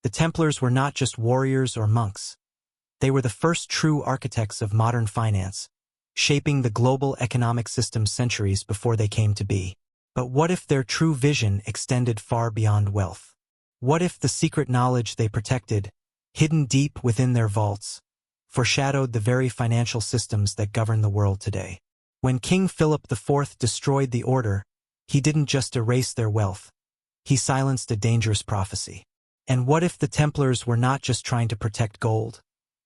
The Templars were not just warriors or monks. They were the first true architects of modern finance, shaping the global economic system centuries before they came to be. But what if their true vision extended far beyond wealth? What if the secret knowledge they protected, hidden deep within their vaults, foreshadowed the very financial systems that govern the world today? When King Philip IV destroyed the order, he didn't just erase their wealth. He silenced a dangerous prophecy. And what if the Templars were not just trying to protect gold,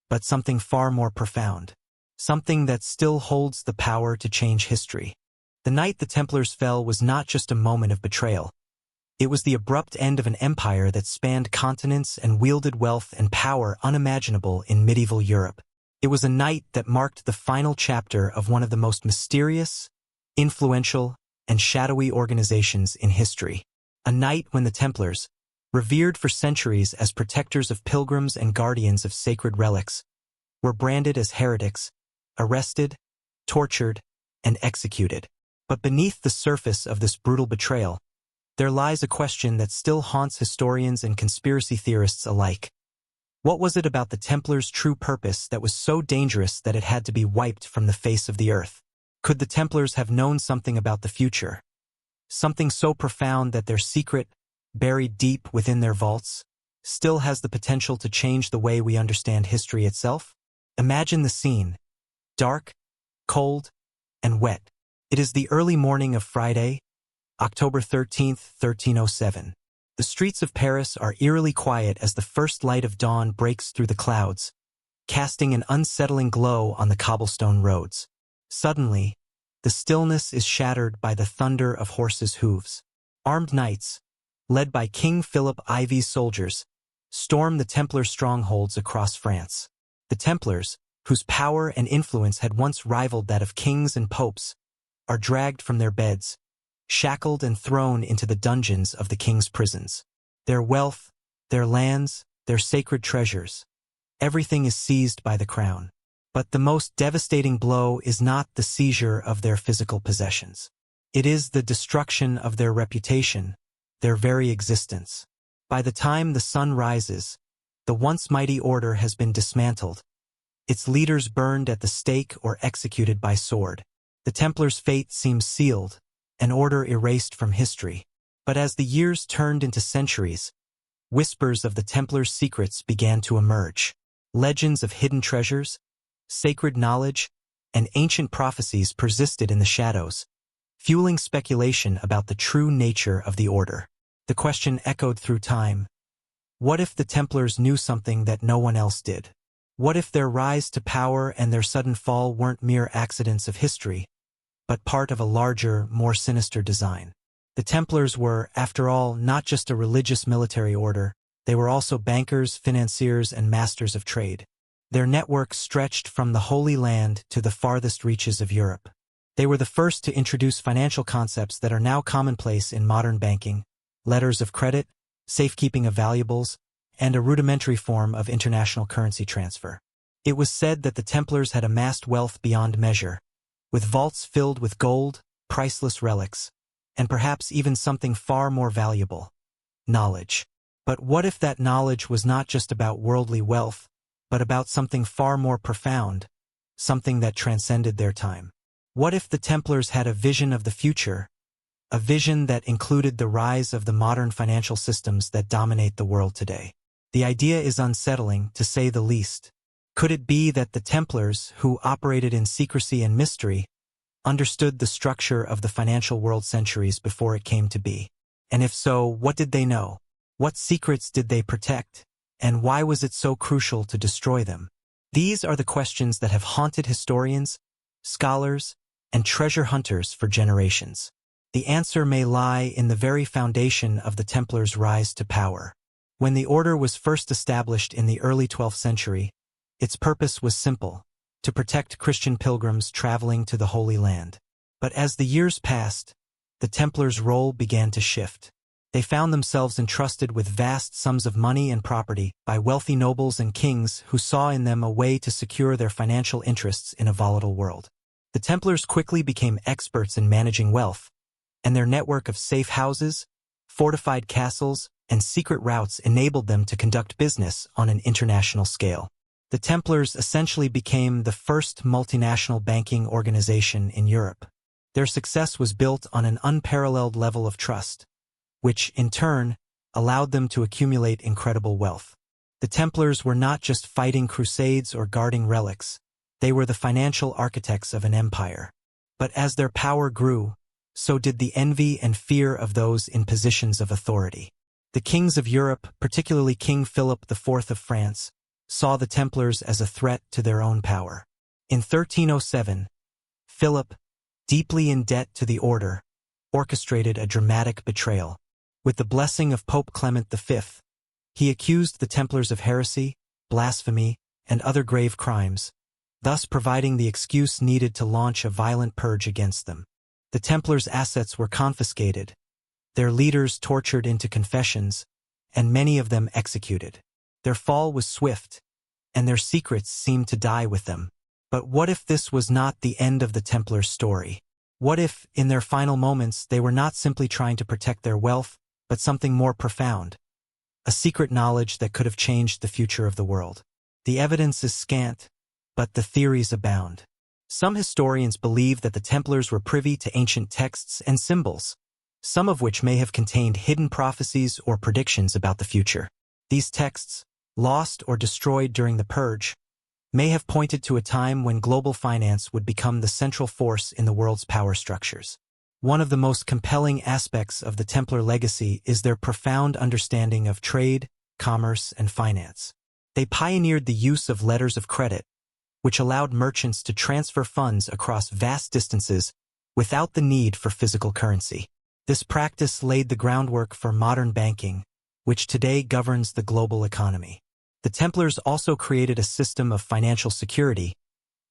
but something far more profound? Something that still holds the power to change history. The night the Templars fell was not just a moment of betrayal. It was the abrupt end of an empire that spanned continents and wielded wealth and power unimaginable in medieval Europe. It was a night that marked the final chapter of one of the most mysterious, influential, and shadowy organizations in history. A night when the Templars, revered for centuries as protectors of pilgrims and guardians of sacred relics, were branded as heretics, arrested, tortured, and executed. But beneath the surface of this brutal betrayal, there lies a question that still haunts historians and conspiracy theorists alike. What was it about the Templars' true purpose that was so dangerous that it had to be wiped from the face of the earth? Could the Templars have known something about the future? Something so profound that their secret, buried deep within their vaults, still has the potential to change the way we understand history itself? Imagine the scene. Dark, cold, and wet. It is the early morning of Friday, October 13th, 1307. The streets of Paris are eerily quiet as the first light of dawn breaks through the clouds, casting an unsettling glow on the cobblestone roads. Suddenly, the stillness is shattered by the thunder of horses' hooves. Armed knights, led by King Philip IV's soldiers, storm the Templar strongholds across France. The Templars, whose power and influence had once rivaled that of kings and popes, are dragged from their beds, shackled and thrown into the dungeons of the king's prisons. Their wealth, their lands, their sacred treasures, everything is seized by the crown. But the most devastating blow is not the seizure of their physical possessions. It is the destruction of their reputation, their very existence. By the time the sun rises, the once mighty order has been dismantled, its leaders burned at the stake or executed by sword. The Templars' fate seems sealed, an order erased from history. But as the years turned into centuries, whispers of the Templars' secrets began to emerge. Legends of hidden treasures, sacred knowledge, and ancient prophecies persisted in the shadows, fueling speculation about the true nature of the order. The question echoed through time. What if the Templars knew something that no one else did? What if their rise to power and their sudden fall weren't mere accidents of history, but part of a larger, more sinister design? The Templars were, after all, not just a religious military order. They were also bankers, financiers, and masters of trade. Their network stretched from the Holy Land to the farthest reaches of Europe. They were the first to introduce financial concepts that are now commonplace in modern banking: letters of credit, safekeeping of valuables, and a rudimentary form of international currency transfer. It was said that the Templars had amassed wealth beyond measure, with vaults filled with gold, priceless relics, and perhaps even something far more valuable: knowledge. But what if that knowledge was not just about worldly wealth, but about something far more profound, something that transcended their time? What if the Templars had a vision of the future, a vision that included the rise of the modern financial systems that dominate the world today? The idea is unsettling, to say the least. Could it be that the Templars, who operated in secrecy and mystery, understood the structure of the financial world centuries before it came to be? And if so, what did they know? What secrets did they protect? And why was it so crucial to destroy them? These are the questions that have haunted historians, scholars, and treasure hunters for generations. The answer may lie in the very foundation of the Templars' rise to power. When the order was first established in the early 12th century, its purpose was simple: to protect Christian pilgrims traveling to the Holy Land. But as the years passed, the Templars' role began to shift. They found themselves entrusted with vast sums of money and property by wealthy nobles and kings who saw in them a way to secure their financial interests in a volatile world. The Templars quickly became experts in managing wealth, and their network of safe houses, fortified castles, and secret routes enabled them to conduct business on an international scale. The Templars essentially became the first multinational banking organization in Europe. Their success was built on an unparalleled level of trust, which, in turn, allowed them to accumulate incredible wealth. The Templars were not just fighting crusades or guarding relics. They were the financial architects of an empire. But as their power grew, so did the envy and fear of those in positions of authority. The kings of Europe, particularly King Philip IV of France, saw the Templars as a threat to their own power. In 1307, Philip, deeply in debt to the order, orchestrated a dramatic betrayal. With the blessing of Pope Clement V, he accused the Templars of heresy, blasphemy, and other grave crimes, thus providing the excuse needed to launch a violent purge against them. The Templars' assets were confiscated, their leaders tortured into confessions, and many of them executed. Their fall was swift, and their secrets seemed to die with them. But what if this was not the end of the Templars' story? What if, in their final moments, they were not simply trying to protect their wealth, but something more profound? A secret knowledge that could have changed the future of the world. The evidence is scant, but the theories abound. Some historians believe that the Templars were privy to ancient texts and symbols, some of which may have contained hidden prophecies or predictions about the future. These texts, lost or destroyed during the Purge, may have pointed to a time when global finance would become the central force in the world's power structures. One of the most compelling aspects of the Templar legacy is their profound understanding of trade, commerce, and finance. They pioneered the use of letters of credit, which allowed merchants to transfer funds across vast distances without the need for physical currency. This practice laid the groundwork for modern banking, which today governs the global economy. The Templars also created a system of financial security,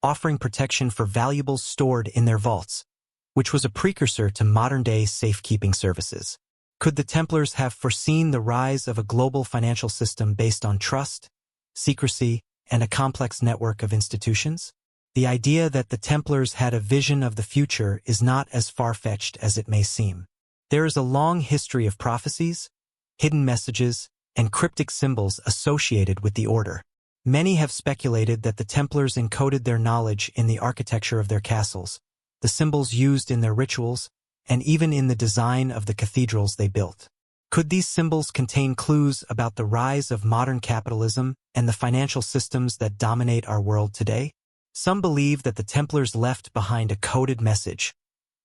offering protection for valuables stored in their vaults, which was a precursor to modern-day safekeeping services. Could the Templars have foreseen the rise of a global financial system based on trust, secrecy, and a complex network of institutions? The idea that the Templars had a vision of the future is not as far-fetched as it may seem. There is a long history of prophecies, hidden messages, and cryptic symbols associated with the order. Many have speculated that the Templars encoded their knowledge in the architecture of their castles, the symbols used in their rituals, and even in the design of the cathedrals they built. Could these symbols contain clues about the rise of modern capitalism and the financial systems that dominate our world today? Some believe that the Templars left behind a coded message,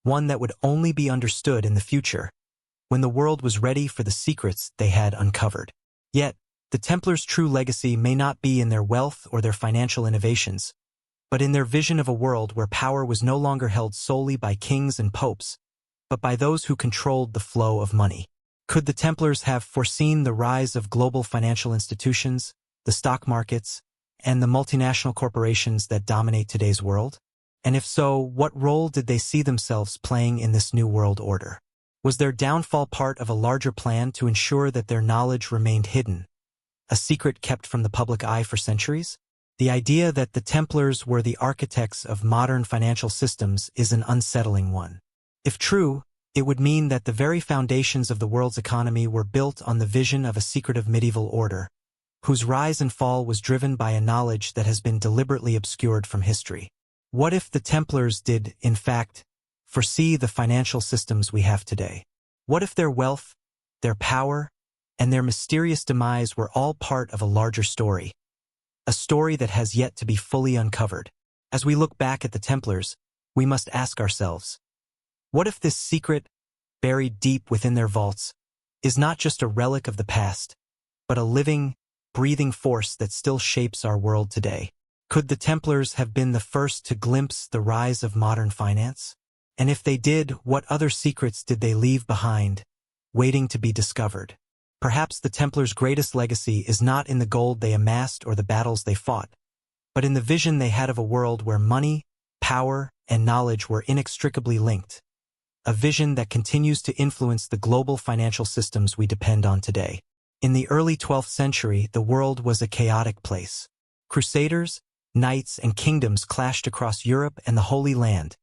one that would only be understood in the future, when the world was ready for the secrets they had uncovered. Yet, the Templars' true legacy may not be in their wealth or their financial innovations, but in their vision of a world where power was no longer held solely by kings and popes, but by those who controlled the flow of money. Could the Templars have foreseen the rise of global financial institutions, the stock markets, and the multinational corporations that dominate today's world? And if so, what role did they see themselves playing in this new world order? Was their downfall part of a larger plan to ensure that their knowledge remained hidden, a secret kept from the public eye for centuries? The idea that the Templars were the architects of modern financial systems is an unsettling one. If true, it would mean that the very foundations of the world's economy were built on the vision of a secretive medieval order, whose rise and fall was driven by a knowledge that has been deliberately obscured from history. What if the Templars did, in fact, foresee the financial systems we have today? What if their wealth, their power, and their mysterious demise were all part of a larger story? A story that has yet to be fully uncovered. As we look back at the Templars, we must ask ourselves, what if this secret, buried deep within their vaults, is not just a relic of the past, but a living, breathing force that still shapes our world today? Could the Templars have been the first to glimpse the rise of modern finance? And if they did, what other secrets did they leave behind, waiting to be discovered? Perhaps the Templars' greatest legacy is not in the gold they amassed or the battles they fought, but in the vision they had of a world where money, power, and knowledge were inextricably linked. A vision that continues to influence the global financial systems we depend on today. In the early 12th century, the world was a chaotic place. Crusaders, knights, and kingdoms clashed across Europe and the Holy Land,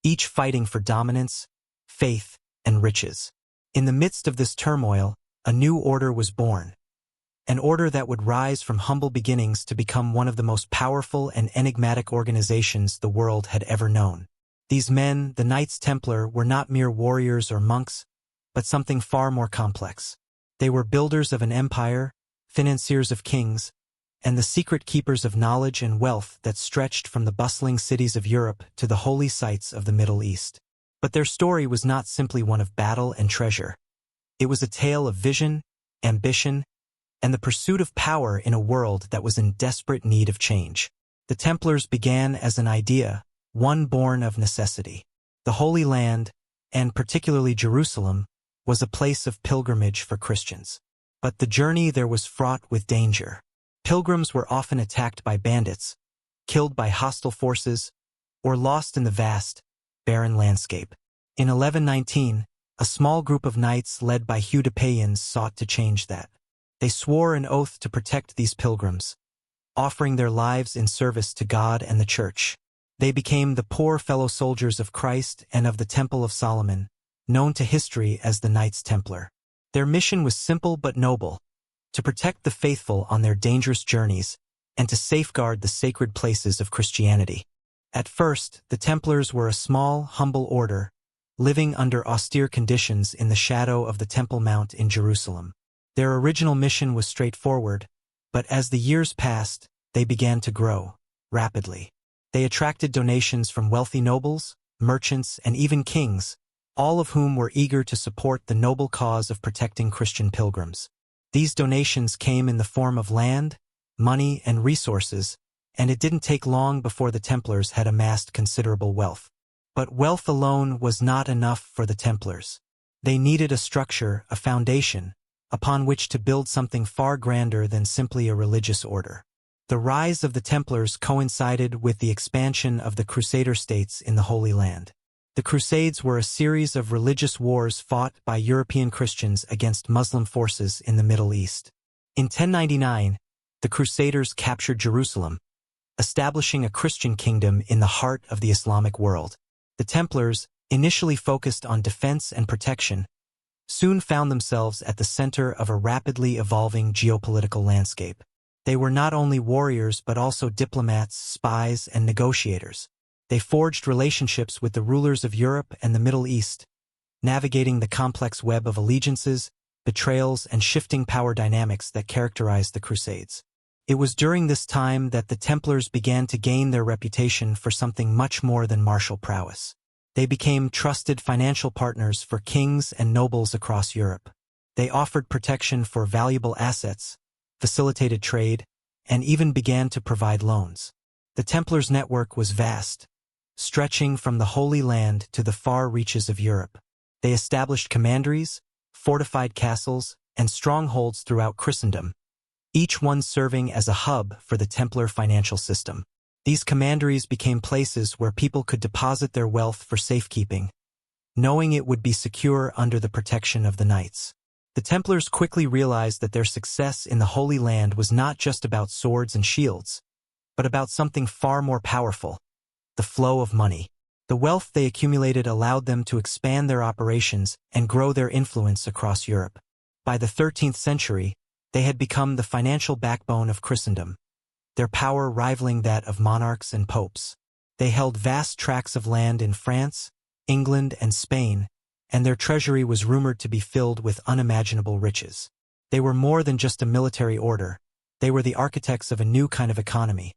each fighting for dominance, faith, and riches. In the midst of this turmoil, a new order was born. An order that would rise from humble beginnings to become one of the most powerful and enigmatic organizations the world had ever known. These men, the Knights Templar, were not mere warriors or monks, but something far more complex. They were builders of an empire, financiers of kings, and the secret keepers of knowledge and wealth that stretched from the bustling cities of Europe to the holy sites of the Middle East. But their story was not simply one of battle and treasure. It was a tale of vision, ambition, and the pursuit of power in a world that was in desperate need of change. The Templars began as an idea, one born of necessity. The Holy Land, and particularly Jerusalem, was a place of pilgrimage for Christians. But the journey there was fraught with danger. Pilgrims were often attacked by bandits, killed by hostile forces, or lost in the vast, barren landscape. In 1119, a small group of knights led by Hugh de Payens sought to change that. They swore an oath to protect these pilgrims, offering their lives in service to God and the Church. They became the poor fellow soldiers of Christ and of the Temple of Solomon, known to history as the Knights Templar. Their mission was simple but noble: to protect the faithful on their dangerous journeys and to safeguard the sacred places of Christianity. At first, the Templars were a small, humble order, living under austere conditions in the shadow of the Temple Mount in Jerusalem. Their original mission was straightforward, but as the years passed, they began to grow rapidly. They attracted donations from wealthy nobles, merchants, and even kings, all of whom were eager to support the noble cause of protecting Christian pilgrims. These donations came in the form of land, money, and resources, and it didn't take long before the Templars had amassed considerable wealth. But wealth alone was not enough for the Templars. They needed a structure, a foundation, upon which to build something far grander than simply a religious order. The rise of the Templars coincided with the expansion of the Crusader states in the Holy Land. The Crusades were a series of religious wars fought by European Christians against Muslim forces in the Middle East. In 1099, the Crusaders captured Jerusalem, establishing a Christian kingdom in the heart of the Islamic world. The Templars, initially focused on defense and protection, soon found themselves at the center of a rapidly evolving geopolitical landscape. They were not only warriors but also diplomats, spies, and negotiators. They forged relationships with the rulers of Europe and the Middle East, navigating the complex web of allegiances, betrayals, and shifting power dynamics that characterized the Crusades. It was during this time that the Templars began to gain their reputation for something much more than martial prowess. They became trusted financial partners for kings and nobles across Europe. They offered protection for valuable assets, facilitated trade, and even began to provide loans. The Templars' network was vast, stretching from the Holy Land to the far reaches of Europe. They established commanderies, fortified castles, and strongholds throughout Christendom, each one serving as a hub for the Templar financial system. These commanderies became places where people could deposit their wealth for safekeeping, knowing it would be secure under the protection of the knights. The Templars quickly realized that their success in the Holy Land was not just about swords and shields, but about something far more powerful: the flow of money. The wealth they accumulated allowed them to expand their operations and grow their influence across Europe. By the 13th century, they had become the financial backbone of Christendom, their power rivaling that of monarchs and popes. They held vast tracts of land in France, England, and Spain, and their treasury was rumored to be filled with unimaginable riches. They were more than just a military order. They were the architects of a new kind of economy,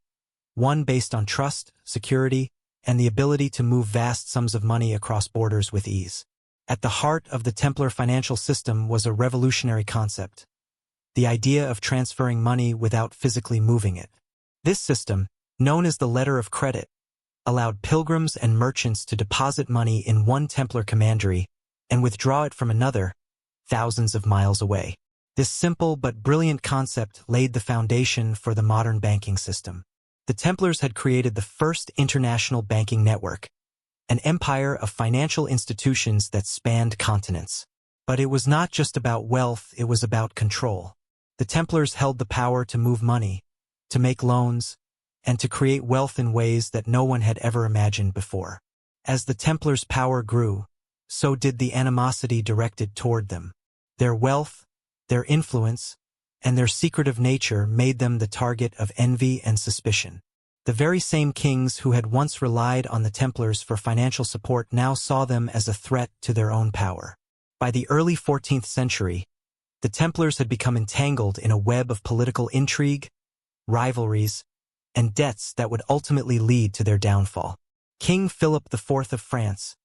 one based on trust, security, and the ability to move vast sums of money across borders with ease. At the heart of the Templar financial system was a revolutionary concept: the idea of transferring money without physically moving it. This system, known as the letter of credit, allowed pilgrims and merchants to deposit money in one Templar commandery and withdraw it from another, thousands of miles away. This simple but brilliant concept laid the foundation for the modern banking system. The Templars had created the first international banking network, an empire of financial institutions that spanned continents. But it was not just about wealth, it was about control. The Templars held the power to move money, to make loans, and to create wealth in ways that no one had ever imagined before. As the Templars' power grew, so did the animosity directed toward them. Their wealth, their influence, and their secretive nature made them the target of envy and suspicion. The very same kings who had once relied on the Templars for financial support now saw them as a threat to their own power. By the early 14th century, the Templars had become entangled in a web of political intrigue, rivalries, and debts that would ultimately lead to their downfall. King Philip IV of France,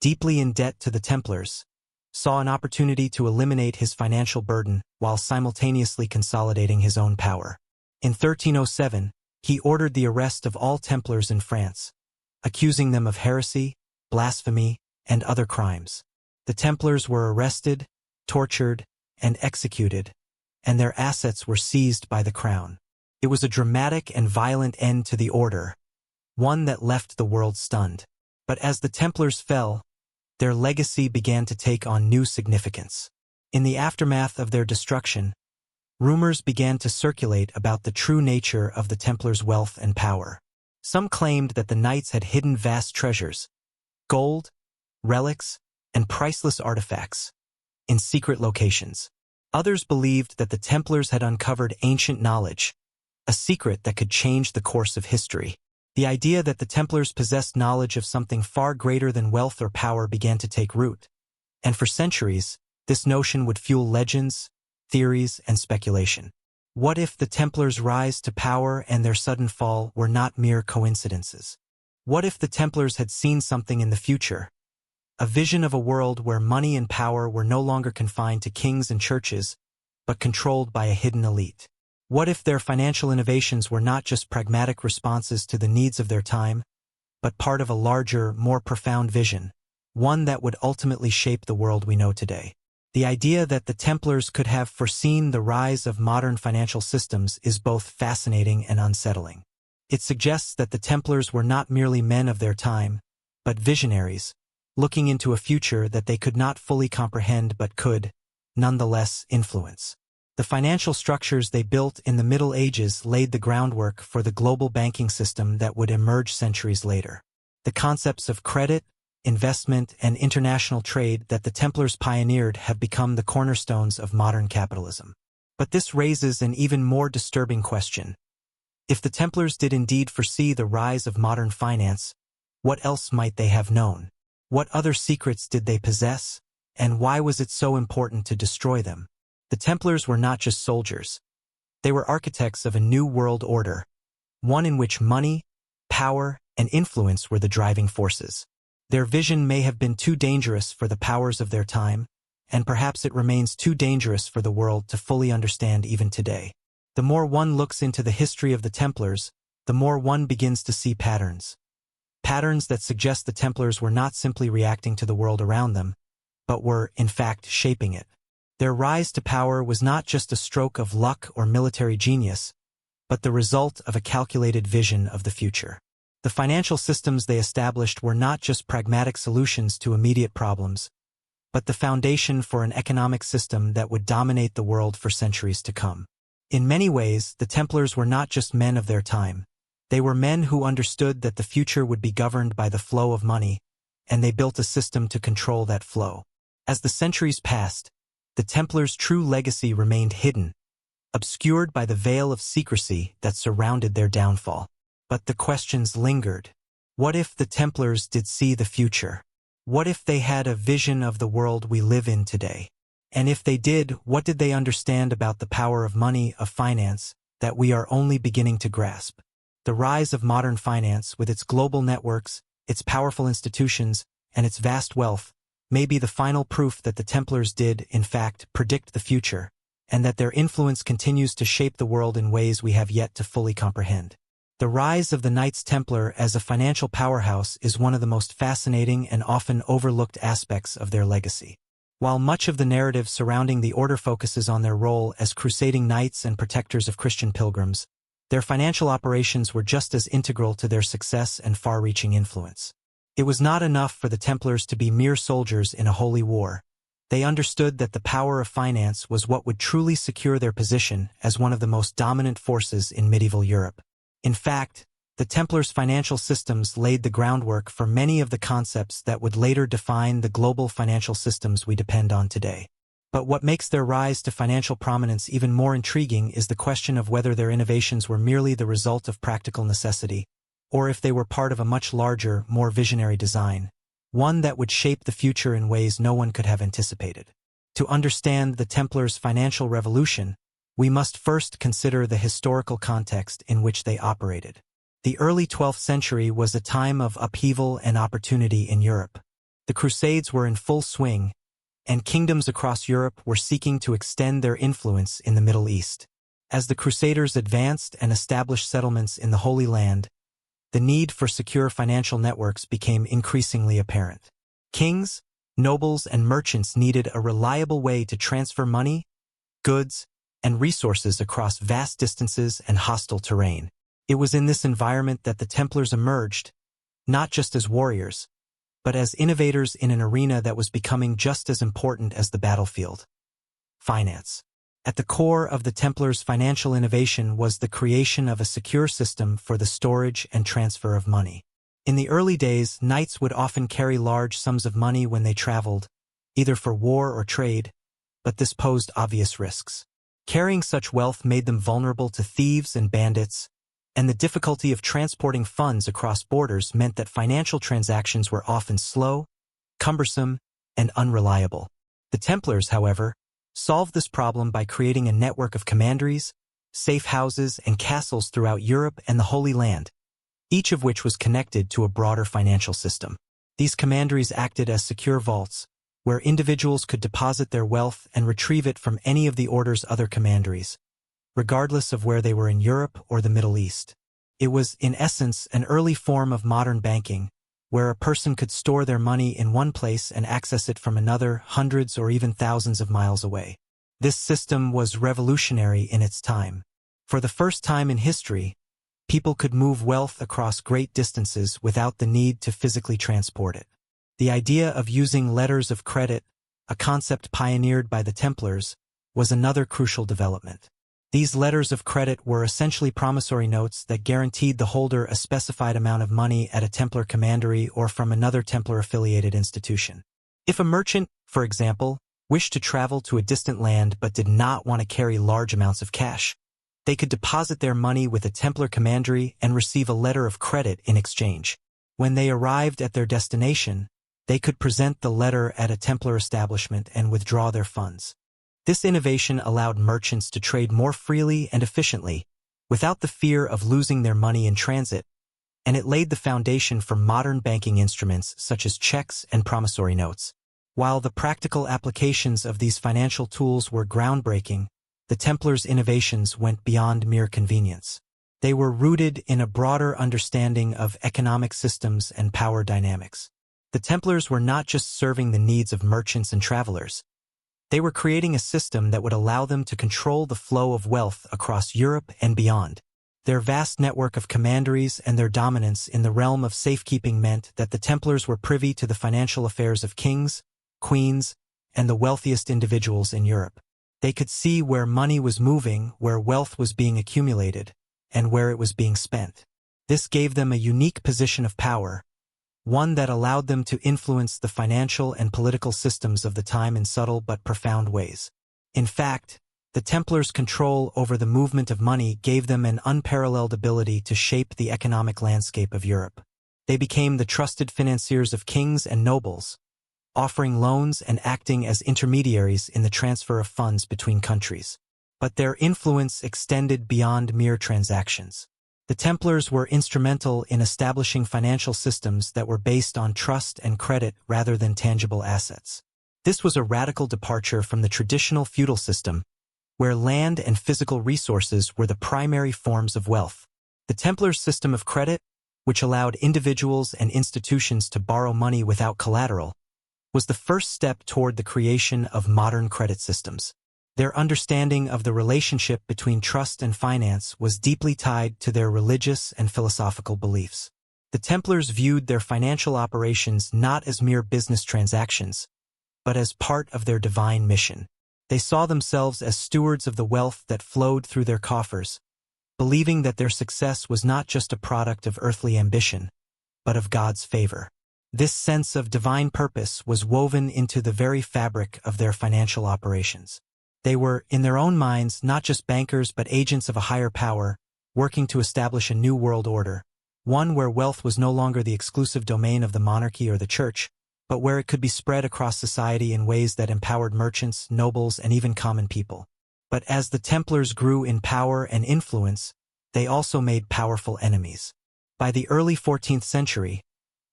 deeply in debt to the Templars, saw an opportunity to eliminate his financial burden while simultaneously consolidating his own power. In 1307, he ordered the arrest of all Templars in France, accusing them of heresy, blasphemy, and other crimes. The Templars were arrested, tortured, and executed, and their assets were seized by the crown. It was a dramatic and violent end to the order, one that left the world stunned. But as the Templars fell, their legacy began to take on new significance. In the aftermath of their destruction, rumors began to circulate about the true nature of the Templars' wealth and power. Some claimed that the Knights had hidden vast treasures, gold, relics, and priceless artifacts, in secret locations. Others believed that the Templars had uncovered ancient knowledge, a secret that could change the course of history. The idea that the Templars possessed knowledge of something far greater than wealth or power began to take root, and for centuries, this notion would fuel legends, theories, and speculation. What if the Templars' rise to power and their sudden fall were not mere coincidences? What if the Templars had seen something in the future, a vision of a world where money and power were no longer confined to kings and churches, but controlled by a hidden elite? What if their financial innovations were not just pragmatic responses to the needs of their time, but part of a larger, more profound vision, one that would ultimately shape the world we know today? The idea that the Templars could have foreseen the rise of modern financial systems is both fascinating and unsettling. It suggests that the Templars were not merely men of their time, but visionaries, looking into a future that they could not fully comprehend but could, nonetheless, influence. The financial structures they built in the Middle Ages laid the groundwork for the global banking system that would emerge centuries later. The concepts of credit, investment, and international trade that the Templars pioneered have become the cornerstones of modern capitalism. But this raises an even more disturbing question. If the Templars did indeed foresee the rise of modern finance, what else might they have known? What other secrets did they possess, and why was it so important to destroy them? The Templars were not just soldiers. They were architects of a new world order, one in which money, power, and influence were the driving forces. Their vision may have been too dangerous for the powers of their time, and perhaps it remains too dangerous for the world to fully understand even today. The more one looks into the history of the Templars, the more one begins to see patterns. Patterns that suggest the Templars were not simply reacting to the world around them, but were, in fact, shaping it. Their rise to power was not just a stroke of luck or military genius, but the result of a calculated vision of the future. The financial systems they established were not just pragmatic solutions to immediate problems, but the foundation for an economic system that would dominate the world for centuries to come. In many ways, the Templars were not just men of their time. They were men who understood that the future would be governed by the flow of money, and they built a system to control that flow. As the centuries passed, the Templars' true legacy remained hidden, obscured by the veil of secrecy that surrounded their downfall. But the questions lingered. What if the Templars did see the future? What if they had a vision of the world we live in today? And if they did, what did they understand about the power of money, of finance, that we are only beginning to grasp? The rise of modern finance, with its global networks, its powerful institutions, and its vast wealth, may be the final proof that the Templars did, in fact, predict the future, and that their influence continues to shape the world in ways we have yet to fully comprehend. The rise of the Knights Templar as a financial powerhouse is one of the most fascinating and often overlooked aspects of their legacy. While much of the narrative surrounding the order focuses on their role as crusading knights and protectors of Christian pilgrims, their financial operations were just as integral to their success and far-reaching influence. It was not enough for the Templars to be mere soldiers in a holy war. They understood that the power of finance was what would truly secure their position as one of the most dominant forces in medieval Europe. In fact, the Templars' financial systems laid the groundwork for many of the concepts that would later define the global financial systems we depend on today. But what makes their rise to financial prominence even more intriguing is the question of whether their innovations were merely the result of practical necessity, or if they were part of a much larger, more visionary design, one that would shape the future in ways no one could have anticipated. To understand the Templars' financial revolution, we must first consider the historical context in which they operated. The early 12th century was a time of upheaval and opportunity in Europe. The Crusades were in full swing, and kingdoms across Europe were seeking to extend their influence in the Middle East. As the Crusaders advanced and established settlements in the Holy Land, the need for secure financial networks became increasingly apparent. Kings, nobles, and merchants needed a reliable way to transfer money, goods, and resources across vast distances and hostile terrain. It was in this environment that the Templars emerged, not just as warriors, but as innovators in an arena that was becoming just as important as the battlefield: finance. At the core of the Templars' financial innovation was the creation of a secure system for the storage and transfer of money. In the early days, knights would often carry large sums of money when they traveled, either for war or trade, but this posed obvious risks. Carrying such wealth made them vulnerable to thieves and bandits, and the difficulty of transporting funds across borders meant that financial transactions were often slow, cumbersome, and unreliable. The Templars, however, solved this problem by creating a network of commanderies, safe houses, and castles throughout Europe and the Holy Land, each of which was connected to a broader financial system. These commanderies acted as secure vaults, where individuals could deposit their wealth and retrieve it from any of the order's other commanderies, regardless of where they were in Europe or the Middle East. It was, in essence, an early form of modern banking, where a person could store their money in one place and access it from another, hundreds or even thousands of miles away. This system was revolutionary in its time. For the first time in history, people could move wealth across great distances without the need to physically transport it. The idea of using letters of credit, a concept pioneered by the Templars, was another crucial development. These letters of credit were essentially promissory notes that guaranteed the holder a specified amount of money at a Templar commandery or from another Templar-affiliated institution. If a merchant, for example, wished to travel to a distant land but did not want to carry large amounts of cash, they could deposit their money with a Templar commandery and receive a letter of credit in exchange. When they arrived at their destination, they could present the letter at a Templar establishment and withdraw their funds. This innovation allowed merchants to trade more freely and efficiently, without the fear of losing their money in transit, and it laid the foundation for modern banking instruments such as checks and promissory notes. While the practical applications of these financial tools were groundbreaking, the Templars' innovations went beyond mere convenience. They were rooted in a broader understanding of economic systems and power dynamics. The Templars were not just serving the needs of merchants and travelers. They were creating a system that would allow them to control the flow of wealth across Europe and beyond. Their vast network of commanderies and their dominance in the realm of safekeeping meant that the Templars were privy to the financial affairs of kings, queens, and the wealthiest individuals in Europe. They could see where money was moving, where wealth was being accumulated, and where it was being spent. This gave them a unique position of power, one that allowed them to influence the financial and political systems of the time in subtle but profound ways. In fact, the Templars' control over the movement of money gave them an unparalleled ability to shape the economic landscape of Europe. They became the trusted financiers of kings and nobles, offering loans and acting as intermediaries in the transfer of funds between countries. But their influence extended beyond mere transactions. The Templars were instrumental in establishing financial systems that were based on trust and credit rather than tangible assets. This was a radical departure from the traditional feudal system, where land and physical resources were the primary forms of wealth. The Templars' system of credit, which allowed individuals and institutions to borrow money without collateral, was the first step toward the creation of modern credit systems. Their understanding of the relationship between trust and finance was deeply tied to their religious and philosophical beliefs. The Templars viewed their financial operations not as mere business transactions, but as part of their divine mission. They saw themselves as stewards of the wealth that flowed through their coffers, believing that their success was not just a product of earthly ambition, but of God's favor. This sense of divine purpose was woven into the very fabric of their financial operations. They were, in their own minds, not just bankers but agents of a higher power, working to establish a new world order, one where wealth was no longer the exclusive domain of the monarchy or the church, but where it could be spread across society in ways that empowered merchants, nobles, and even common people. But as the Templars grew in power and influence, they also made powerful enemies. By the early 14th century,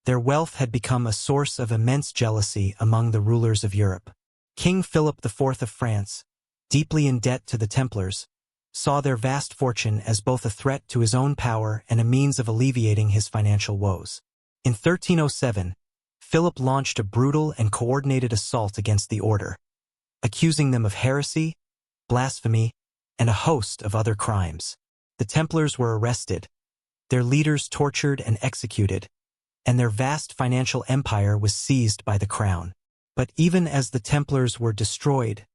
their wealth had become a source of immense jealousy among the rulers of Europe. King Philip IV of France, deeply in debt to the Templars, saw their vast fortune as both a threat to his own power and a means of alleviating his financial woes. In 1307, Philip launched a brutal and coordinated assault against the order, accusing them of heresy, blasphemy, and a host of other crimes. The Templars were arrested, their leaders tortured and executed, and their vast financial empire was seized by the crown. But even as the Templars were destroyed,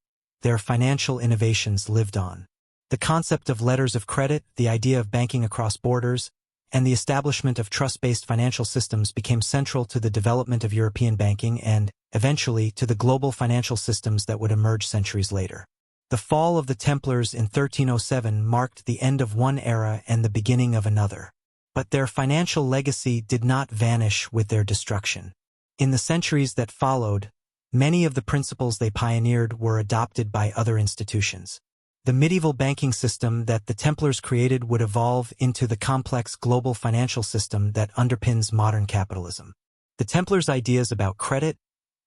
their financial innovations lived on. The concept of letters of credit, the idea of banking across borders, and the establishment of trust-based financial systems became central to the development of European banking and, eventually, to the global financial systems that would emerge centuries later. The fall of the Templars in 1307 marked the end of one era and the beginning of another. But their financial legacy did not vanish with their destruction. In the centuries that followed, many of the principles they pioneered were adopted by other institutions. The medieval banking system that the Templars created would evolve into the complex global financial system that underpins modern capitalism. The Templars' ideas about credit,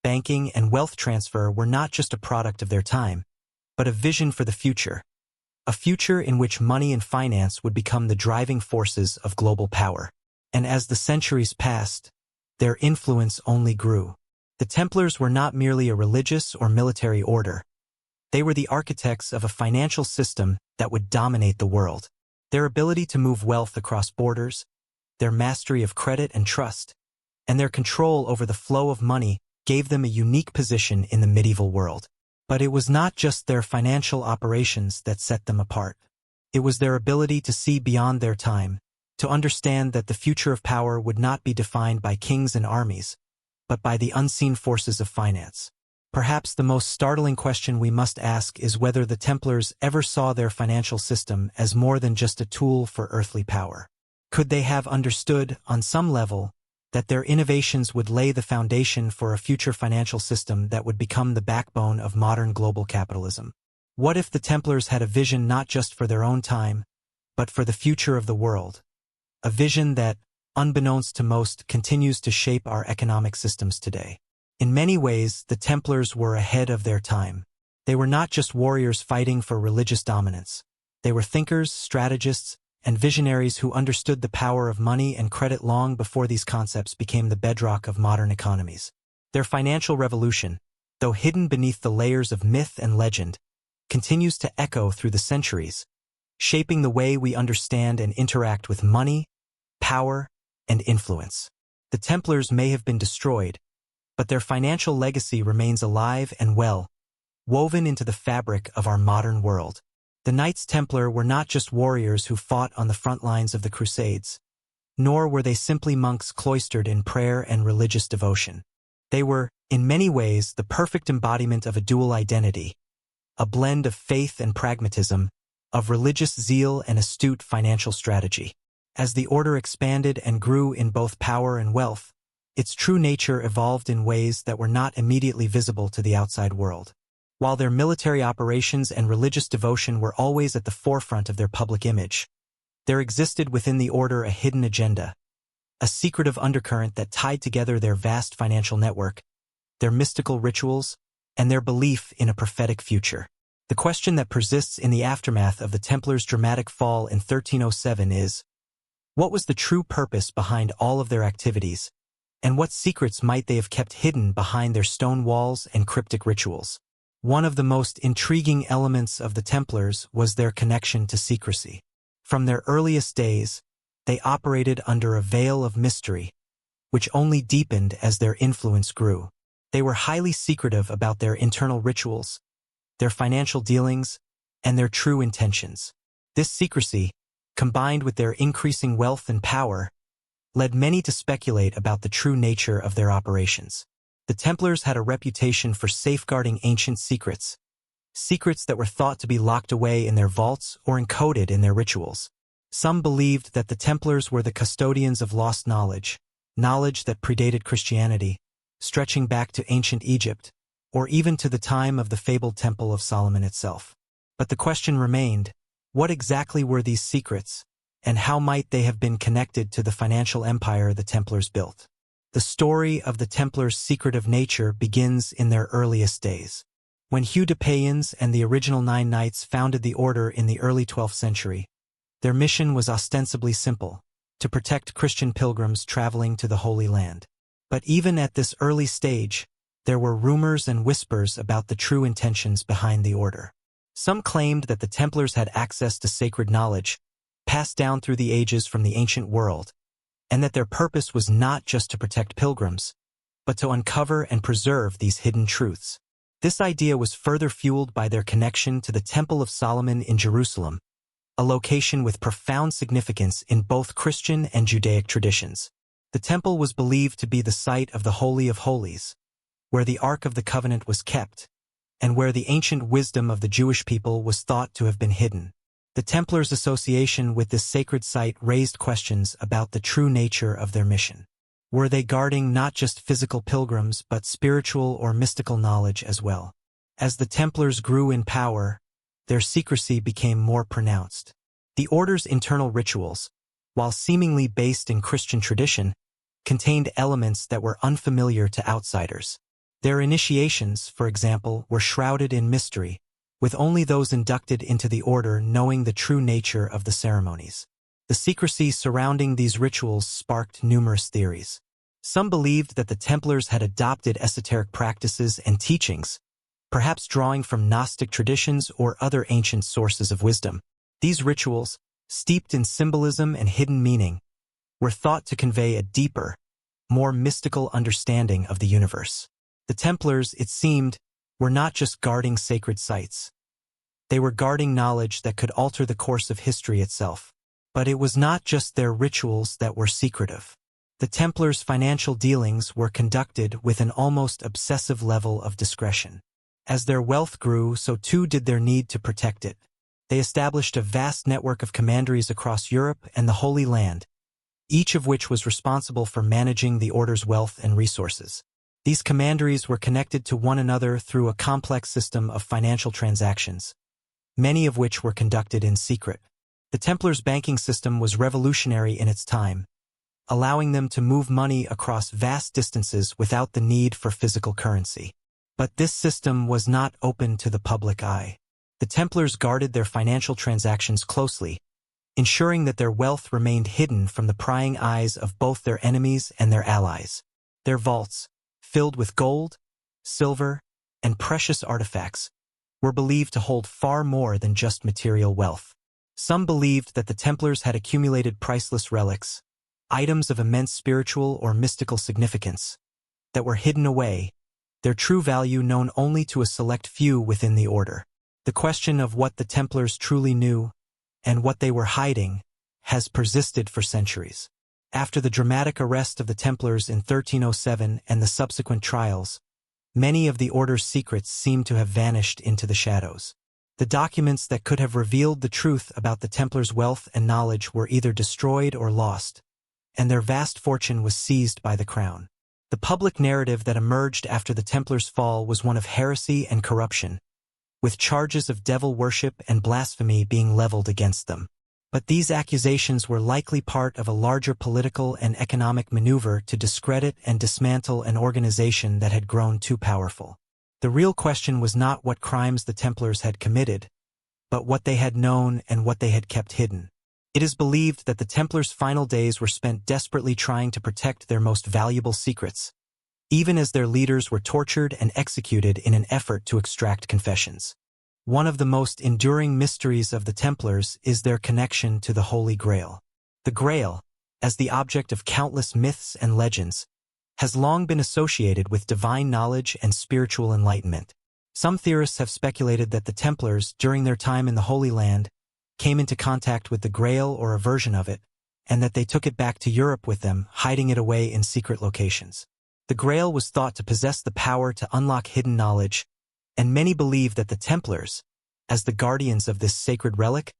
banking, and wealth transfer were not just a product of their time, but a vision for the future. A future in which money and finance would become the driving forces of global power. And as the centuries passed, their influence only grew. The Templars were not merely a religious or military order. They were the architects of a financial system that would dominate the world. Their ability to move wealth across borders, their mastery of credit and trust, and their control over the flow of money gave them a unique position in the medieval world. But it was not just their financial operations that set them apart. It was their ability to see beyond their time, to understand that the future of power would not be defined by kings and armies, but by the unseen forces of finance. Perhaps the most startling question we must ask is whether the Templars ever saw their financial system as more than just a tool for earthly power. Could they have understood, on some level, that their innovations would lay the foundation for a future financial system that would become the backbone of modern global capitalism? What if the Templars had a vision not just for their own time, but for the future of the world? A vision that, unbeknownst to most, continues to shape our economic systems today. In many ways, the Templars were ahead of their time. They were not just warriors fighting for religious dominance. They were thinkers, strategists, and visionaries who understood the power of money and credit long before these concepts became the bedrock of modern economies. Their financial revolution, though hidden beneath the layers of myth and legend, continues to echo through the centuries, shaping the way we understand and interact with money, power, and influence. The Templars may have been destroyed, but their financial legacy remains alive and well, woven into the fabric of our modern world. The Knights Templar were not just warriors who fought on the front lines of the Crusades, nor were they simply monks cloistered in prayer and religious devotion. They were, in many ways, the perfect embodiment of a dual identity, a blend of faith and pragmatism, of religious zeal and astute financial strategy. As the order expanded and grew in both power and wealth, its true nature evolved in ways that were not immediately visible to the outside world. While their military operations and religious devotion were always at the forefront of their public image, there existed within the order a hidden agenda, a secretive undercurrent that tied together their vast financial network, their mystical rituals, and their belief in a prophetic future. The question that persists in the aftermath of the Templars' dramatic fall in 1307 is, what was the true purpose behind all of their activities, and what secrets might they have kept hidden behind their stone walls and cryptic rituals? One of the most intriguing elements of the Templars was their connection to secrecy. From their earliest days, they operated under a veil of mystery, which only deepened as their influence grew. They were highly secretive about their internal rituals, their financial dealings, and their true intentions. This secrecy, combined with their increasing wealth and power, led many to speculate about the true nature of their operations. The Templars had a reputation for safeguarding ancient secrets, secrets that were thought to be locked away in their vaults or encoded in their rituals. Some believed that the Templars were the custodians of lost knowledge, knowledge that predated Christianity, stretching back to ancient Egypt, or even to the time of the fabled Temple of Solomon itself. But the question remained, what exactly were these secrets, and how might they have been connected to the financial empire the Templars built? The story of the Templars' secretive nature begins in their earliest days. When Hugh de Payens and the original 9 Knights founded the order in the early 12th century, their mission was ostensibly simple: to protect Christian pilgrims traveling to the Holy Land. But even at this early stage, there were rumors and whispers about the true intentions behind the order. Some claimed that the Templars had access to sacred knowledge, passed down through the ages from the ancient world, and that their purpose was not just to protect pilgrims, but to uncover and preserve these hidden truths. This idea was further fueled by their connection to the Temple of Solomon in Jerusalem, a location with profound significance in both Christian and Judaic traditions. The temple was believed to be the site of the Holy of Holies, where the Ark of the Covenant was kept, and where the ancient wisdom of the Jewish people was thought to have been hidden. The Templars' association with this sacred site raised questions about the true nature of their mission. Were they guarding not just physical pilgrims but spiritual or mystical knowledge as well? As the Templars grew in power, their secrecy became more pronounced. The order's internal rituals, while seemingly based in Christian tradition, contained elements that were unfamiliar to outsiders. Their initiations, for example, were shrouded in mystery, with only those inducted into the order knowing the true nature of the ceremonies. The secrecy surrounding these rituals sparked numerous theories. Some believed that the Templars had adopted esoteric practices and teachings, perhaps drawing from Gnostic traditions or other ancient sources of wisdom. These rituals, steeped in symbolism and hidden meaning, were thought to convey a deeper, more mystical understanding of the universe. The Templars, it seemed, were not just guarding sacred sites. They were guarding knowledge that could alter the course of history itself. But it was not just their rituals that were secretive. The Templars' financial dealings were conducted with an almost obsessive level of discretion. As their wealth grew, so too did their need to protect it. They established a vast network of commanderies across Europe and the Holy Land, each of which was responsible for managing the order's wealth and resources. These commanderies were connected to one another through a complex system of financial transactions, many of which were conducted in secret. The Templars' banking system was revolutionary in its time, allowing them to move money across vast distances without the need for physical currency. But this system was not open to the public eye. The Templars guarded their financial transactions closely, ensuring that their wealth remained hidden from the prying eyes of both their enemies and their allies. Their vaults, filled with gold, silver, and precious artifacts, were believed to hold far more than just material wealth. Some believed that the Templars had accumulated priceless relics, items of immense spiritual or mystical significance, that were hidden away, their true value known only to a select few within the order. The question of what the Templars truly knew and what they were hiding has persisted for centuries. After the dramatic arrest of the Templars in 1307 and the subsequent trials, many of the order's secrets seem to have vanished into the shadows. The documents that could have revealed the truth about the Templars' wealth and knowledge were either destroyed or lost, and their vast fortune was seized by the crown. The public narrative that emerged after the Templars' fall was one of heresy and corruption, with charges of devil worship and blasphemy being leveled against them. But these accusations were likely part of a larger political and economic maneuver to discredit and dismantle an organization that had grown too powerful. The real question was not what crimes the Templars had committed, but what they had known and what they had kept hidden. It is believed that the Templars' final days were spent desperately trying to protect their most valuable secrets, even as their leaders were tortured and executed in an effort to extract confessions. One of the most enduring mysteries of the Templars is their connection to the Holy Grail. The Grail, as the object of countless myths and legends, has long been associated with divine knowledge and spiritual enlightenment. Some theorists have speculated that the Templars, during their time in the Holy Land, came into contact with the Grail or a version of it, and that they took it back to Europe with them, hiding it away in secret locations. The Grail was thought to possess the power to unlock hidden knowledge, and many believe that the Templars, as the guardians of this sacred relic,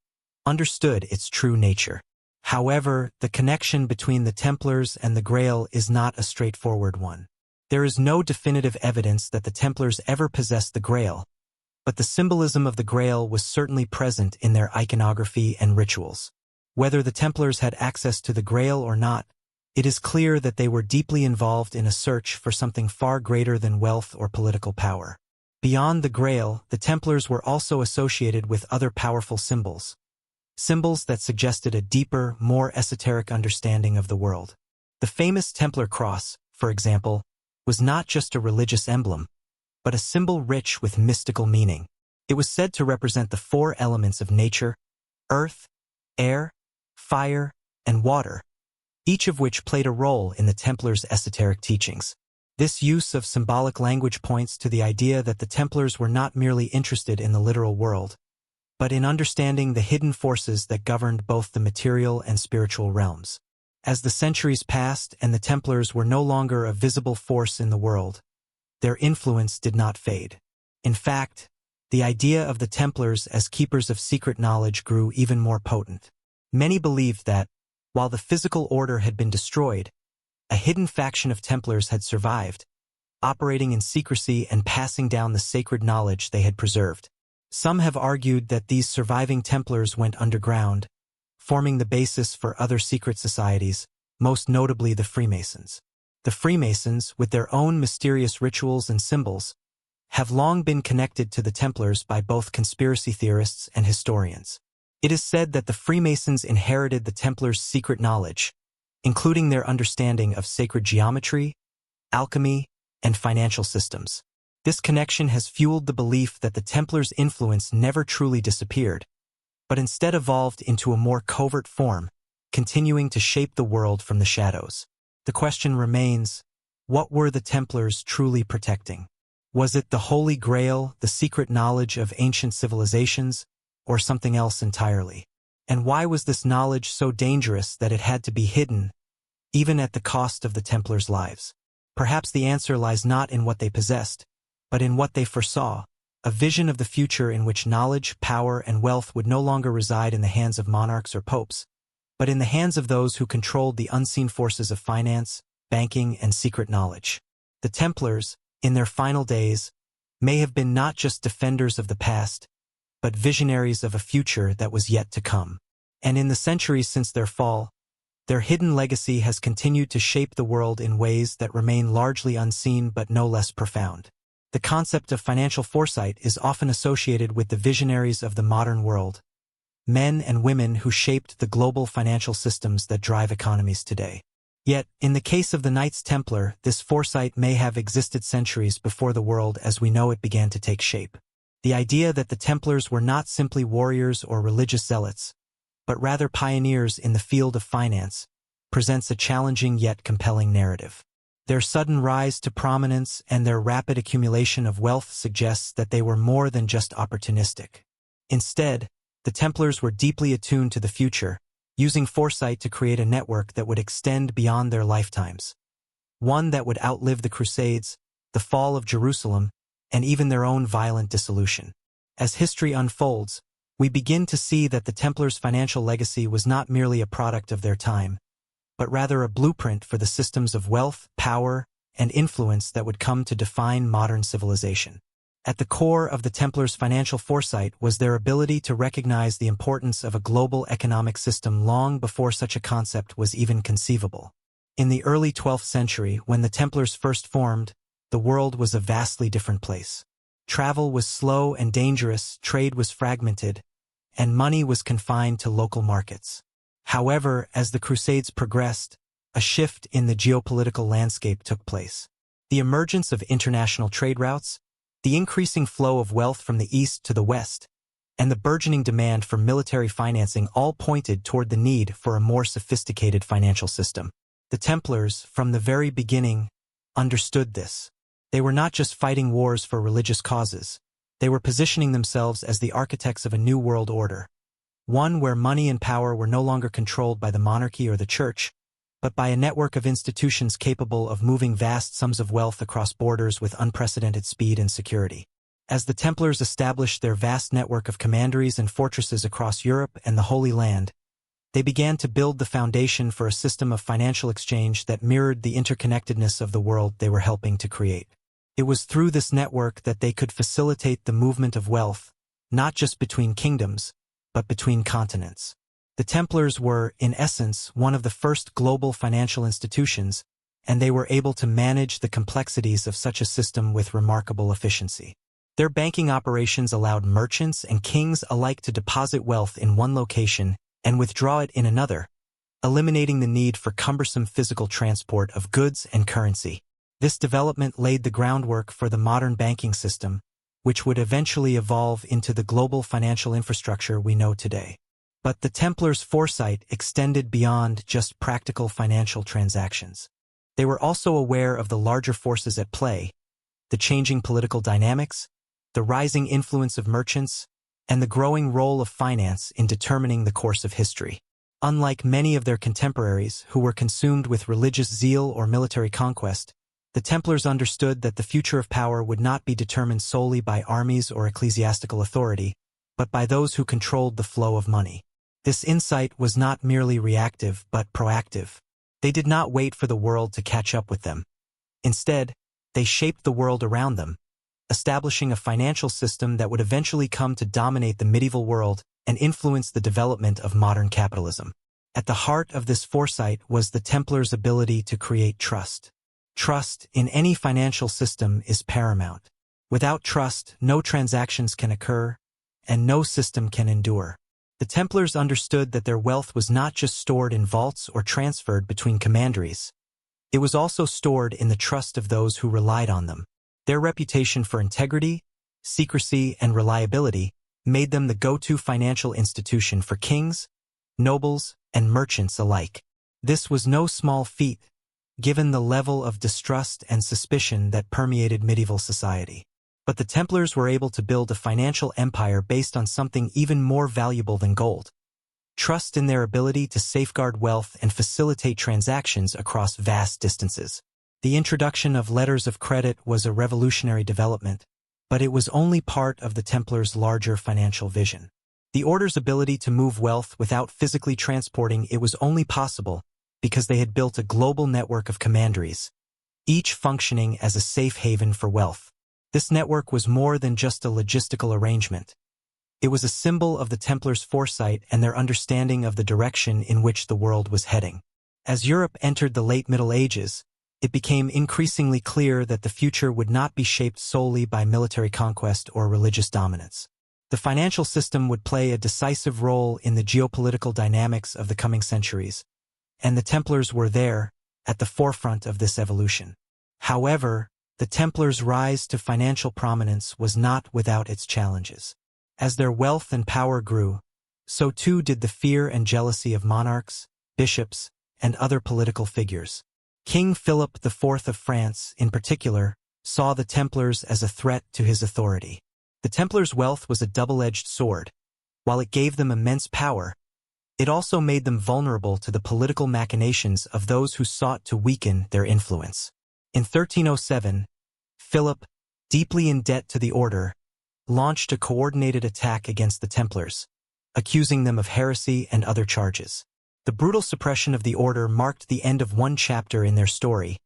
understood its true nature. However, the connection between the Templars and the Grail is not a straightforward one. There is no definitive evidence that the Templars ever possessed the Grail, but the symbolism of the Grail was certainly present in their iconography and rituals. Whether the Templars had access to the Grail or not, it is clear that they were deeply involved in a search for something far greater than wealth or political power. Beyond the Grail, the Templars were also associated with other powerful symbols that suggested a deeper, more esoteric understanding of the world. The famous Templar cross, for example, was not just a religious emblem, but a symbol rich with mystical meaning. It was said to represent the four elements of nature: earth, air, fire, and water, each of which played a role in the Templars' esoteric teachings. This use of symbolic language points to the idea that the Templars were not merely interested in the literal world, but in understanding the hidden forces that governed both the material and spiritual realms. As the centuries passed and the Templars were no longer a visible force in the world, their influence did not fade. In fact, the idea of the Templars as keepers of secret knowledge grew even more potent. Many believed that, while the physical order had been destroyed, a hidden faction of Templars had survived, operating in secrecy and passing down the sacred knowledge they had preserved. Some have argued that these surviving Templars went underground, forming the basis for other secret societies, most notably the Freemasons. The Freemasons, with their own mysterious rituals and symbols, have long been connected to the Templars by both conspiracy theorists and historians. It is said that the Freemasons inherited the Templars' secret knowledge, including their understanding of sacred geometry, alchemy, and financial systems. This connection has fueled the belief that the Templars' influence never truly disappeared, but instead evolved into a more covert form, continuing to shape the world from the shadows. The question remains, what were the Templars truly protecting? Was it the Holy Grail, the secret knowledge of ancient civilizations, or something else entirely? And why was this knowledge so dangerous that it had to be hidden, even at the cost of the Templars' lives? Perhaps the answer lies not in what they possessed, but in what they foresaw, a vision of the future in which knowledge, power, and wealth would no longer reside in the hands of monarchs or popes, but in the hands of those who controlled the unseen forces of finance, banking, and secret knowledge. The Templars, in their final days, may have been not just defenders of the past, but visionaries of a future that was yet to come. And in the centuries since their fall, their hidden legacy has continued to shape the world in ways that remain largely unseen but no less profound. The concept of financial foresight is often associated with the visionaries of the modern world, men and women who shaped the global financial systems that drive economies today. Yet, in the case of the Knights Templar, this foresight may have existed centuries before the world as we know it began to take shape. The idea that the Templars were not simply warriors or religious zealots, but rather pioneers in the field of finance, presents a challenging yet compelling narrative. Their sudden rise to prominence and their rapid accumulation of wealth suggests that they were more than just opportunistic. Instead, the Templars were deeply attuned to the future, using foresight to create a network that would extend beyond their lifetimes. One that would outlive the Crusades, the fall of Jerusalem, and even their own violent dissolution. As history unfolds, we begin to see that the Templars' financial legacy was not merely a product of their time, but rather a blueprint for the systems of wealth, power, and influence that would come to define modern civilization. At the core of the Templars' financial foresight was their ability to recognize the importance of a global economic system long before such a concept was even conceivable. In the early 12th century, when the Templars first formed, the world was a vastly different place. Travel was slow and dangerous, trade was fragmented, and money was confined to local markets. However, as the Crusades progressed, a shift in the geopolitical landscape took place. The emergence of international trade routes, the increasing flow of wealth from the east to the west, and the burgeoning demand for military financing all pointed toward the need for a more sophisticated financial system. The Templars, from the very beginning, understood this. They were not just fighting wars for religious causes. They were positioning themselves as the architects of a new world order, one where money and power were no longer controlled by the monarchy or the church, but by a network of institutions capable of moving vast sums of wealth across borders with unprecedented speed and security. As the Templars established their vast network of commanderies and fortresses across Europe and the Holy Land, they began to build the foundation for a system of financial exchange that mirrored the interconnectedness of the world they were helping to create. It was through this network that they could facilitate the movement of wealth, not just between kingdoms, but between continents. The Templars were, in essence, one of the first global financial institutions, and they were able to manage the complexities of such a system with remarkable efficiency. Their banking operations allowed merchants and kings alike to deposit wealth in one location and withdraw it in another, eliminating the need for cumbersome physical transport of goods and currency. This development laid the groundwork for the modern banking system, which would eventually evolve into the global financial infrastructure we know today. But the Templars' foresight extended beyond just practical financial transactions. They were also aware of the larger forces at play, the changing political dynamics, the rising influence of merchants, and the growing role of finance in determining the course of history. Unlike many of their contemporaries who were consumed with religious zeal or military conquest, the Templars understood that the future of power would not be determined solely by armies or ecclesiastical authority, but by those who controlled the flow of money. This insight was not merely reactive but proactive. They did not wait for the world to catch up with them. Instead, they shaped the world around them, establishing a financial system that would eventually come to dominate the medieval world and influence the development of modern capitalism. At the heart of this foresight was the Templars' ability to create trust. Trust in any financial system is paramount. Without trust, no transactions can occur, and no system can endure. The Templars understood that their wealth was not just stored in vaults or transferred between commanderies. It was also stored in the trust of those who relied on them. Their reputation for integrity, secrecy, and reliability made them the go-to financial institution for kings, nobles, and merchants alike. This was no small feat, given the level of distrust and suspicion that permeated medieval society. But the Templars were able to build a financial empire based on something even more valuable than gold: trust in their ability to safeguard wealth and facilitate transactions across vast distances. The introduction of letters of credit was a revolutionary development, but it was only part of the Templars' larger financial vision. The order's ability to move wealth without physically transporting it was only possible because they had built a global network of commanderies, each functioning as a safe haven for wealth. This network was more than just a logistical arrangement. It was a symbol of the Templars' foresight and their understanding of the direction in which the world was heading. As Europe entered the late Middle Ages, it became increasingly clear that the future would not be shaped solely by military conquest or religious dominance. The financial system would play a decisive role in the geopolitical dynamics of the coming centuries, and the Templars were there, at the forefront of this evolution. However, the Templars' rise to financial prominence was not without its challenges. As their wealth and power grew, so too did the fear and jealousy of monarchs, bishops, and other political figures. King Philip IV of France, in particular, saw the Templars as a threat to his authority. The Templars' wealth was a double-edged sword. While it gave them immense power, it also made them vulnerable to the political machinations of those who sought to weaken their influence. In 1307, Philip, deeply in debt to the order, launched a coordinated attack against the Templars, accusing them of heresy and other charges. The brutal suppression of the order marked the end of one chapter in their story,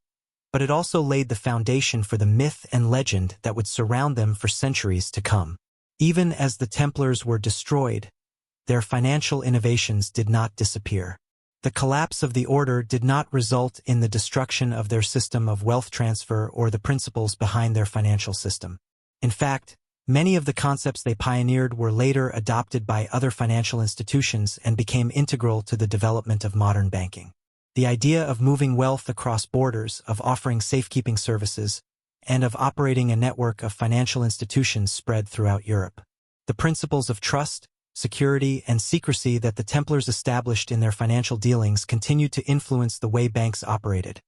but it also laid the foundation for the myth and legend that would surround them for centuries to come. Even as the Templars were destroyed, their financial innovations did not disappear. The collapse of the order did not result in the destruction of their system of wealth transfer or the principles behind their financial system. In fact, many of the concepts they pioneered were later adopted by other financial institutions and became integral to the development of modern banking. The idea of moving wealth across borders, of offering safekeeping services, and of operating a network of financial institutions spread throughout Europe. The principles of trust, security, and secrecy that the Templars established in their financial dealings continued to influence the way banks operated,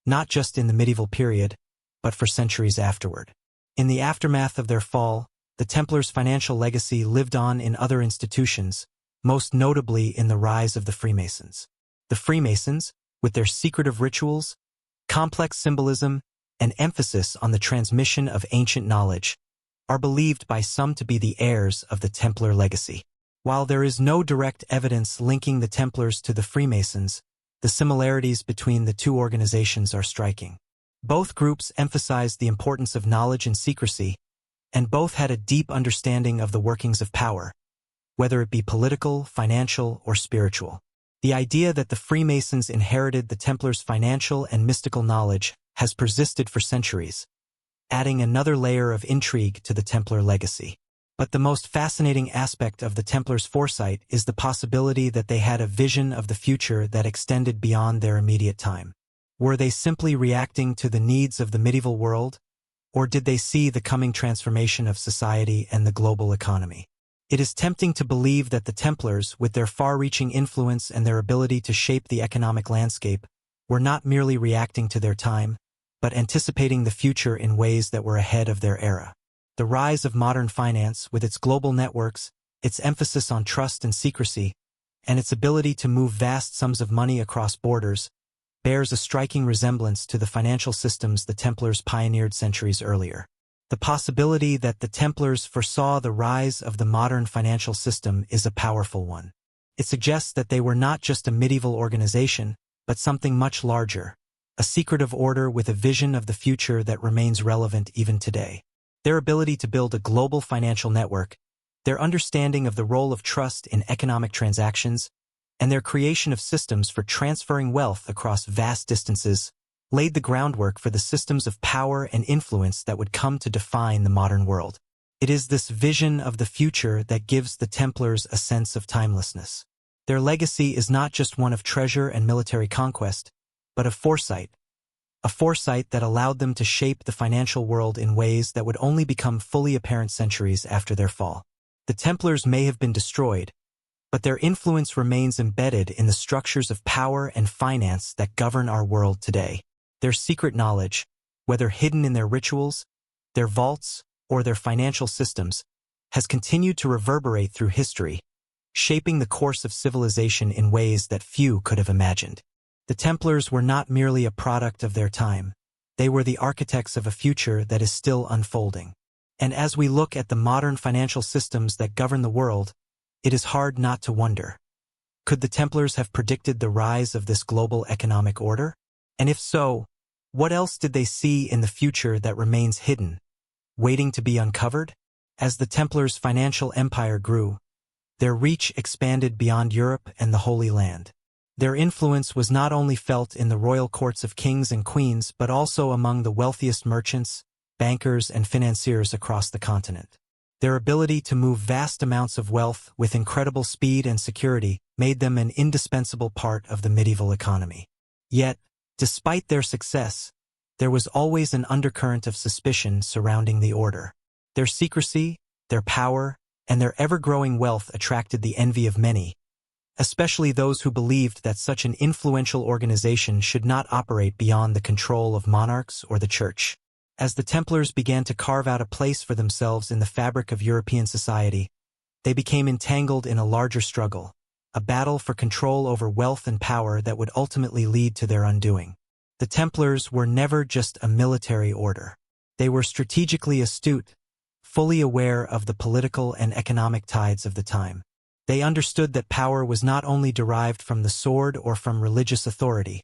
not just in the medieval period, but for centuries afterward. In the aftermath of their fall, the Templars' financial legacy lived on in other institutions, most notably in the rise of the Freemasons. The Freemasons, with their secretive rituals, complex symbolism, and emphasis on the transmission of ancient knowledge, are believed by some to be the heirs of the Templar legacy. While there is no direct evidence linking the Templars to the Freemasons, the similarities between the two organizations are striking. Both groups emphasized the importance of knowledge and secrecy, and both had a deep understanding of the workings of power, whether it be political, financial, or spiritual. The idea that the Freemasons inherited the Templars' financial and mystical knowledge has persisted for centuries, adding another layer of intrigue to the Templar legacy. But the most fascinating aspect of the Templars' foresight is the possibility that they had a vision of the future that extended beyond their immediate time. Were they simply reacting to the needs of the medieval world, or did they see the coming transformation of society and the global economy? It is tempting to believe that the Templars, with their far-reaching influence and their ability to shape the economic landscape, were not merely reacting to their time, but anticipating the future in ways that were ahead of their era. The rise of modern finance, with its global networks, its emphasis on trust and secrecy, and its ability to move vast sums of money across borders, bears a striking resemblance to the financial systems the Templars pioneered centuries earlier. The possibility that the Templars foresaw the rise of the modern financial system is a powerful one. It suggests that they were not just a medieval organization, but something much larger, a secretive order with a vision of the future that remains relevant even today. Their ability to build a global financial network, their understanding of the role of trust in economic transactions, and their creation of systems for transferring wealth across vast distances laid the groundwork for the systems of power and influence that would come to define the modern world. It is this vision of the future that gives the Templars a sense of timelessness. Their legacy is not just one of treasure and military conquest, but of foresight, a foresight that allowed them to shape the financial world in ways that would only become fully apparent centuries after their fall. The Templars may have been destroyed, but their influence remains embedded in the structures of power and finance that govern our world today. Their secret knowledge, whether hidden in their rituals, their vaults, or their financial systems, has continued to reverberate through history, shaping the course of civilization in ways that few could have imagined. The Templars were not merely a product of their time, they were the architects of a future that is still unfolding. And as we look at the modern financial systems that govern the world, it is hard not to wonder, could the Templars have predicted the rise of this global economic order? And if so, what else did they see in the future that remains hidden, waiting to be uncovered? As the Templars' financial empire grew, their reach expanded beyond Europe and the Holy Land. Their influence was not only felt in the royal courts of kings and queens, but also among the wealthiest merchants, bankers, and financiers across the continent. Their ability to move vast amounts of wealth with incredible speed and security made them an indispensable part of the medieval economy. Yet, despite their success, there was always an undercurrent of suspicion surrounding the order. Their secrecy, their power, and their ever-growing wealth attracted the envy of many, especially those who believed that such an influential organization should not operate beyond the control of monarchs or the church. As the Templars began to carve out a place for themselves in the fabric of European society, they became entangled in a larger struggle, a battle for control over wealth and power that would ultimately lead to their undoing. The Templars were never just a military order. They were strategically astute, fully aware of the political and economic tides of the time. They understood that power was not only derived from the sword or from religious authority,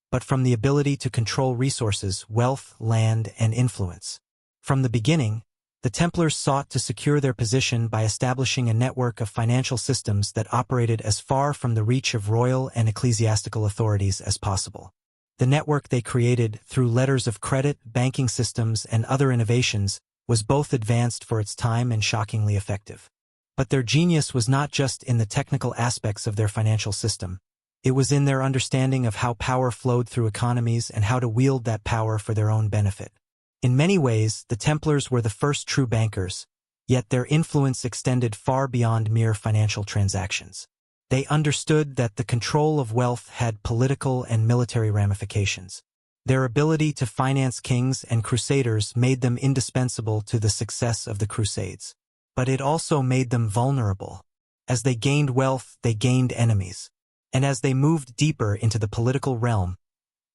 but from the ability to control resources, wealth, land, and influence. From the beginning, the Templars sought to secure their position by establishing a network of financial systems that operated as far from the reach of royal and ecclesiastical authorities as possible. The network they created through letters of credit, banking systems, and other innovations was both advanced for its time and shockingly effective. But their genius was not just in the technical aspects of their financial system. It was in their understanding of how power flowed through economies and how to wield that power for their own benefit. In many ways, the Templars were the first true bankers, yet their influence extended far beyond mere financial transactions. They understood that the control of wealth had political and military ramifications. Their ability to finance kings and crusaders made them indispensable to the success of the Crusades. But it also made them vulnerable. As they gained wealth, they gained enemies. And as they moved deeper into the political realm,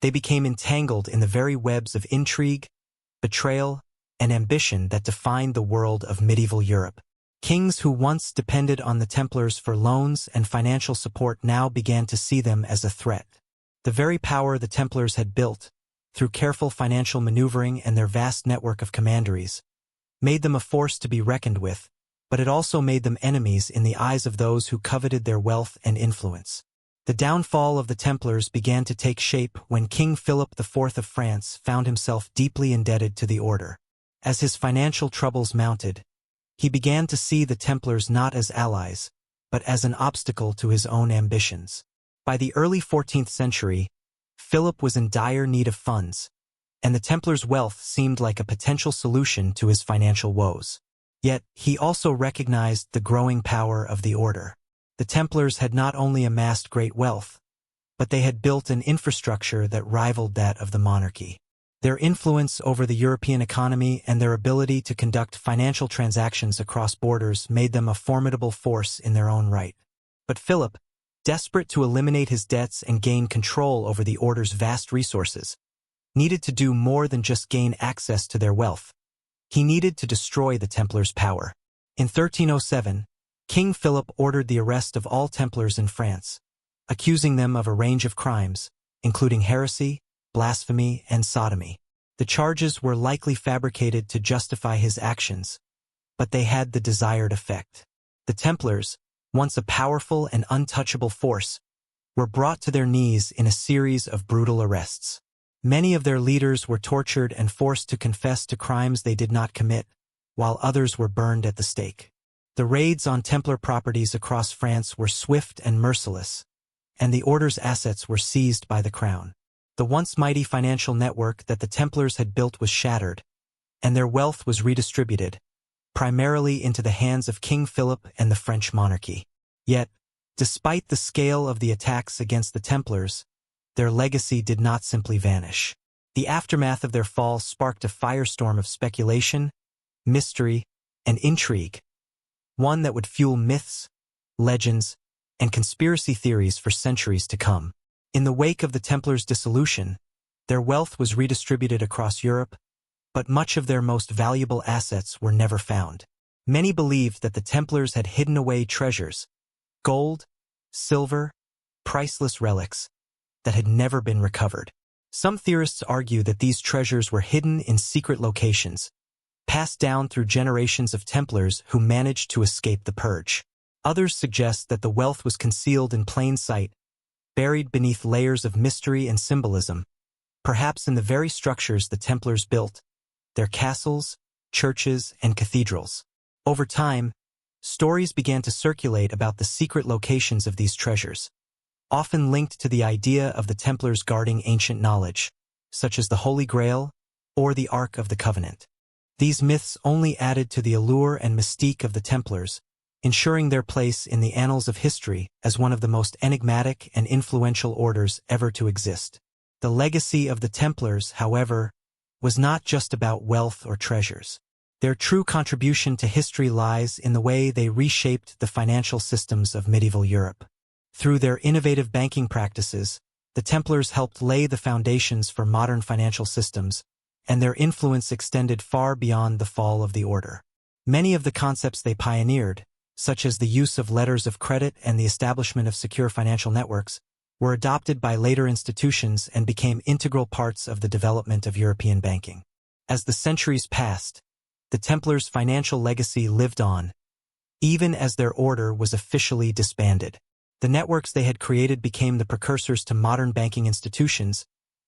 they became entangled in the very webs of intrigue, betrayal, and ambition that defined the world of medieval Europe. Kings who once depended on the Templars for loans and financial support now began to see them as a threat. The very power the Templars had built, through careful financial maneuvering and their vast network of commanderies, made them a force to be reckoned with, but it also made them enemies in the eyes of those who coveted their wealth and influence. The downfall of the Templars began to take shape when King Philip IV of France found himself deeply indebted to the order. As his financial troubles mounted, he began to see the Templars not as allies, but as an obstacle to his own ambitions. By the early 14th century, Philip was in dire need of funds, and the Templars' wealth seemed like a potential solution to his financial woes. Yet, he also recognized the growing power of the order. The Templars had not only amassed great wealth, but they had built an infrastructure that rivaled that of the monarchy. Their influence over the European economy and their ability to conduct financial transactions across borders made them a formidable force in their own right. But Philip, desperate to eliminate his debts and gain control over the order's vast resources, needed to do more than just gain access to their wealth. He needed to destroy the Templars' power. In 1307, King Philip ordered the arrest of all Templars in France, accusing them of a range of crimes, including heresy, blasphemy, and sodomy. The charges were likely fabricated to justify his actions, but they had the desired effect. The Templars, once a powerful and untouchable force, were brought to their knees in a series of brutal arrests. Many of their leaders were tortured and forced to confess to crimes they did not commit, while others were burned at the stake. The raids on Templar properties across France were swift and merciless, and the order's assets were seized by the crown. The once mighty financial network that the Templars had built was shattered, and their wealth was redistributed, primarily into the hands of King Philip and the French monarchy. Yet, despite the scale of the attacks against the Templars, their legacy did not simply vanish. The aftermath of their fall sparked a firestorm of speculation, mystery, and intrigue, one that would fuel myths, legends, and conspiracy theories for centuries to come. In the wake of the Templars' dissolution, their wealth was redistributed across Europe, but much of their most valuable assets were never found. Many believed that the Templars had hidden away treasures, gold, silver, priceless relics, that had never been recovered. Some theorists argue that these treasures were hidden in secret locations, passed down through generations of Templars who managed to escape the purge. Others suggest that the wealth was concealed in plain sight, buried beneath layers of mystery and symbolism, perhaps in the very structures the Templars built, their castles, churches, and cathedrals. Over time, stories began to circulate about the secret locations of these treasures, often linked to the idea of the Templars guarding ancient knowledge, such as the Holy Grail or the Ark of the Covenant. These myths only added to the allure and mystique of the Templars, ensuring their place in the annals of history as one of the most enigmatic and influential orders ever to exist. The legacy of the Templars, however, was not just about wealth or treasures. Their true contribution to history lies in the way they reshaped the financial systems of medieval Europe. Through their innovative banking practices, the Templars helped lay the foundations for modern financial systems, and their influence extended far beyond the fall of the order. Many of the concepts they pioneered, such as the use of letters of credit and the establishment of secure financial networks, were adopted by later institutions and became integral parts of the development of European banking. As the centuries passed, the Templars' financial legacy lived on, even as their order was officially disbanded. The networks they had created became the precursors to modern banking institutions,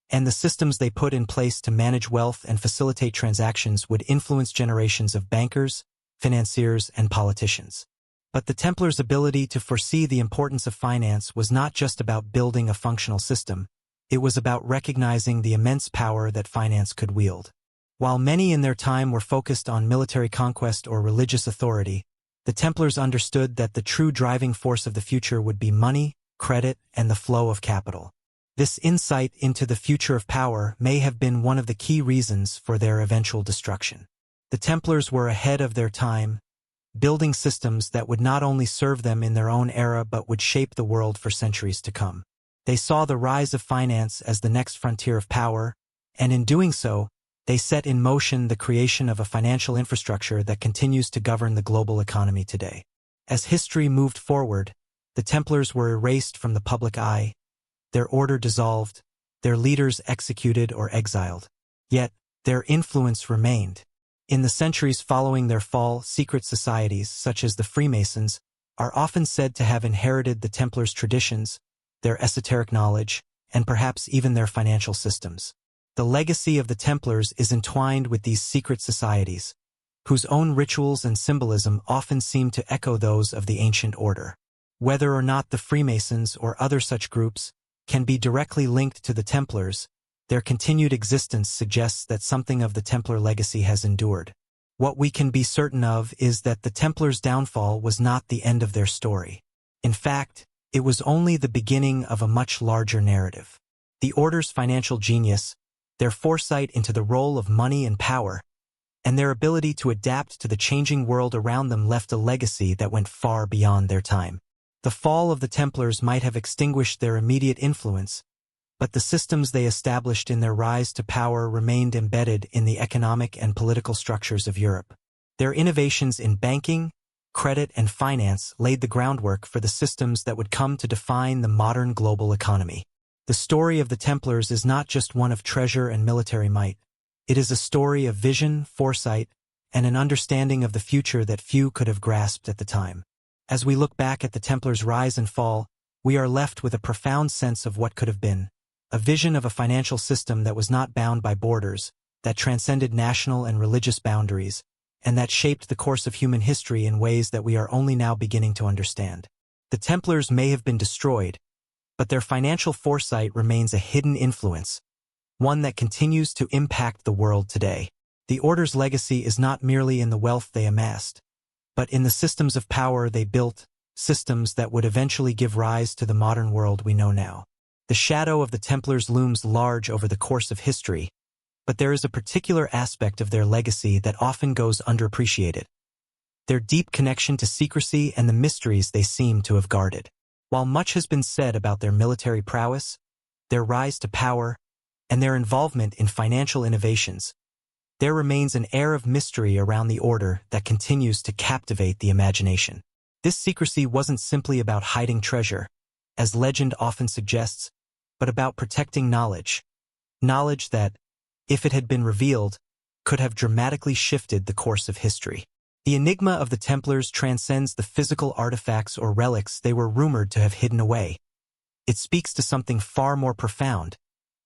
and the systems they put in place to manage wealth and facilitate transactions would influence generations of bankers, financiers, and politicians. But the Templars' ability to foresee the importance of finance was not just about building a functional system, it was about recognizing the immense power that finance could wield. While many in their time were focused on military conquest or religious authority, the Templars understood that the true driving force of the future would be money, credit, and the flow of capital. This insight into the future of power may have been one of the key reasons for their eventual destruction. The Templars were ahead of their time, building systems that would not only serve them in their own era but would shape the world for centuries to come. They saw the rise of finance as the next frontier of power, and in doing so, they set in motion the creation of a financial infrastructure that continues to govern the global economy today. As history moved forward, the Templars were erased from the public eye, their order dissolved, their leaders executed or exiled. Yet, their influence remained. In the centuries following their fall, secret societies, such as the Freemasons, are often said to have inherited the Templars' traditions, their esoteric knowledge, and perhaps even their financial systems. The legacy of the Templars is entwined with these secret societies, whose own rituals and symbolism often seem to echo those of the ancient order. Whether or not the Freemasons or other such groups can be directly linked to the Templars, their continued existence suggests that something of the Templar legacy has endured. What we can be certain of is that the Templars' downfall was not the end of their story. In fact, it was only the beginning of a much larger narrative. The Order's financial genius, their foresight into the role of money and power, and their ability to adapt to the changing world around them left a legacy that went far beyond their time. The fall of the Templars might have extinguished their immediate influence, but the systems they established in their rise to power remained embedded in the economic and political structures of Europe. Their innovations in banking, credit, and finance laid the groundwork for the systems that would come to define the modern global economy. The story of the Templars is not just one of treasure and military might. It is a story of vision, foresight, and an understanding of the future that few could have grasped at the time. As we look back at the Templars' rise and fall, we are left with a profound sense of what could have been. A vision of a financial system that was not bound by borders, that transcended national and religious boundaries, and that shaped the course of human history in ways that we are only now beginning to understand. The Templars may have been destroyed, but their financial foresight remains a hidden influence, one that continues to impact the world today. The Order's legacy is not merely in the wealth they amassed, but in the systems of power they built, systems that would eventually give rise to the modern world we know now. The shadow of the Templars looms large over the course of history, but there is a particular aspect of their legacy that often goes underappreciated: their deep connection to secrecy and the mysteries they seem to have guarded. While much has been said about their military prowess, their rise to power, and their involvement in financial innovations, there remains an air of mystery around the Order that continues to captivate the imagination. This secrecy wasn't simply about hiding treasure, as legend often suggests, but about protecting knowledge. Knowledge that, if it had been revealed, could have dramatically shifted the course of history. The enigma of the Templars transcends the physical artifacts or relics they were rumored to have hidden away. It speaks to something far more profound,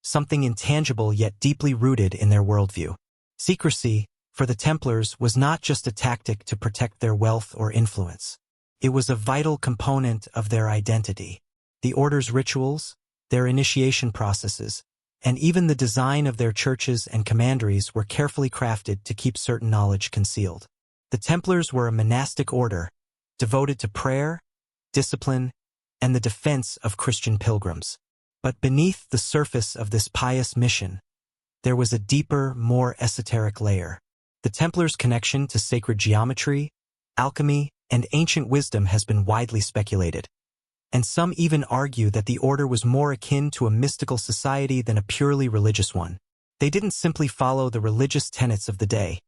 something intangible yet deeply rooted in their worldview. Secrecy, for the Templars, was not just a tactic to protect their wealth or influence. It was a vital component of their identity. The Order's rituals, their initiation processes, and even the design of their churches and commanderies were carefully crafted to keep certain knowledge concealed. The Templars were a monastic order, devoted to prayer, discipline, and the defense of Christian pilgrims. But beneath the surface of this pious mission, there was a deeper, more esoteric layer. The Templars' connection to sacred geometry, alchemy, and ancient wisdom has been widely speculated, and some even argue that the Order was more akin to a mystical society than a purely religious one. They didn't simply follow the religious tenets of the day.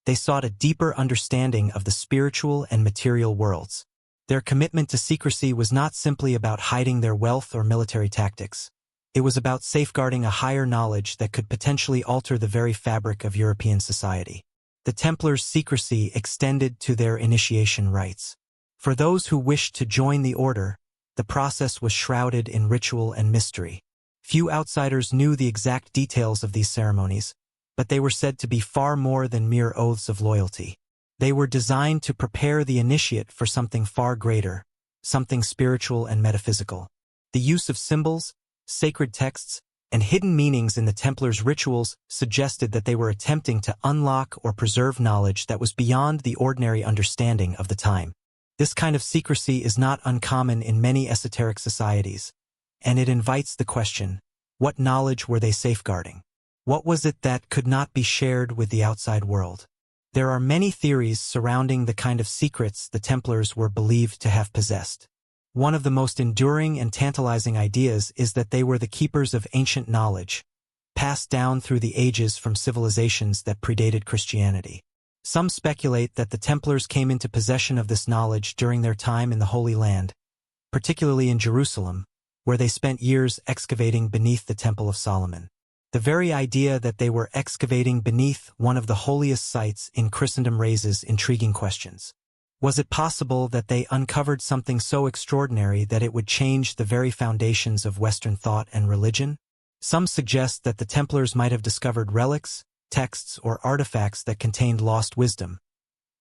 They sought a deeper understanding of the spiritual and material worlds. Their commitment to secrecy was not simply about hiding their wealth or military tactics. It was about safeguarding a higher knowledge that could potentially alter the very fabric of European society. The Templars' secrecy extended to their initiation rites. For those who wished to join the Order, the process was shrouded in ritual and mystery. Few outsiders knew the exact details of these ceremonies, but they were said to be far more than mere oaths of loyalty. They were designed to prepare the initiate for something far greater, something spiritual and metaphysical. The use of symbols, sacred texts, and hidden meanings in the Templars' rituals suggested that they were attempting to unlock or preserve knowledge that was beyond the ordinary understanding of the time. This kind of secrecy is not uncommon in many esoteric societies, and it invites the question: what knowledge were they safeguarding? What was it that could not be shared with the outside world? There are many theories surrounding the kind of secrets the Templars were believed to have possessed. One of the most enduring and tantalizing ideas is that they were the keepers of ancient knowledge, passed down through the ages from civilizations that predated Christianity. Some speculate that the Templars came into possession of this knowledge during their time in the Holy Land, particularly in Jerusalem, where they spent years excavating beneath the Temple of Solomon. The very idea that they were excavating beneath one of the holiest sites in Christendom raises intriguing questions. Was it possible that they uncovered something so extraordinary that it would change the very foundations of Western thought and religion? Some suggest that the Templars might have discovered relics, texts, or artifacts that contained lost wisdom,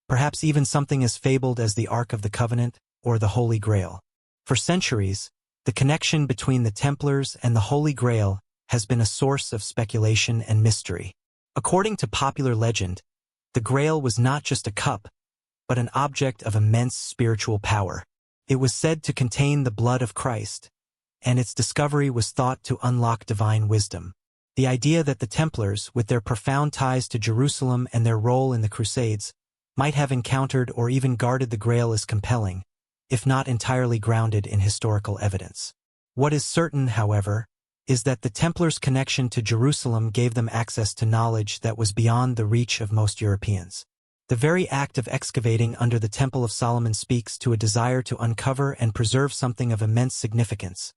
perhaps even something as fabled as the Ark of the Covenant or the Holy Grail. For centuries, the connection between the Templars and the Holy Grail has been a source of speculation and mystery. According to popular legend, the Grail was not just a cup, but an object of immense spiritual power. It was said to contain the blood of Christ, and its discovery was thought to unlock divine wisdom. The idea that the Templars, with their profound ties to Jerusalem and their role in the Crusades, might have encountered or even guarded the Grail is compelling, if not entirely grounded in historical evidence. What is certain, however, is that the Templars' connection to Jerusalem gave them access to knowledge that was beyond the reach of most Europeans. The very act of excavating under the Temple of Solomon speaks to a desire to uncover and preserve something of immense significance,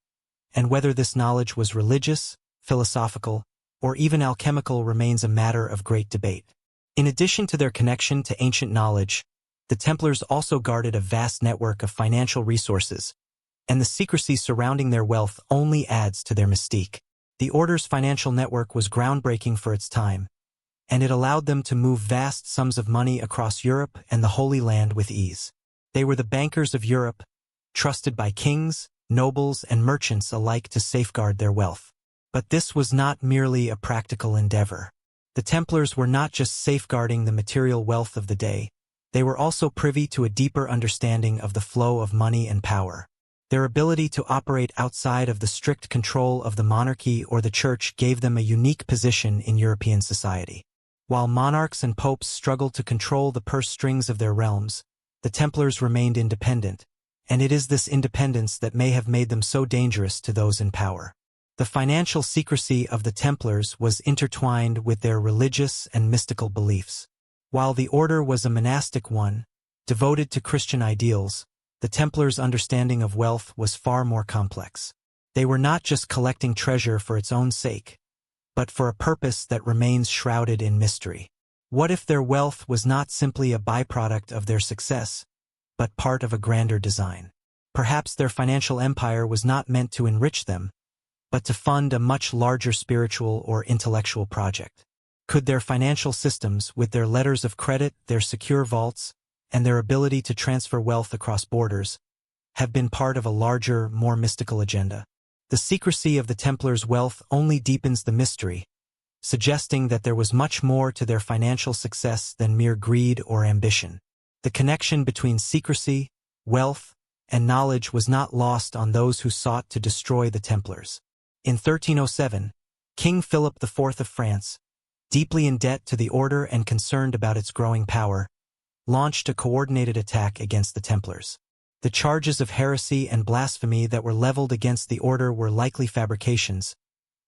and whether this knowledge was religious, philosophical, or even alchemical remains a matter of great debate. In addition to their connection to ancient knowledge, the Templars also guarded a vast network of financial resources, and the secrecy surrounding their wealth only adds to their mystique. The Order's financial network was groundbreaking for its time, and it allowed them to move vast sums of money across Europe and the Holy Land with ease. They were the bankers of Europe, trusted by kings, nobles, and merchants alike to safeguard their wealth. But this was not merely a practical endeavor. The Templars were not just safeguarding the material wealth of the day, they were also privy to a deeper understanding of the flow of money and power. Their ability to operate outside of the strict control of the monarchy or the church gave them a unique position in European society. While monarchs and popes struggled to control the purse strings of their realms, the Templars remained independent, and it is this independence that may have made them so dangerous to those in power. The financial secrecy of the Templars was intertwined with their religious and mystical beliefs. While the order was a monastic one, devoted to Christian ideals, the Templars' understanding of wealth was far more complex. They were not just collecting treasure for its own sake, but for a purpose that remains shrouded in mystery. What if their wealth was not simply a byproduct of their success, but part of a grander design? Perhaps their financial empire was not meant to enrich them, but to fund a much larger spiritual or intellectual project. Could their financial systems, with their letters of credit, their secure vaults, and their ability to transfer wealth across borders, have been part of a larger, more mystical agenda? The secrecy of the Templars' wealth only deepens the mystery, suggesting that there was much more to their financial success than mere greed or ambition. The connection between secrecy, wealth, and knowledge was not lost on those who sought to destroy the Templars. In 1307, King Philip IV of France, deeply in debt to the order and concerned about its growing power, launched a coordinated attack against the Templars. The charges of heresy and blasphemy that were leveled against the order were likely fabrications,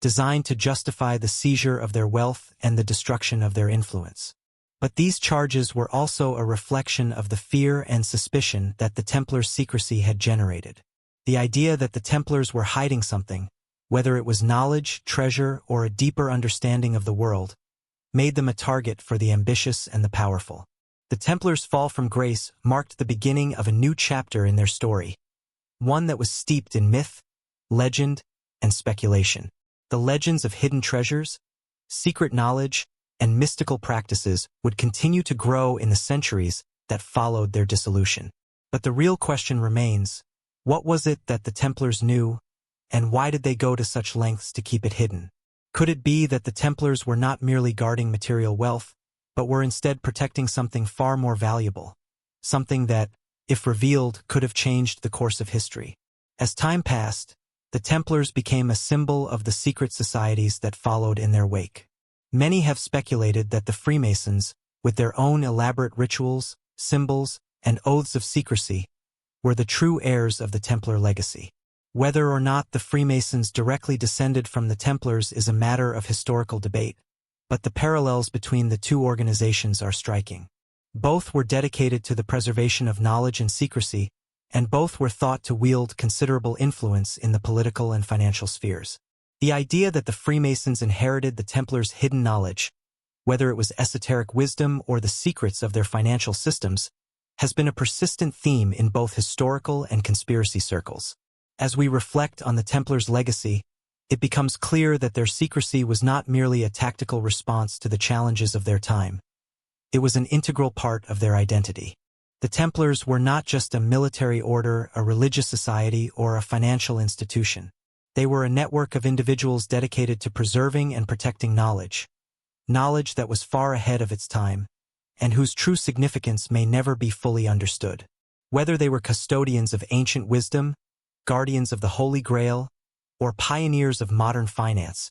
designed to justify the seizure of their wealth and the destruction of their influence. But these charges were also a reflection of the fear and suspicion that the Templars' secrecy had generated. The idea that the Templars were hiding something, whether it was knowledge, treasure, or a deeper understanding of the world, made them a target for the ambitious and the powerful. The Templars' fall from grace marked the beginning of a new chapter in their story, one that was steeped in myth, legend, and speculation. The legends of hidden treasures, secret knowledge, and mystical practices would continue to grow in the centuries that followed their dissolution. But the real question remains, what was it that the Templars knew, and why did they go to such lengths to keep it hidden? Could it be that the Templars were not merely guarding material wealth, but were instead protecting something far more valuable, something that, if revealed, could have changed the course of history? As time passed, the Templars became a symbol of the secret societies that followed in their wake. Many have speculated that the Freemasons, with their own elaborate rituals, symbols, and oaths of secrecy, were the true heirs of the Templar legacy. Whether or not the Freemasons directly descended from the Templars is a matter of historical debate, but the parallels between the two organizations are striking. Both were dedicated to the preservation of knowledge and secrecy, and both were thought to wield considerable influence in the political and financial spheres. The idea that the Freemasons inherited the Templars' hidden knowledge, whether it was esoteric wisdom or the secrets of their financial systems, has been a persistent theme in both historical and conspiracy circles. As we reflect on the Templars' legacy, it becomes clear that their secrecy was not merely a tactical response to the challenges of their time. It was an integral part of their identity. The Templars were not just a military order, a religious society, or a financial institution. They were a network of individuals dedicated to preserving and protecting knowledge that was far ahead of its time, and whose true significance may never be fully understood. Whether they were custodians of ancient wisdom, guardians of the Holy Grail, or pioneers of modern finance,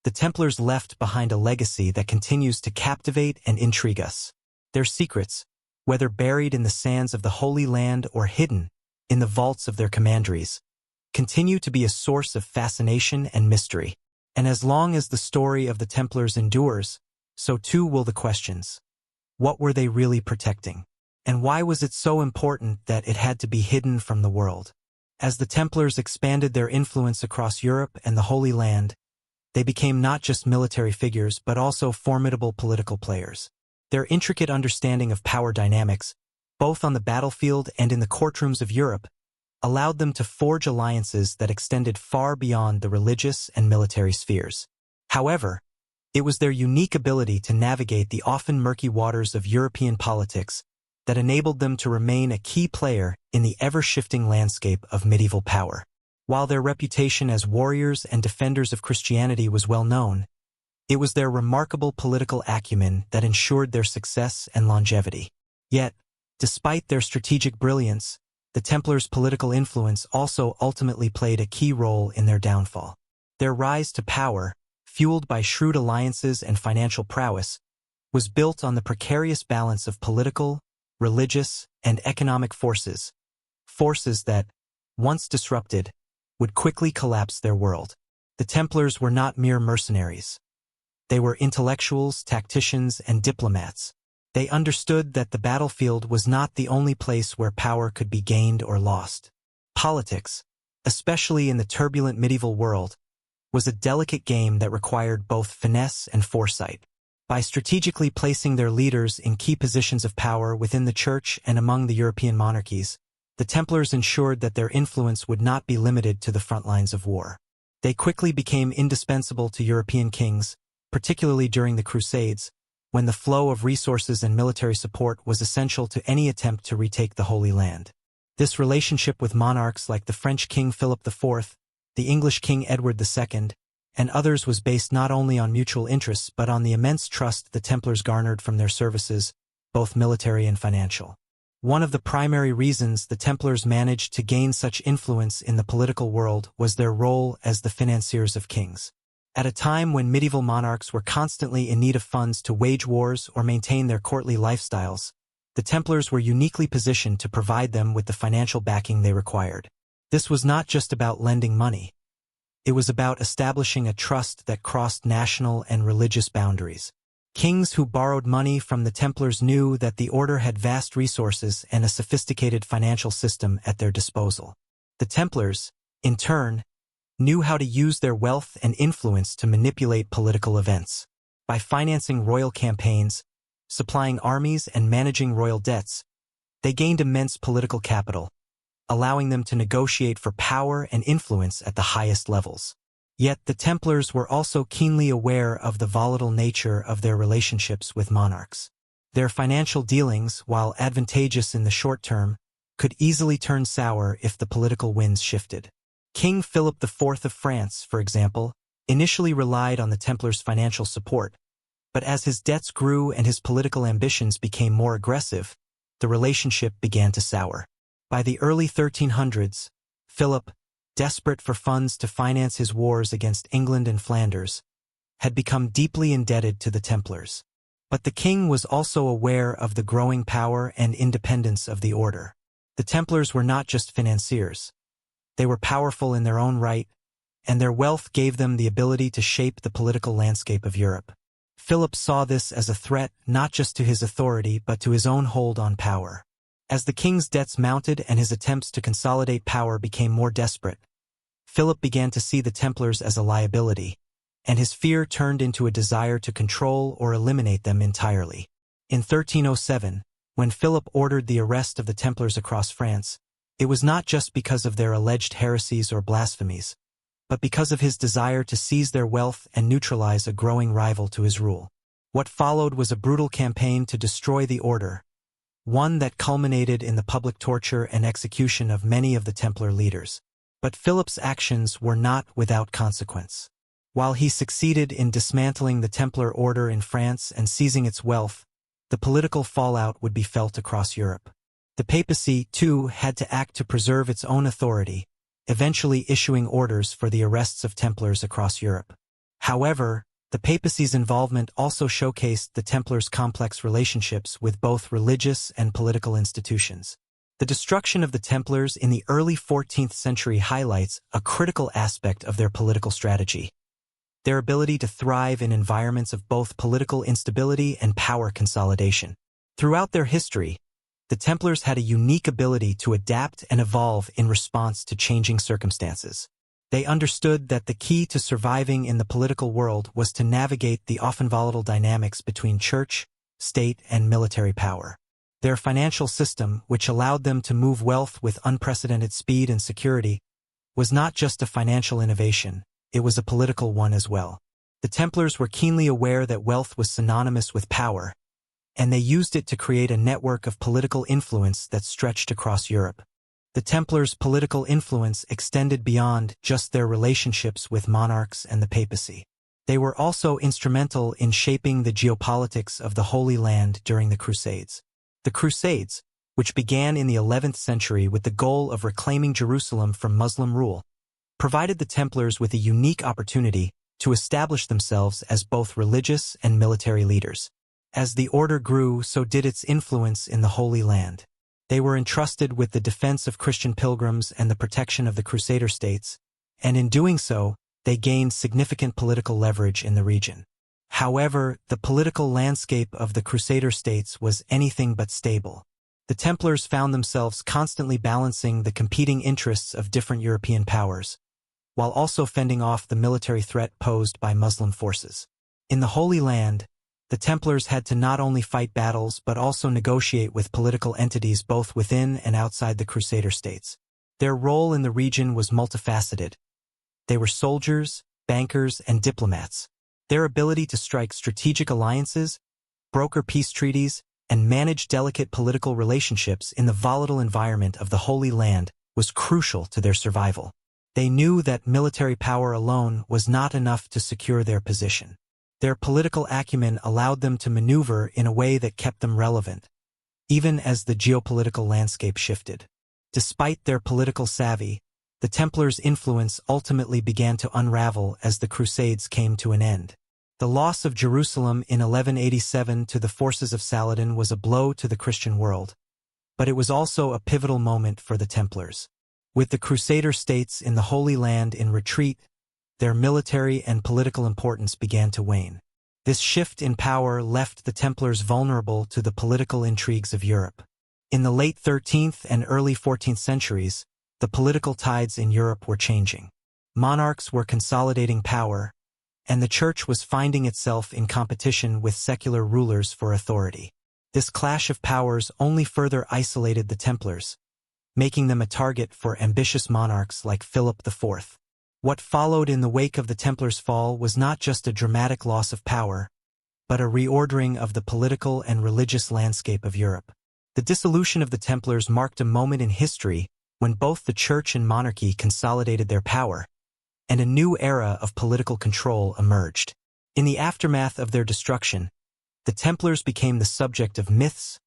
the Templars left behind a legacy that continues to captivate and intrigue us. Their secrets, whether buried in the sands of the Holy Land or hidden in the vaults of their commanderies, continue to be a source of fascination and mystery. And as long as the story of the Templars endures, so too will the questions. What were they really protecting? And why was it so important that it had to be hidden from the world? As the Templars expanded their influence across Europe and the Holy Land, they became not just military figures but also formidable political players. Their intricate understanding of power dynamics, both on the battlefield and in the courtrooms of Europe, allowed them to forge alliances that extended far beyond the religious and military spheres. However, it was their unique ability to navigate the often murky waters of European politics that enabled them to remain a key player in the ever-shifting landscape of medieval power. While their reputation as warriors and defenders of Christianity was well known, it was their remarkable political acumen that ensured their success and longevity. Yet, despite their strategic brilliance, the Templars' political influence also ultimately played a key role in their downfall. Their rise to power, fueled by shrewd alliances and financial prowess, was built on the precarious balance of political, religious, and economic forces that, once disrupted, would quickly collapse their world. The Templars were not mere mercenaries. They were intellectuals, tacticians, and diplomats. They understood that the battlefield was not the only place where power could be gained or lost. Politics, especially in the turbulent medieval world, was a delicate game that required both finesse and foresight. By strategically placing their leaders in key positions of power within the Church and among the European monarchies, the Templars ensured that their influence would not be limited to the front lines of war. They quickly became indispensable to European kings, particularly during the Crusades, when the flow of resources and military support was essential to any attempt to retake the Holy Land. This relationship with monarchs like the French King Philip IV, the English King Edward II, and others was based not only on mutual interests but on the immense trust the Templars garnered from their services, both military and financial. One of the primary reasons the Templars managed to gain such influence in the political world was their role as the financiers of kings. At a time when medieval monarchs were constantly in need of funds to wage wars or maintain their courtly lifestyles, the Templars were uniquely positioned to provide them with the financial backing they required. This was not just about lending money. It was about establishing a trust that crossed national and religious boundaries. Kings who borrowed money from the Templars knew that the order had vast resources and a sophisticated financial system at their disposal. The Templars, in turn, knew how to use their wealth and influence to manipulate political events. By financing royal campaigns, supplying armies, and managing royal debts, they gained immense political capital, allowing them to negotiate for power and influence at the highest levels. Yet the Templars were also keenly aware of the volatile nature of their relationships with monarchs. Their financial dealings, while advantageous in the short term, could easily turn sour if the political winds shifted. King Philip IV of France, for example, initially relied on the Templars' financial support, but as his debts grew and his political ambitions became more aggressive, the relationship began to sour. By the early 1300s, Philip, desperate for funds to finance his wars against England and Flanders, had become deeply indebted to the Templars. But the king was also aware of the growing power and independence of the order. The Templars were not just financiers. They were powerful in their own right, and their wealth gave them the ability to shape the political landscape of Europe. Philip saw this as a threat not just to his authority but to his own hold on power. As the king's debts mounted and his attempts to consolidate power became more desperate, Philip began to see the Templars as a liability, and his fear turned into a desire to control or eliminate them entirely. In 1307, when Philip ordered the arrest of the Templars across France, it was not just because of their alleged heresies or blasphemies, but because of his desire to seize their wealth and neutralize a growing rival to his rule. What followed was a brutal campaign to destroy the order, one that culminated in the public torture and execution of many of the Templar leaders. But Philip's actions were not without consequence. While he succeeded in dismantling the Templar order in France and seizing its wealth, the political fallout would be felt across Europe. The papacy, too, had to act to preserve its own authority, eventually issuing orders for the arrests of Templars across Europe. However, the papacy's involvement also showcased the Templars' complex relationships with both religious and political institutions. The destruction of the Templars in the early 14th century highlights a critical aspect of their political strategy: their ability to thrive in environments of both political instability and power consolidation. Throughout their history, the Templars had a unique ability to adapt and evolve in response to changing circumstances. They understood that the key to surviving in the political world was to navigate the often volatile dynamics between church, state, and military power. Their financial system, which allowed them to move wealth with unprecedented speed and security, was not just a financial innovation, it was a political one as well. The Templars were keenly aware that wealth was synonymous with power, and they used it to create a network of political influence that stretched across Europe. The Templars' political influence extended beyond just their relationships with monarchs and the papacy. They were also instrumental in shaping the geopolitics of the Holy Land during the Crusades. The Crusades, which began in the 11th century with the goal of reclaiming Jerusalem from Muslim rule, provided the Templars with a unique opportunity to establish themselves as both religious and military leaders. As the order grew, so did its influence in the Holy Land. They were entrusted with the defense of Christian pilgrims and the protection of the Crusader states, and in doing so, they gained significant political leverage in the region. However, the political landscape of the Crusader states was anything but stable. The Templars found themselves constantly balancing the competing interests of different European powers, while also fending off the military threat posed by Muslim forces. In the Holy Land, the Templars had to not only fight battles but also negotiate with political entities both within and outside the Crusader states. Their role in the region was multifaceted. They were soldiers, bankers, and diplomats. Their ability to strike strategic alliances, broker peace treaties, and manage delicate political relationships in the volatile environment of the Holy Land was crucial to their survival. They knew that military power alone was not enough to secure their position. Their political acumen allowed them to maneuver in a way that kept them relevant, even as the geopolitical landscape shifted. Despite their political savvy, the Templars' influence ultimately began to unravel as the Crusades came to an end. The loss of Jerusalem in 1187 to the forces of Saladin was a blow to the Christian world, but it was also a pivotal moment for the Templars. With the Crusader states in the Holy Land in retreat, their military and political importance began to wane. This shift in power left the Templars vulnerable to the political intrigues of Europe. In the late 13th and early 14th centuries, the political tides in Europe were changing. Monarchs were consolidating power, and the Church was finding itself in competition with secular rulers for authority. This clash of powers only further isolated the Templars, making them a target for ambitious monarchs like Philip IV. What followed in the wake of the Templars' fall was not just a dramatic loss of power, but a reordering of the political and religious landscape of Europe. The dissolution of the Templars marked a moment in history when both the Church and monarchy consolidated their power, and a new era of political control emerged. In the aftermath of their destruction, the Templars became the subject of myths,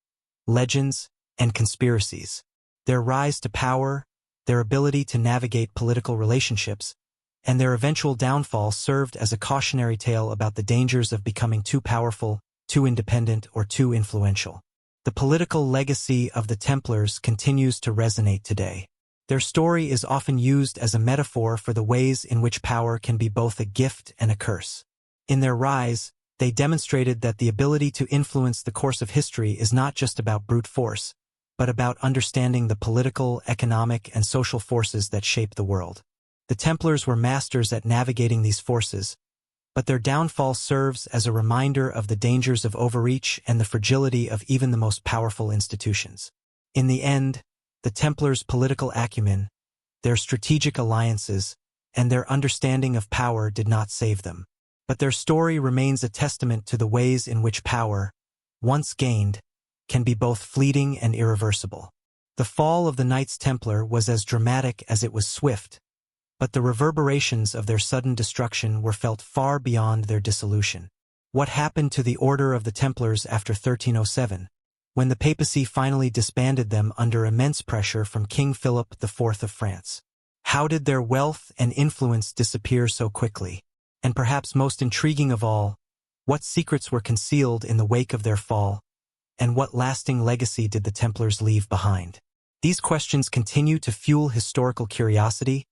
legends, and conspiracies. Their rise to power, their ability to navigate political relationships, and their eventual downfall served as a cautionary tale about the dangers of becoming too powerful, too independent, or too influential. The political legacy of the Templars continues to resonate today. Their story is often used as a metaphor for the ways in which power can be both a gift and a curse. In their rise, they demonstrated that the ability to influence the course of history is not just about brute force, but about understanding the political, economic, and social forces that shape the world. The Templars were masters at navigating these forces, but their downfall serves as a reminder of the dangers of overreach and the fragility of even the most powerful institutions. In the end, the Templars' political acumen, their strategic alliances, and their understanding of power did not save them. But their story remains a testament to the ways in which power, once gained, can be both fleeting and irreversible. The fall of the Knights Templar was as dramatic as it was swift, but the reverberations of their sudden destruction were felt far beyond their dissolution. What happened to the Order of the Templars after 1307, when the papacy finally disbanded them under immense pressure from King Philip IV of France? How did their wealth and influence disappear so quickly? And perhaps most intriguing of all, what secrets were concealed in the wake of their fall, and what lasting legacy did the Templars leave behind? These questions continue to fuel historical curiosity,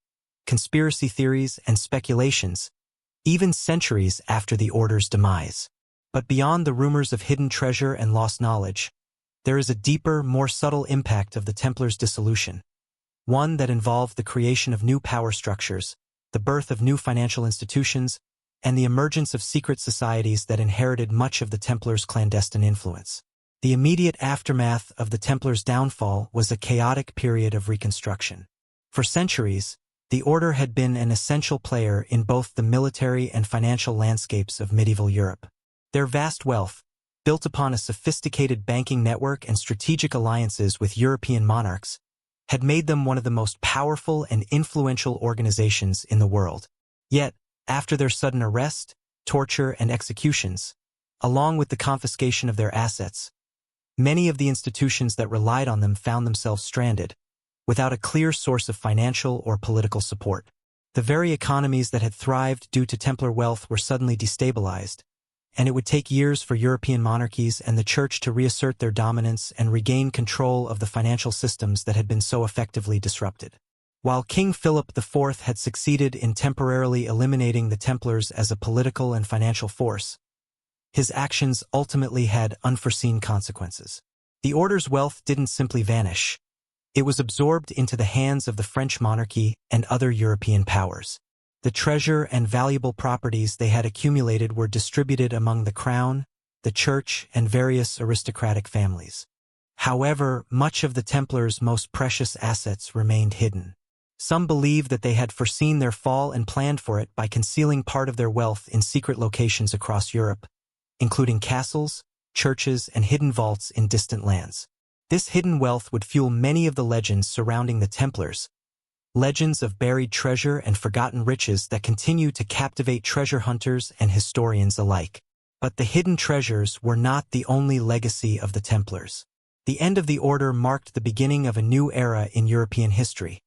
conspiracy theories, and speculations, even centuries after the Order's demise. But beyond the rumors of hidden treasure and lost knowledge, there is a deeper, more subtle impact of the Templars' dissolution, one that involved the creation of new power structures, the birth of new financial institutions, and the emergence of secret societies that inherited much of the Templars' clandestine influence. The immediate aftermath of the Templars' downfall was a chaotic period of reconstruction. For centuries, the Order had been an essential player in both the military and financial landscapes of medieval Europe. Their vast wealth, built upon a sophisticated banking network and strategic alliances with European monarchs, had made them one of the most powerful and influential organizations in the world. Yet, after their sudden arrest, torture, and executions, along with the confiscation of their assets, many of the institutions that relied on them found themselves stranded, without a clear source of financial or political support. The very economies that had thrived due to Templar wealth were suddenly destabilized, and it would take years for European monarchies and the Church to reassert their dominance and regain control of the financial systems that had been so effectively disrupted. While King Philip IV had succeeded in temporarily eliminating the Templars as a political and financial force, his actions ultimately had unforeseen consequences. The Order's wealth didn't simply vanish. It was absorbed into the hands of the French monarchy and other European powers. The treasure and valuable properties they had accumulated were distributed among the crown, the church, and various aristocratic families. However, much of the Templars' most precious assets remained hidden. Some believe that they had foreseen their fall and planned for it by concealing part of their wealth in secret locations across Europe, including castles, churches, and hidden vaults in distant lands. This hidden wealth would fuel many of the legends surrounding the Templars, legends of buried treasure and forgotten riches that continue to captivate treasure hunters and historians alike. But the hidden treasures were not the only legacy of the Templars. The end of the Order marked the beginning of a new era in European history,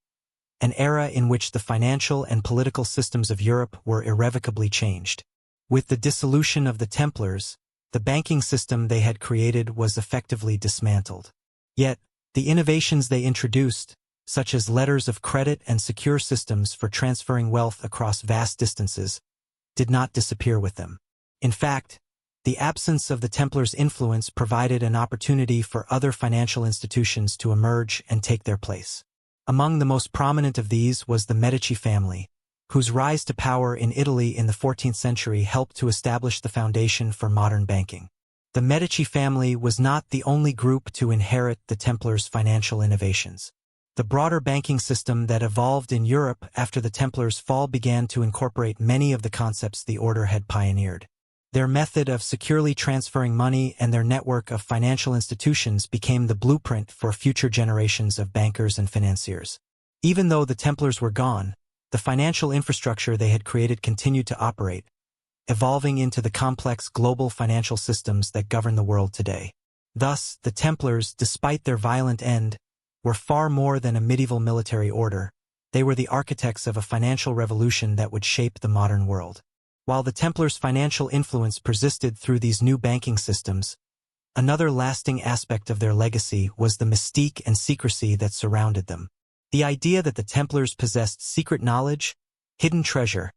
an era in which the financial and political systems of Europe were irrevocably changed. With the dissolution of the Templars, the banking system they had created was effectively dismantled. Yet, the innovations they introduced, such as letters of credit and secure systems for transferring wealth across vast distances, did not disappear with them. In fact, the absence of the Templars' influence provided an opportunity for other financial institutions to emerge and take their place. Among the most prominent of these was the Medici family, whose rise to power in Italy in the 14th century helped to establish the foundation for modern banking. The Medici family was not the only group to inherit the Templars' financial innovations. The broader banking system that evolved in Europe after the Templars' fall began to incorporate many of the concepts the Order had pioneered. Their method of securely transferring money and their network of financial institutions became the blueprint for future generations of bankers and financiers. Even though the Templars were gone, the financial infrastructure they had created continued to operate, evolving into the complex global financial systems that govern the world today. Thus, the Templars, despite their violent end, were far more than a medieval military order. They were the architects of a financial revolution that would shape the modern world. While the Templars' financial influence persisted through these new banking systems, another lasting aspect of their legacy was the mystique and secrecy that surrounded them. The idea that the Templars possessed secret knowledge, hidden treasure,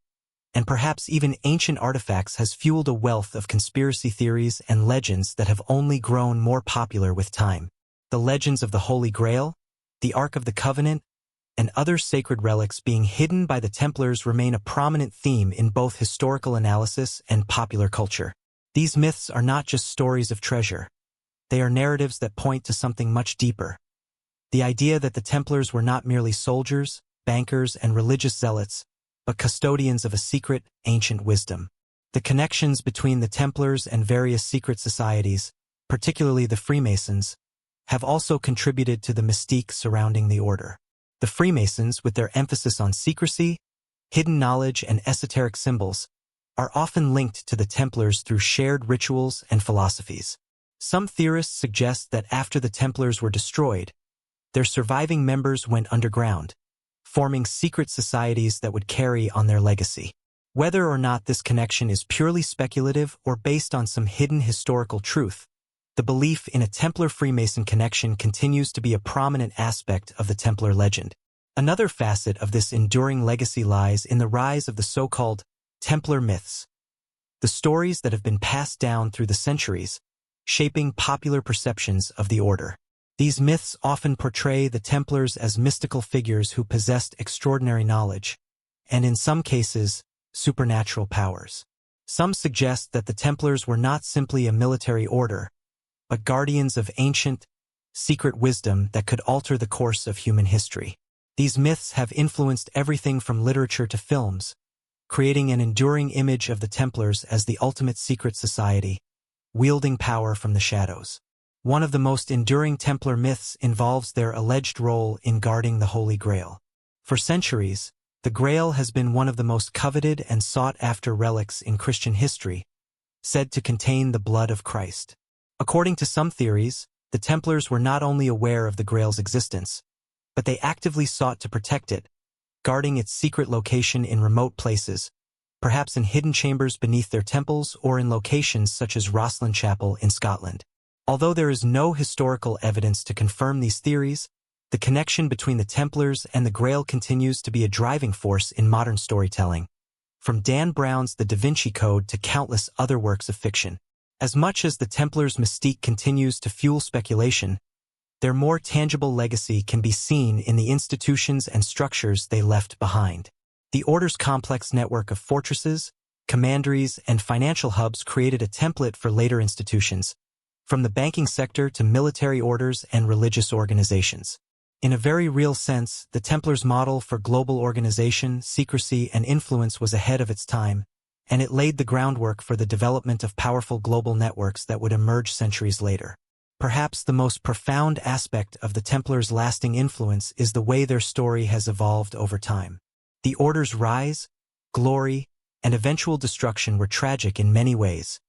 and perhaps even ancient artifacts has fueled a wealth of conspiracy theories and legends that have only grown more popular with time. The legends of the Holy Grail, the Ark of the Covenant, and other sacred relics being hidden by the Templars remain a prominent theme in both historical analysis and popular culture. These myths are not just stories of treasure. They are narratives that point to something much deeper. The idea that the Templars were not merely soldiers, bankers, and religious zealots, but custodians of a secret, ancient wisdom. The connections between the Templars and various secret societies, particularly the Freemasons, have also contributed to the mystique surrounding the order. The Freemasons, with their emphasis on secrecy, hidden knowledge, and esoteric symbols, are often linked to the Templars through shared rituals and philosophies. Some theorists suggest that after the Templars were destroyed, their surviving members went underground, forming secret societies that would carry on their legacy. Whether or not this connection is purely speculative or based on some hidden historical truth, the belief in a Templar-Freemason connection continues to be a prominent aspect of the Templar legend. Another facet of this enduring legacy lies in the rise of the so-called Templar myths, the stories that have been passed down through the centuries, shaping popular perceptions of the order. These myths often portray the Templars as mystical figures who possessed extraordinary knowledge, and in some cases, supernatural powers. Some suggest that the Templars were not simply a military order, but guardians of ancient, secret wisdom that could alter the course of human history. These myths have influenced everything from literature to films, creating an enduring image of the Templars as the ultimate secret society, wielding power from the shadows. One of the most enduring Templar myths involves their alleged role in guarding the Holy Grail. For centuries, the Grail has been one of the most coveted and sought-after relics in Christian history, said to contain the blood of Christ. According to some theories, the Templars were not only aware of the Grail's existence, but they actively sought to protect it, guarding its secret location in remote places, perhaps in hidden chambers beneath their temples or in locations such as Rosslyn Chapel in Scotland. Although there is no historical evidence to confirm these theories, the connection between the Templars and the Grail continues to be a driving force in modern storytelling, from Dan Brown's The Da Vinci Code to countless other works of fiction. As much as the Templars' mystique continues to fuel speculation, their more tangible legacy can be seen in the institutions and structures they left behind. The Order's complex network of fortresses, commanderies, and financial hubs created a template for later institutions, from the banking sector to military orders and religious organizations. In a very real sense, the Templars' model for global organization, secrecy, and influence was ahead of its time, and it laid the groundwork for the development of powerful global networks that would emerge centuries later. Perhaps the most profound aspect of the Templars' lasting influence is the way their story has evolved over time. The Order's rise, glory, and eventual destruction were tragic in many ways,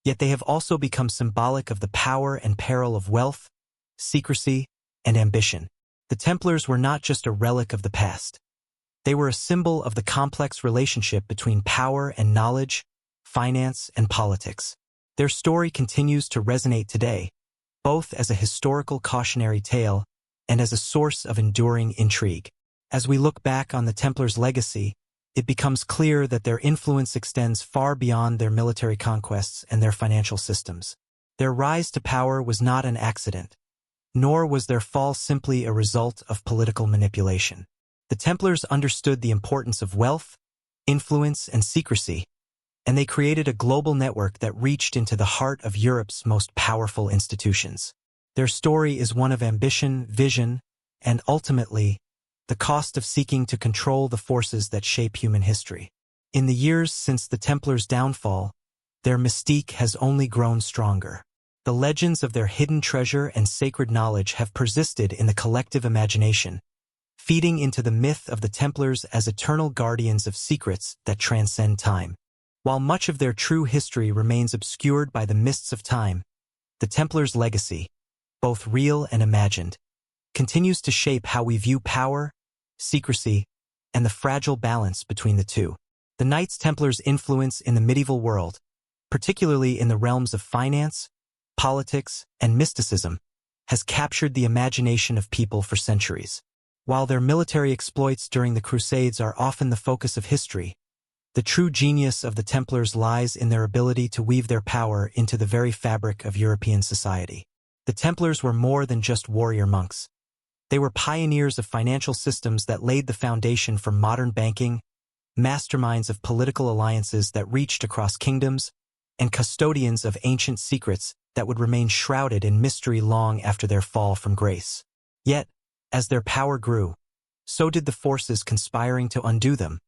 yet they have also become symbolic of the power and peril of wealth, secrecy, and ambition. The Templars were not just a relic of the past. They were a symbol of the complex relationship between power and knowledge, finance and politics. Their story continues to resonate today, both as a historical cautionary tale and as a source of enduring intrigue. As we look back on the Templars' legacy, it becomes clear that their influence extends far beyond their military conquests and their financial systems. Their rise to power was not an accident, nor was their fall simply a result of political manipulation. The Templars understood the importance of wealth, influence, and secrecy, and they created a global network that reached into the heart of Europe's most powerful institutions. Their story is one of ambition, vision, and ultimately, the cost of seeking to control the forces that shape human history. In the years since the Templars' downfall, their mystique has only grown stronger. The legends of their hidden treasure and sacred knowledge have persisted in the collective imagination, feeding into the myth of the Templars as eternal guardians of secrets that transcend time. While much of their true history remains obscured by the mists of time, the Templars' legacy, both real and imagined, continues to shape how we view power, secrecy, and the fragile balance between the two. The Knights Templars' influence in the medieval world, particularly in the realms of finance, politics, and mysticism, has captured the imagination of people for centuries. While their military exploits during the Crusades are often the focus of history, the true genius of the Templars lies in their ability to weave their power into the very fabric of European society. The Templars were more than just warrior monks. They were pioneers of financial systems that laid the foundation for modern banking, masterminds of political alliances that reached across kingdoms, and custodians of ancient secrets that would remain shrouded in mystery long after their fall from grace. Yet, as their power grew, so did the forces conspiring to undo them,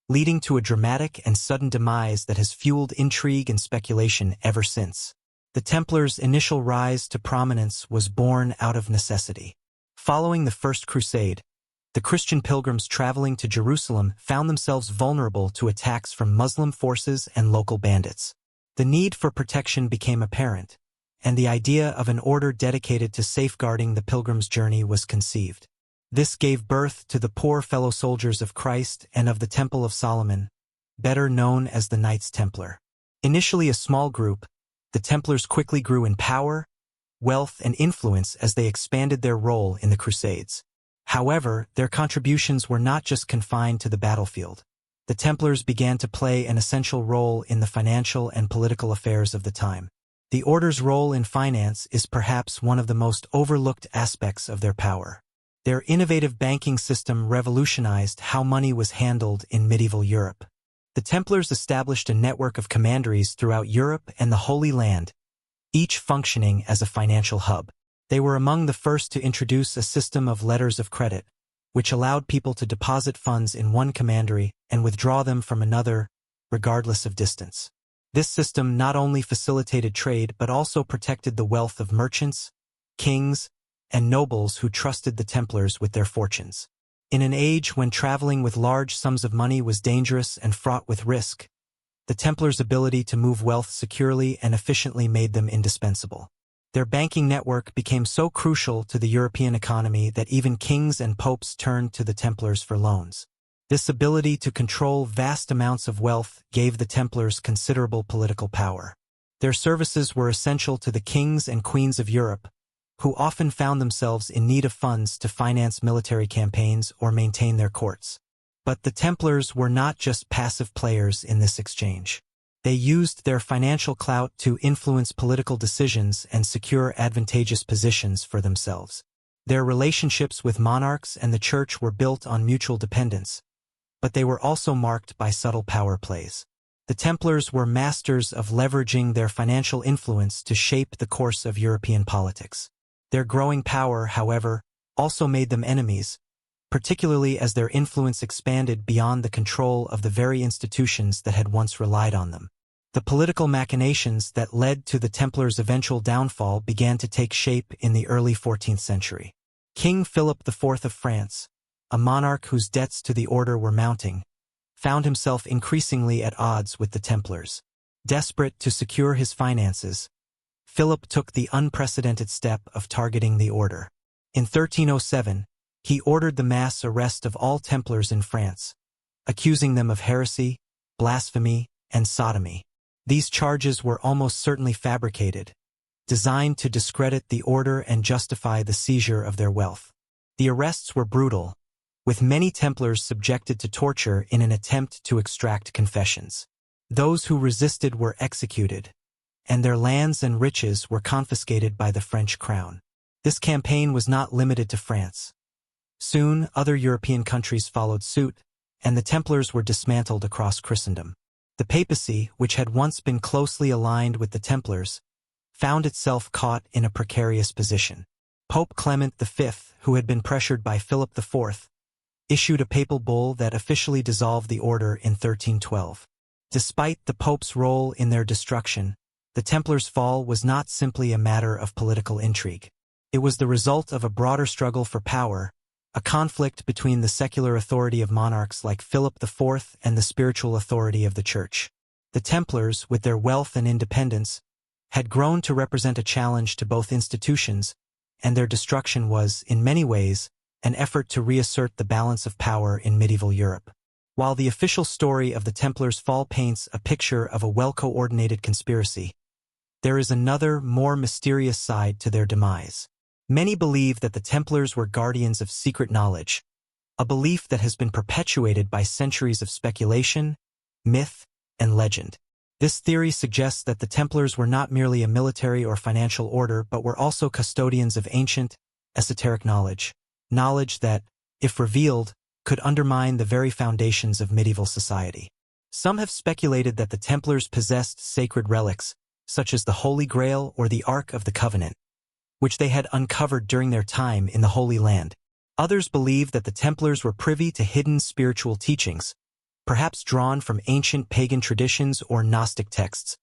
leading to a dramatic and sudden demise that has fueled intrigue and speculation ever since. The Templars' initial rise to prominence was born out of necessity. Following the First Crusade, the Christian pilgrims traveling to Jerusalem found themselves vulnerable to attacks from Muslim forces and local bandits. The need for protection became apparent, and the idea of an order dedicated to safeguarding the pilgrim's journey was conceived. This gave birth to the Poor Fellow Soldiers of Christ and of the Temple of Solomon, better known as the Knights Templar. Initially a small group, the Templars quickly grew in power, wealth, and influence as they expanded their role in the Crusades. However, their contributions were not just confined to the battlefield. The Templars began to play an essential role in the financial and political affairs of the time. The order's role in finance is perhaps one of the most overlooked aspects of their power. Their innovative banking system revolutionized how money was handled in medieval Europe. The Templars established a network of commanderies throughout Europe and the Holy Land, each functioning as a financial hub. They were among the first to introduce a system of letters of credit, which allowed people to deposit funds in one commandery and withdraw them from another, regardless of distance. This system not only facilitated trade but also protected the wealth of merchants, kings, and nobles who trusted the Templars with their fortunes. In an age when traveling with large sums of money was dangerous and fraught with risk, the Templars' ability to move wealth securely and efficiently made them indispensable. Their banking network became so crucial to the European economy that even kings and popes turned to the Templars for loans. This ability to control vast amounts of wealth gave the Templars considerable political power. Their services were essential to the kings and queens of Europe, who often found themselves in need of funds to finance military campaigns or maintain their courts. But the Templars were not just passive players in this exchange. They used their financial clout to influence political decisions and secure advantageous positions for themselves. Their relationships with monarchs and the church were built on mutual dependence, but they were also marked by subtle power plays. The Templars were masters of leveraging their financial influence to shape the course of European politics. Their growing power, however, also made them enemies, particularly as their influence expanded beyond the control of the very institutions that had once relied on them. The political machinations that led to the Templars' eventual downfall began to take shape in the early 14th century. King Philip IV of France, a monarch whose debts to the order were mounting, found himself increasingly at odds with the Templars. Desperate to secure his finances, Philip took the unprecedented step of targeting the order. In 1307, he ordered the mass arrest of all Templars in France, accusing them of heresy, blasphemy, and sodomy. These charges were almost certainly fabricated, designed to discredit the order and justify the seizure of their wealth. The arrests were brutal, with many Templars subjected to torture in an attempt to extract confessions. Those who resisted were executed, and their lands and riches were confiscated by the French crown. This campaign was not limited to France. Soon, other European countries followed suit, and the Templars were dismantled across Christendom. The papacy, which had once been closely aligned with the Templars, found itself caught in a precarious position. Pope Clement V, who had been pressured by Philip IV, issued a papal bull that officially dissolved the order in 1312. Despite the Pope's role in their destruction, the Templars' fall was not simply a matter of political intrigue. It was the result of a broader struggle for power, a conflict between the secular authority of monarchs like Philip IV and the spiritual authority of the Church. The Templars, with their wealth and independence, had grown to represent a challenge to both institutions, and their destruction was, in many ways, an effort to reassert the balance of power in medieval Europe. While the official story of the Templars' fall paints a picture of a well-coordinated conspiracy, there is another, more mysterious side to their demise. Many believe that the Templars were guardians of secret knowledge, a belief that has been perpetuated by centuries of speculation, myth, and legend. This theory suggests that the Templars were not merely a military or financial order but were also custodians of ancient, esoteric knowledge that, if revealed, could undermine the very foundations of medieval society. Some have speculated that the Templars possessed sacred relics, such as the Holy Grail or the Ark of the Covenant, which they had uncovered during their time in the Holy Land. Others believe that the Templars were privy to hidden spiritual teachings, perhaps drawn from ancient pagan traditions or Gnostic texts,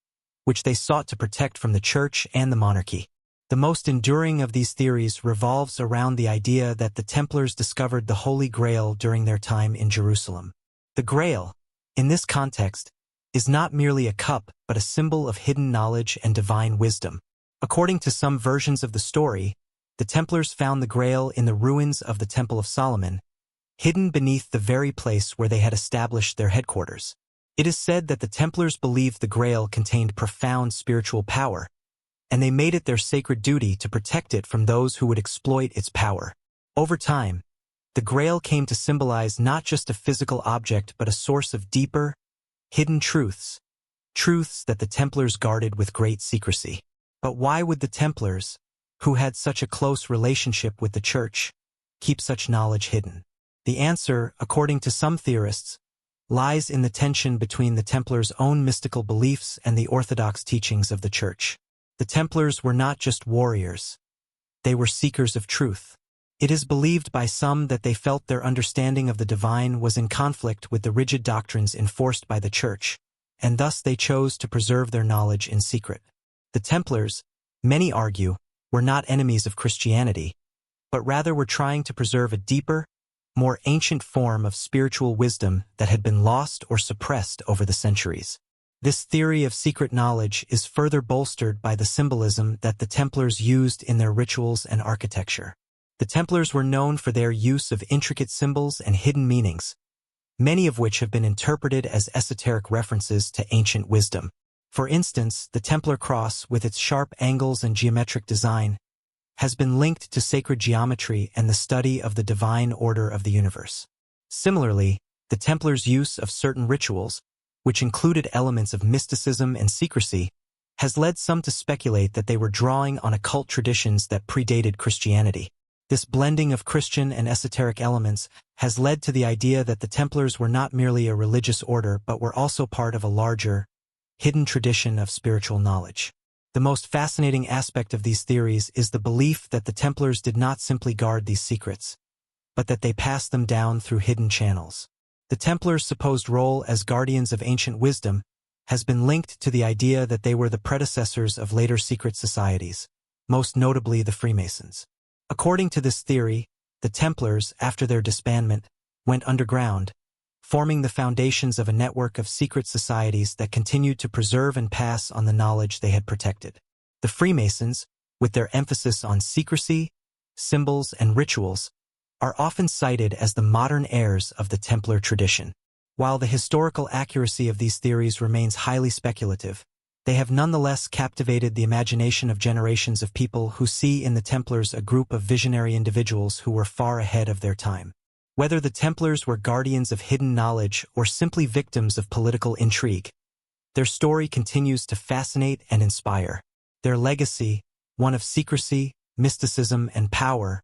which they sought to protect from the Church and the monarchy. The most enduring of these theories revolves around the idea that the Templars discovered the Holy Grail during their time in Jerusalem. The Grail, in this context, is not merely a cup but a symbol of hidden knowledge and divine wisdom. According to some versions of the story, the Templars found the Grail in the ruins of the Temple of Solomon, hidden beneath the very place where they had established their headquarters. It is said that the Templars believed the Grail contained profound spiritual power, and they made it their sacred duty to protect it from those who would exploit its power. Over time, the Grail came to symbolize not just a physical object but a source of deeper, hidden truths that the Templars guarded with great secrecy. But why would the Templars, who had such a close relationship with the Church, keep such knowledge hidden? The answer, according to some theorists, lies in the tension between the Templars' own mystical beliefs and the orthodox teachings of the Church. The Templars were not just warriors. They were seekers of truth. It is believed by some that they felt their understanding of the divine was in conflict with the rigid doctrines enforced by the Church, and thus they chose to preserve their knowledge in secret. The Templars, many argue, were not enemies of Christianity, but rather were trying to preserve a deeper, more ancient form of spiritual wisdom that had been lost or suppressed over the centuries. This theory of secret knowledge is further bolstered by the symbolism that the Templars used in their rituals and architecture. The Templars were known for their use of intricate symbols and hidden meanings, many of which have been interpreted as esoteric references to ancient wisdom. For instance, the Templar cross, with its sharp angles and geometric design, has been linked to sacred geometry and the study of the divine order of the universe. Similarly, the Templars' use of certain rituals, which included elements of mysticism and secrecy, has led some to speculate that they were drawing on occult traditions that predated Christianity. This blending of Christian and esoteric elements has led to the idea that the Templars were not merely a religious order but were also part of a larger, hidden tradition of spiritual knowledge. The most fascinating aspect of these theories is the belief that the Templars did not simply guard these secrets, but that they passed them down through hidden channels. The Templars' supposed role as guardians of ancient wisdom has been linked to the idea that they were the predecessors of later secret societies, most notably the Freemasons. According to this theory, the Templars, after their disbandment, went underground, forming the foundations of a network of secret societies that continued to preserve and pass on the knowledge they had protected. The Freemasons, with their emphasis on secrecy, symbols, and rituals, are often cited as the modern heirs of the Templar tradition. While the historical accuracy of these theories remains highly speculative, they have nonetheless captivated the imagination of generations of people who see in the Templars a group of visionary individuals who were far ahead of their time. Whether the Templars were guardians of hidden knowledge or simply victims of political intrigue, their story continues to fascinate and inspire. Their legacy, one of secrecy, mysticism, and power,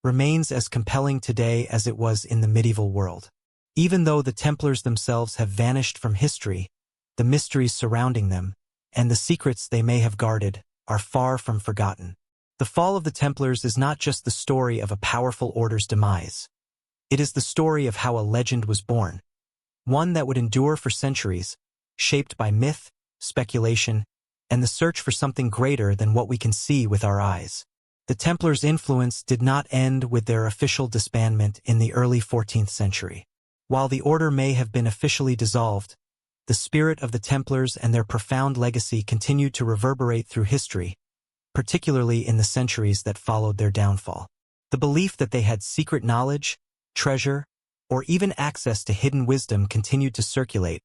remains as compelling today as it was in the medieval world. Even though the Templars themselves have vanished from history, the mysteries surrounding them, and the secrets they may have guarded, are far from forgotten. The fall of the Templars is not just the story of a powerful order's demise. It is the story of how a legend was born, one that would endure for centuries, shaped by myth, speculation, and the search for something greater than what we can see with our eyes. The Templars' influence did not end with their official disbandment in the early 14th century. While the order may have been officially dissolved, the spirit of the Templars and their profound legacy continued to reverberate through history, particularly in the centuries that followed their downfall. The belief that they had secret knowledge, treasure, or even access to hidden wisdom continued to circulate,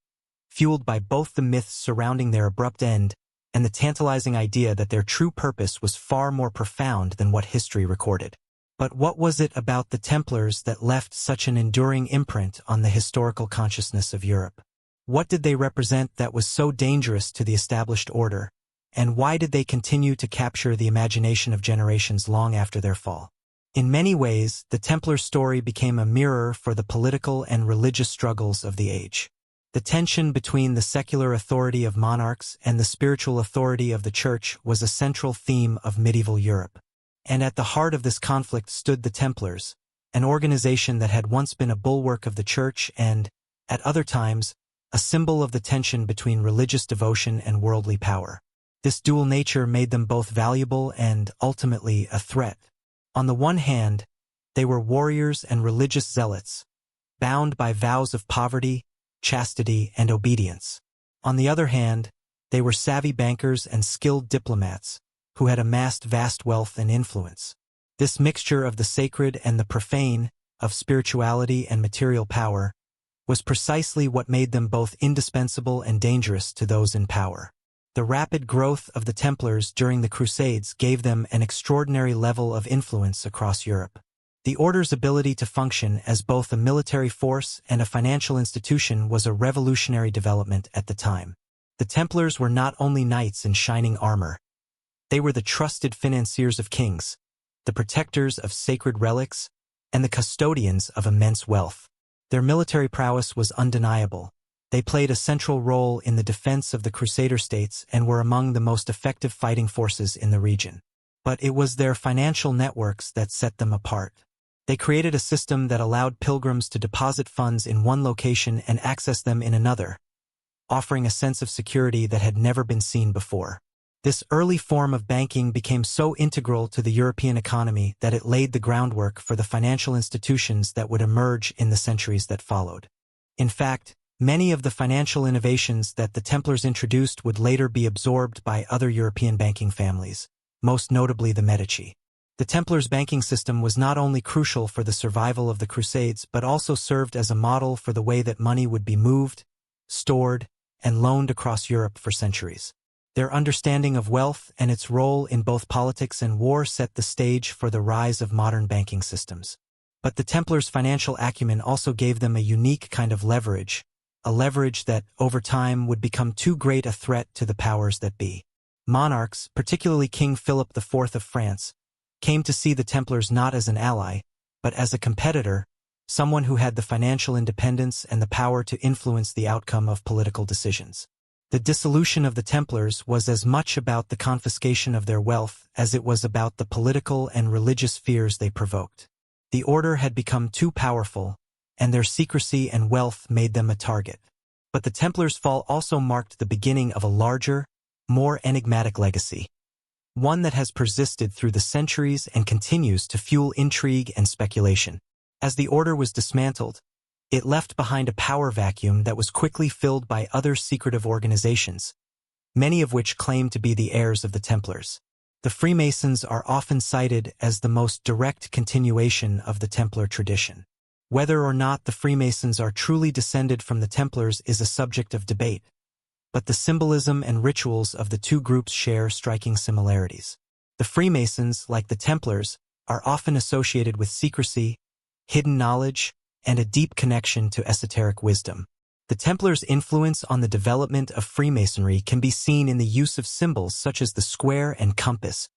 fueled by both the myths surrounding their abrupt end and the tantalizing idea that their true purpose was far more profound than what history recorded. But what was it about the Templars that left such an enduring imprint on the historical consciousness of Europe? What did they represent that was so dangerous to the established order, and why did they continue to capture the imagination of generations long after their fall? In many ways, the Templar story became a mirror for the political and religious struggles of the age. The tension between the secular authority of monarchs and the spiritual authority of the Church was a central theme of medieval Europe. And at the heart of this conflict stood the Templars, an organization that had once been a bulwark of the Church and, at other times, a symbol of the tension between religious devotion and worldly power. This dual nature made them both valuable and, ultimately, a threat. On the one hand, they were warriors and religious zealots, bound by vows of poverty, chastity, and obedience. On the other hand, they were savvy bankers and skilled diplomats, who had amassed vast wealth and influence. This mixture of the sacred and the profane, of spirituality and material power, was precisely what made them both indispensable and dangerous to those in power. The rapid growth of the Templars during the Crusades gave them an extraordinary level of influence across Europe. The order's ability to function as both a military force and a financial institution was a revolutionary development at the time. The Templars were not only knights in shining armor. They were the trusted financiers of kings, the protectors of sacred relics, and the custodians of immense wealth. Their military prowess was undeniable. They played a central role in the defense of the Crusader states and were among the most effective fighting forces in the region. But it was their financial networks that set them apart. They created a system that allowed pilgrims to deposit funds in one location and access them in another, offering a sense of security that had never been seen before. This early form of banking became so integral to the European economy that it laid the groundwork for the financial institutions that would emerge in the centuries that followed. In fact, many of the financial innovations that the Templars introduced would later be absorbed by other European banking families, most notably the Medici. The Templars' banking system was not only crucial for the survival of the Crusades but also served as a model for the way that money would be moved, stored, and loaned across Europe for centuries. Their understanding of wealth and its role in both politics and war set the stage for the rise of modern banking systems. But the Templars' financial acumen also gave them a unique kind of leverage, a leverage that, over time, would become too great a threat to the powers that be. Monarchs, particularly King Philip IV of France, came to see the Templars not as an ally, but as a competitor, someone who had the financial independence and the power to influence the outcome of political decisions. The dissolution of the Templars was as much about the confiscation of their wealth as it was about the political and religious fears they provoked. The order had become too powerful, and their secrecy and wealth made them a target. But the Templars' fall also marked the beginning of a larger, more enigmatic legacy, one that has persisted through the centuries and continues to fuel intrigue and speculation. As the order was dismantled, it left behind a power vacuum that was quickly filled by other secretive organizations, many of which claimed to be the heirs of the Templars. The Freemasons are often cited as the most direct continuation of the Templar tradition. Whether or not the Freemasons are truly descended from the Templars is a subject of debate, but the symbolism and rituals of the two groups share striking similarities. The Freemasons, like the Templars, are often associated with secrecy, hidden knowledge, and a deep connection to esoteric wisdom. The Templars' influence on the development of Freemasonry can be seen in the use of symbols such as the square and compass,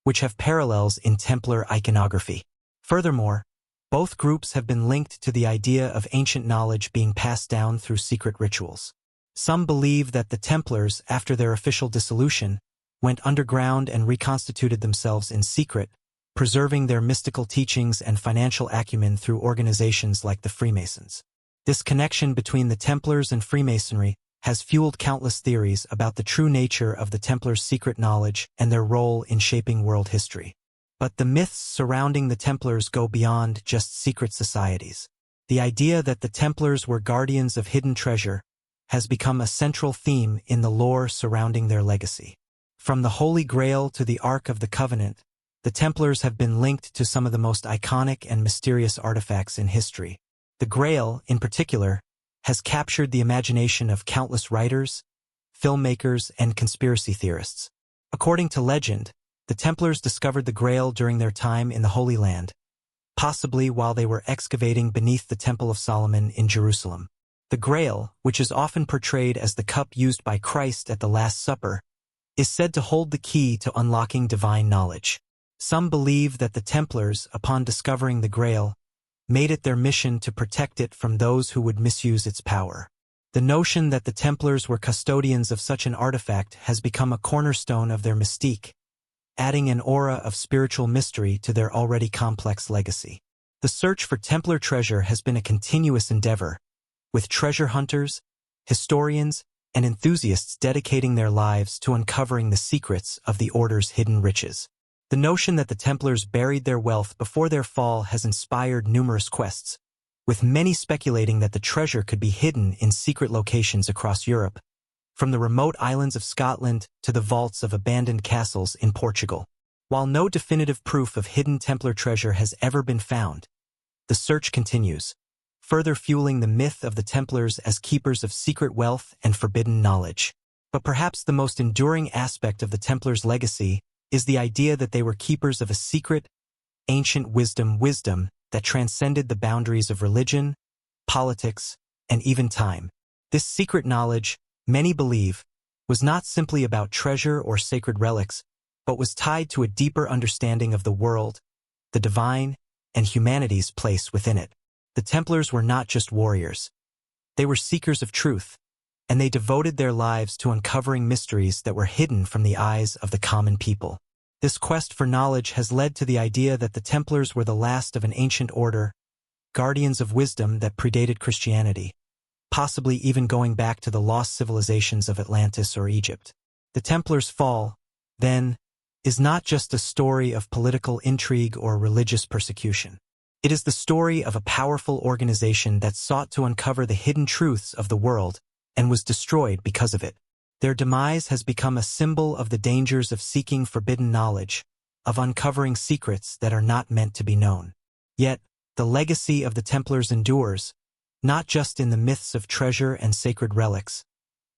which have parallels in Templar iconography. Furthermore, both groups have been linked to the idea of ancient knowledge being passed down through secret rituals. Some believe that the Templars, after their official dissolution, went underground and reconstituted themselves in secret, preserving their mystical teachings and financial acumen through organizations like the Freemasons. This connection between the Templars and Freemasonry has fueled countless theories about the true nature of the Templars' secret knowledge and their role in shaping world history. But the myths surrounding the Templars go beyond just secret societies. The idea that the Templars were guardians of hidden treasure has become a central theme in the lore surrounding their legacy. From the Holy Grail to the Ark of the Covenant, the Templars have been linked to some of the most iconic and mysterious artifacts in history. The Grail, in particular, has captured the imagination of countless writers, filmmakers, and conspiracy theorists. According to legend, the Templars discovered the Grail during their time in the Holy Land, possibly while they were excavating beneath the Temple of Solomon in Jerusalem. The Grail, which is often portrayed as the cup used by Christ at the Last Supper, is said to hold the key to unlocking divine knowledge. Some believe that the Templars, upon discovering the Grail, made it their mission to protect it from those who would misuse its power. The notion that the Templars were custodians of such an artifact has become a cornerstone of their mystique, adding an aura of spiritual mystery to their already complex legacy. The search for Templar treasure has been a continuous endeavor, with treasure hunters, historians, and enthusiasts dedicating their lives to uncovering the secrets of the Order's hidden riches. The notion that the Templars buried their wealth before their fall has inspired numerous quests, with many speculating that the treasure could be hidden in secret locations across Europe, from the remote islands of Scotland to the vaults of abandoned castles in Portugal. While no definitive proof of hidden Templar treasure has ever been found, the search continues, further fueling the myth of the Templars as keepers of secret wealth and forbidden knowledge. But perhaps the most enduring aspect of the Templars' legacy is the idea that they were keepers of a secret, ancient wisdom that transcended the boundaries of religion, politics, and even time. This secret knowledge, many believe, was not simply about treasure or sacred relics, but was tied to a deeper understanding of the world, the divine, and humanity's place within it. The Templars were not just warriors. They were seekers of truth, and they devoted their lives to uncovering mysteries that were hidden from the eyes of the common people. This quest for knowledge has led to the idea that the Templars were the last of an ancient order, guardians of wisdom that predated Christianity, possibly even going back to the lost civilizations of Atlantis or Egypt. The Templars' fall, then, is not just a story of political intrigue or religious persecution. It is the story of a powerful organization that sought to uncover the hidden truths of the world and was destroyed because of it. Their demise has become a symbol of the dangers of seeking forbidden knowledge, of uncovering secrets that are not meant to be known. Yet, the legacy of the Templars endures, not just in the myths of treasure and sacred relics,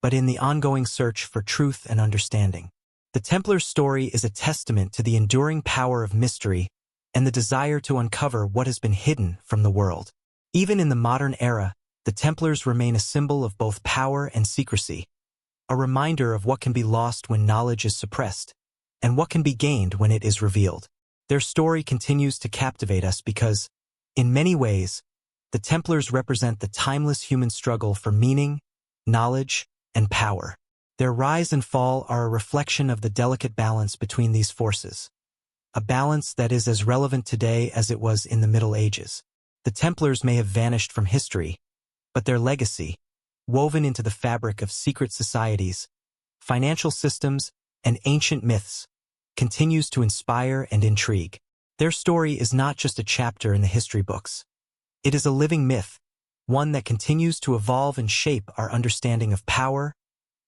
but in the ongoing search for truth and understanding. The Templars' story is a testament to the enduring power of mystery and the desire to uncover what has been hidden from the world. Even in the modern era, the Templars remain a symbol of both power and secrecy, a reminder of what can be lost when knowledge is suppressed, and what can be gained when it is revealed. Their story continues to captivate us because, in many ways, the Templars represent the timeless human struggle for meaning, knowledge, and power. Their rise and fall are a reflection of the delicate balance between these forces, a balance that is as relevant today as it was in the Middle Ages. The Templars may have vanished from history, but their legacy, woven into the fabric of secret societies, financial systems, and ancient myths, continues to inspire and intrigue. Their story is not just a chapter in the history books. It is a living myth, one that continues to evolve and shape our understanding of power,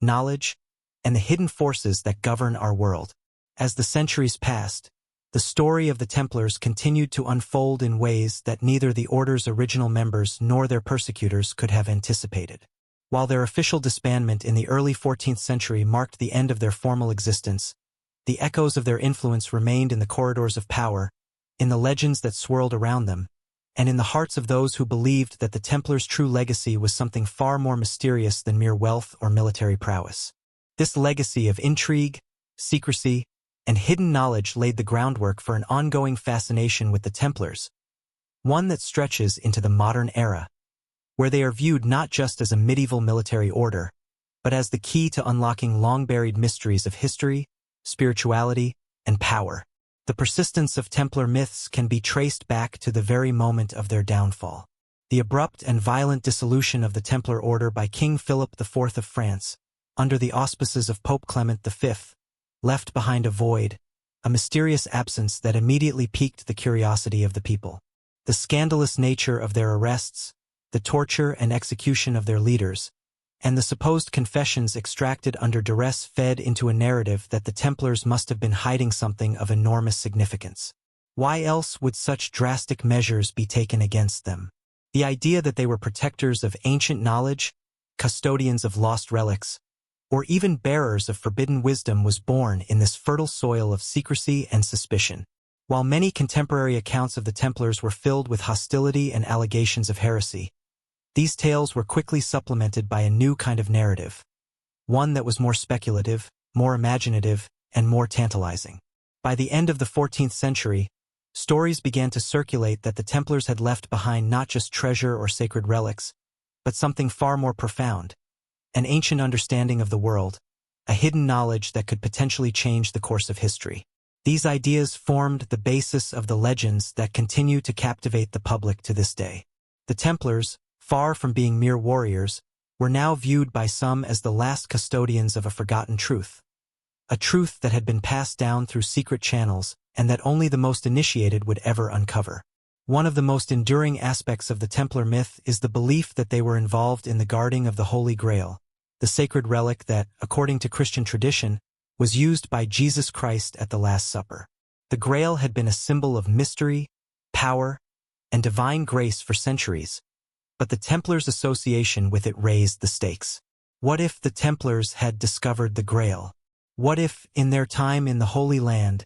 knowledge, and the hidden forces that govern our world. As the centuries passed, the story of the Templars continued to unfold in ways that neither the Order's original members nor their persecutors could have anticipated. While their official disbandment in the early 14th century marked the end of their formal existence, the echoes of their influence remained in the corridors of power, in the legends that swirled around them, and in the hearts of those who believed that the Templars' true legacy was something far more mysterious than mere wealth or military prowess. This legacy of intrigue, secrecy, and hidden knowledge laid the groundwork for an ongoing fascination with the Templars, one that stretches into the modern era, where they are viewed not just as a medieval military order, but as the key to unlocking long-buried mysteries of history, spirituality, and power. The persistence of Templar myths can be traced back to the very moment of their downfall. The abrupt and violent dissolution of the Templar order by King Philip IV of France, under the auspices of Pope Clement V, left behind a void, a mysterious absence that immediately piqued the curiosity of the people. The scandalous nature of their arrests, the torture and execution of their leaders, and the supposed confessions extracted under duress fed into a narrative that the Templars must have been hiding something of enormous significance. Why else would such drastic measures be taken against them? The idea that they were protectors of ancient knowledge, custodians of lost relics, or even bearers of forbidden wisdom was born in this fertile soil of secrecy and suspicion. While many contemporary accounts of the Templars were filled with hostility and allegations of heresy, these tales were quickly supplemented by a new kind of narrative, one that was more speculative, more imaginative, and more tantalizing. By the end of the 14th century, stories began to circulate that the Templars had left behind not just treasure or sacred relics, but something far more profound, an ancient understanding of the world, a hidden knowledge that could potentially change the course of history. These ideas formed the basis of the legends that continue to captivate the public to this day. The Templars, far from being mere warriors, were now viewed by some as the last custodians of a forgotten truth, a truth that had been passed down through secret channels and that only the most initiated would ever uncover. One of the most enduring aspects of the Templar myth is the belief that they were involved in the guarding of the Holy Grail, the sacred relic that, according to Christian tradition, was used by Jesus Christ at the Last Supper. The Grail had been a symbol of mystery, power, and divine grace for centuries, but the Templars' association with it raised the stakes. What if the Templars had discovered the Grail? What if, in their time in the Holy Land,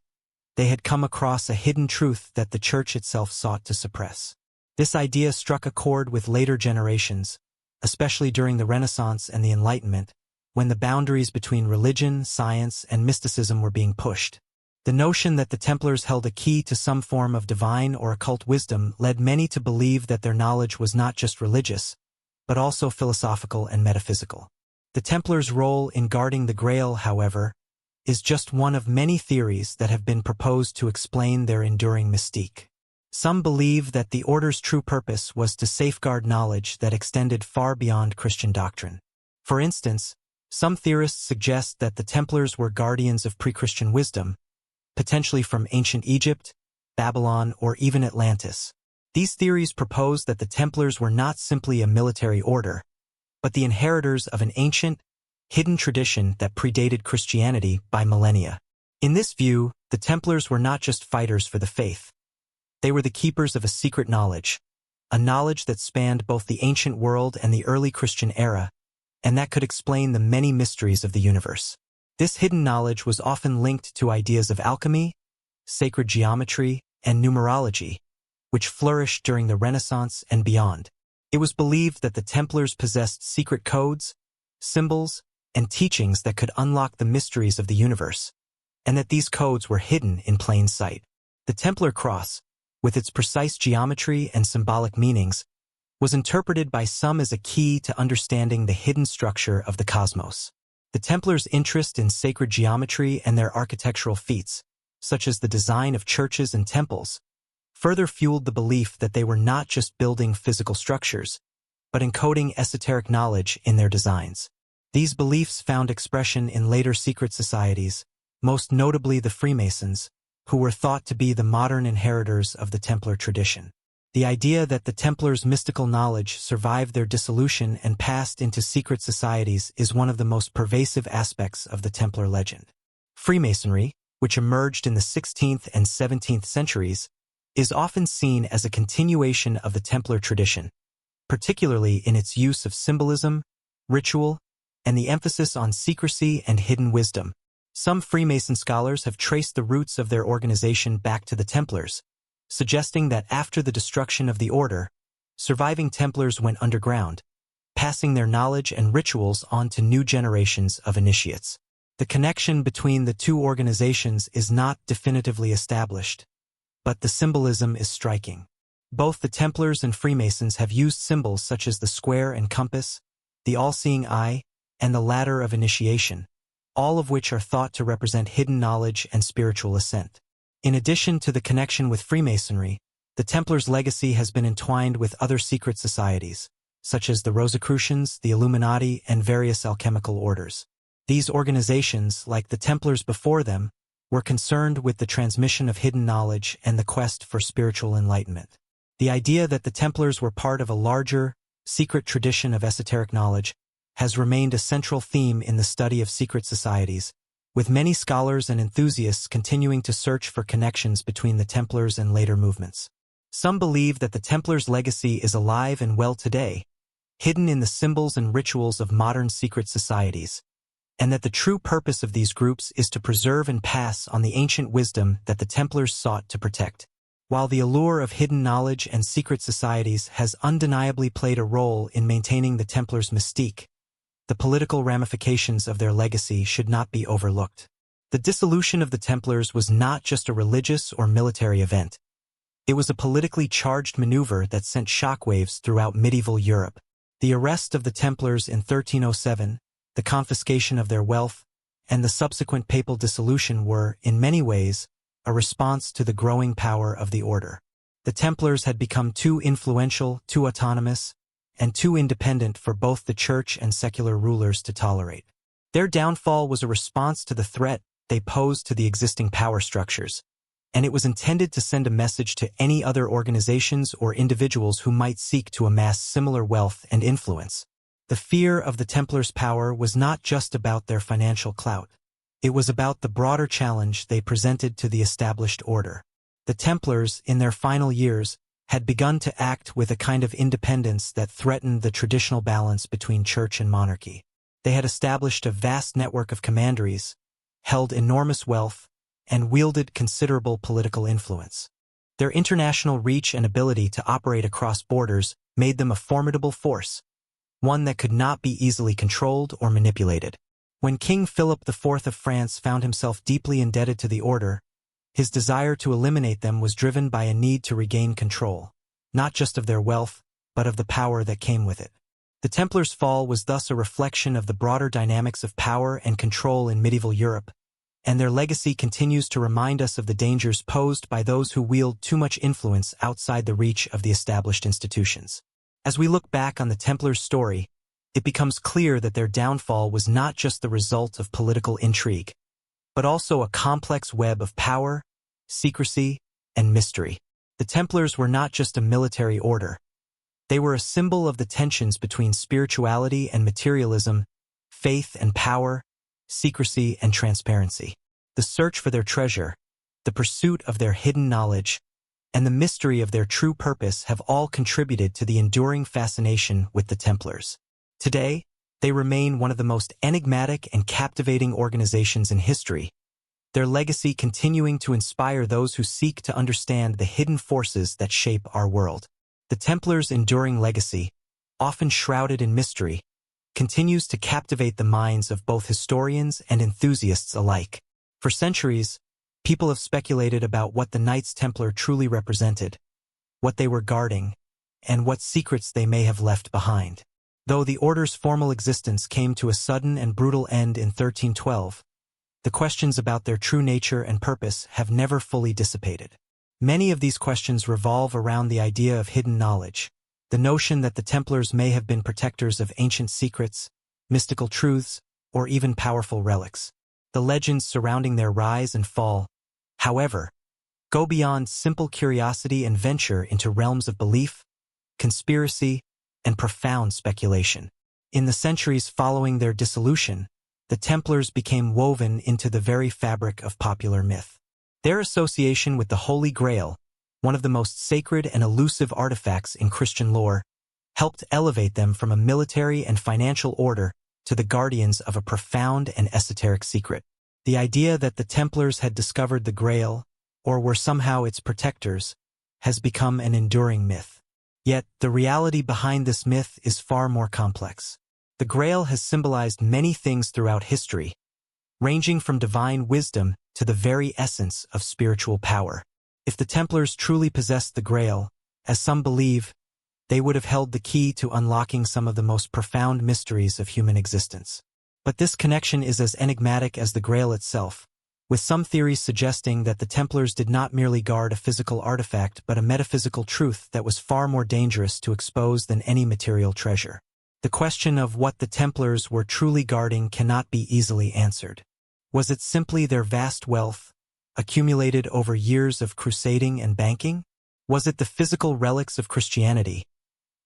they had come across a hidden truth that the Church itself sought to suppress? This idea struck a chord with later generations, especially during the Renaissance and the Enlightenment, when the boundaries between religion, science, and mysticism were being pushed. The notion that the Templars held a key to some form of divine or occult wisdom led many to believe that their knowledge was not just religious, but also philosophical and metaphysical. The Templars' role in guarding the Grail, however, is just one of many theories that have been proposed to explain their enduring mystique. Some believe that the Order's true purpose was to safeguard knowledge that extended far beyond Christian doctrine. For instance, some theorists suggest that the Templars were guardians of pre-Christian wisdom, potentially from ancient Egypt, Babylon, or even Atlantis. These theories propose that the Templars were not simply a military order, but the inheritors of an ancient, hidden tradition that predated Christianity by millennia. In this view, the Templars were not just fighters for the faith. They were the keepers of a secret knowledge, a knowledge that spanned both the ancient world and the early Christian era, and that could explain the many mysteries of the universe. This hidden knowledge was often linked to ideas of alchemy, sacred geometry, and numerology, which flourished during the Renaissance and beyond. It was believed that the Templars possessed secret codes, symbols, and teachings that could unlock the mysteries of the universe, and that these codes were hidden in plain sight. The Templar cross, with its precise geometry and symbolic meanings, was interpreted by some as a key to understanding the hidden structure of the cosmos. The Templars' interest in sacred geometry and their architectural feats, such as the design of churches and temples, further fueled the belief that they were not just building physical structures, but encoding esoteric knowledge in their designs. These beliefs found expression in later secret societies, most notably the Freemasons, who were thought to be the modern inheritors of the Templar tradition. The idea that the Templars' mystical knowledge survived their dissolution and passed into secret societies is one of the most pervasive aspects of the Templar legend. Freemasonry, which emerged in the 16th and 17th centuries, is often seen as a continuation of the Templar tradition, particularly in its use of symbolism, ritual, and the emphasis on secrecy and hidden wisdom. Some Freemason scholars have traced the roots of their organization back to the Templars, suggesting that after the destruction of the order, surviving Templars went underground, passing their knowledge and rituals on to new generations of initiates. The connection between the two organizations is not definitively established, but the symbolism is striking. Both the Templars and Freemasons have used symbols such as the square and compass, the all-seeing eye, and the ladder of initiation, all of which are thought to represent hidden knowledge and spiritual ascent. In addition to the connection with Freemasonry, the Templars' legacy has been entwined with other secret societies, such as the Rosicrucians, the Illuminati, and various alchemical orders. These organizations, like the Templars before them, were concerned with the transmission of hidden knowledge and the quest for spiritual enlightenment. The idea that the Templars were part of a larger, secret tradition of esoteric knowledge has remained a central theme in the study of secret societies, with many scholars and enthusiasts continuing to search for connections between the Templars and later movements. Some believe that the Templars' legacy is alive and well today, hidden in the symbols and rituals of modern secret societies, and that the true purpose of these groups is to preserve and pass on the ancient wisdom that the Templars sought to protect. While the allure of hidden knowledge and secret societies has undeniably played a role in maintaining the Templars' mystique, the political ramifications of their legacy should not be overlooked. The dissolution of the Templars was not just a religious or military event. It was a politically charged maneuver that sent shockwaves throughout medieval Europe. The arrest of the Templars in 1307, the confiscation of their wealth, and the subsequent papal dissolution were, in many ways, a response to the growing power of the order. The Templars had become too influential, too autonomous, and too independent for both the church and secular rulers to tolerate. Their downfall was a response to the threat they posed to the existing power structures, and it was intended to send a message to any other organizations or individuals who might seek to amass similar wealth and influence. The fear of the Templars' power was not just about their financial clout. It was about the broader challenge they presented to the established order. The Templars, in their final years, had begun to act with a kind of independence that threatened the traditional balance between church and monarchy. They had established a vast network of commanderies, held enormous wealth, and wielded considerable political influence. Their international reach and ability to operate across borders made them a formidable force, one that could not be easily controlled or manipulated. When King Philip IV of France found himself deeply indebted to the order, his desire to eliminate them was driven by a need to regain control, not just of their wealth, but of the power that came with it. The Templars' fall was thus a reflection of the broader dynamics of power and control in medieval Europe, and their legacy continues to remind us of the dangers posed by those who wield too much influence outside the reach of the established institutions. As we look back on the Templars' story, it becomes clear that their downfall was not just the result of political intrigue, but also a complex web of power, secrecy, and mystery. The Templars were not just a military order. They were a symbol of the tensions between spirituality and materialism, faith and power, secrecy and transparency. The search for their treasure, the pursuit of their hidden knowledge, and the mystery of their true purpose have all contributed to the enduring fascination with the Templars. Today, they remain one of the most enigmatic and captivating organizations in history, their legacy continuing to inspire those who seek to understand the hidden forces that shape our world. The Templars' enduring legacy, often shrouded in mystery, continues to captivate the minds of both historians and enthusiasts alike. For centuries, people have speculated about what the Knights Templar truly represented, what they were guarding, and what secrets they may have left behind. Though the order's formal existence came to a sudden and brutal end in 1312, the questions about their true nature and purpose have never fully dissipated. Many of these questions revolve around the idea of hidden knowledge, the notion that the Templars may have been protectors of ancient secrets, mystical truths, or even powerful relics. The legends surrounding their rise and fall, however, go beyond simple curiosity and venture into realms of belief, conspiracy, and profound speculation. In the centuries following their dissolution, the Templars became woven into the very fabric of popular myth. Their association with the Holy Grail, one of the most sacred and elusive artifacts in Christian lore, helped elevate them from a military and financial order to the guardians of a profound and esoteric secret. The idea that the Templars had discovered the Grail, or were somehow its protectors, has become an enduring myth. Yet, the reality behind this myth is far more complex. The Grail has symbolized many things throughout history, ranging from divine wisdom to the very essence of spiritual power. If the Templars truly possessed the Grail, as some believe, they would have held the key to unlocking some of the most profound mysteries of human existence. But this connection is as enigmatic as the Grail itself, with some theories suggesting that the Templars did not merely guard a physical artifact but a metaphysical truth that was far more dangerous to expose than any material treasure. The question of what the Templars were truly guarding cannot be easily answered. Was it simply their vast wealth, accumulated over years of crusading and banking? Was it the physical relics of Christianity,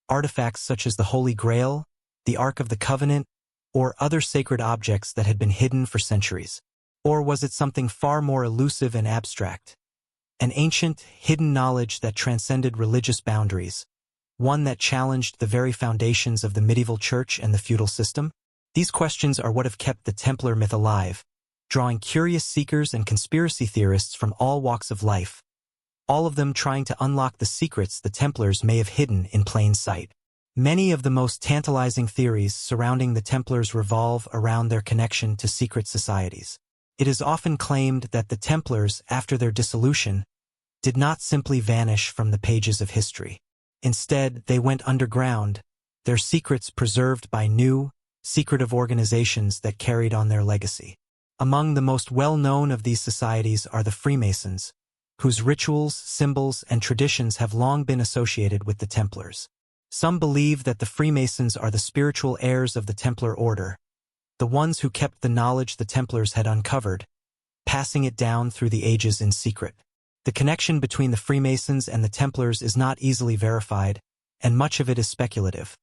artifacts such as the Holy Grail, the Ark of the Covenant, or other sacred objects that had been hidden for centuries? Or was it something far more elusive and abstract, An ancient, hidden knowledge that transcended religious boundaries, one that challenged the very foundations of the medieval church and the feudal system? These questions are what have kept the Templar myth alive, drawing curious seekers and conspiracy theorists from all walks of life, all of them trying to unlock the secrets the Templars may have hidden in plain sight. Many of the most tantalizing theories surrounding the Templars revolve around their connection to secret societies. It is often claimed that the Templars, after their dissolution, did not simply vanish from the pages of history. Instead, they went underground, their secrets preserved by new, secretive organizations that carried on their legacy. Among the most well-known of these societies are the Freemasons, whose rituals, symbols, and traditions have long been associated with the Templars. Some believe that the Freemasons are the spiritual heirs of the Templar order, the ones who kept the knowledge the Templars had uncovered, passing it down through the ages in secret. The connection between the Freemasons and the Templars is not easily verified, and much of it is speculative.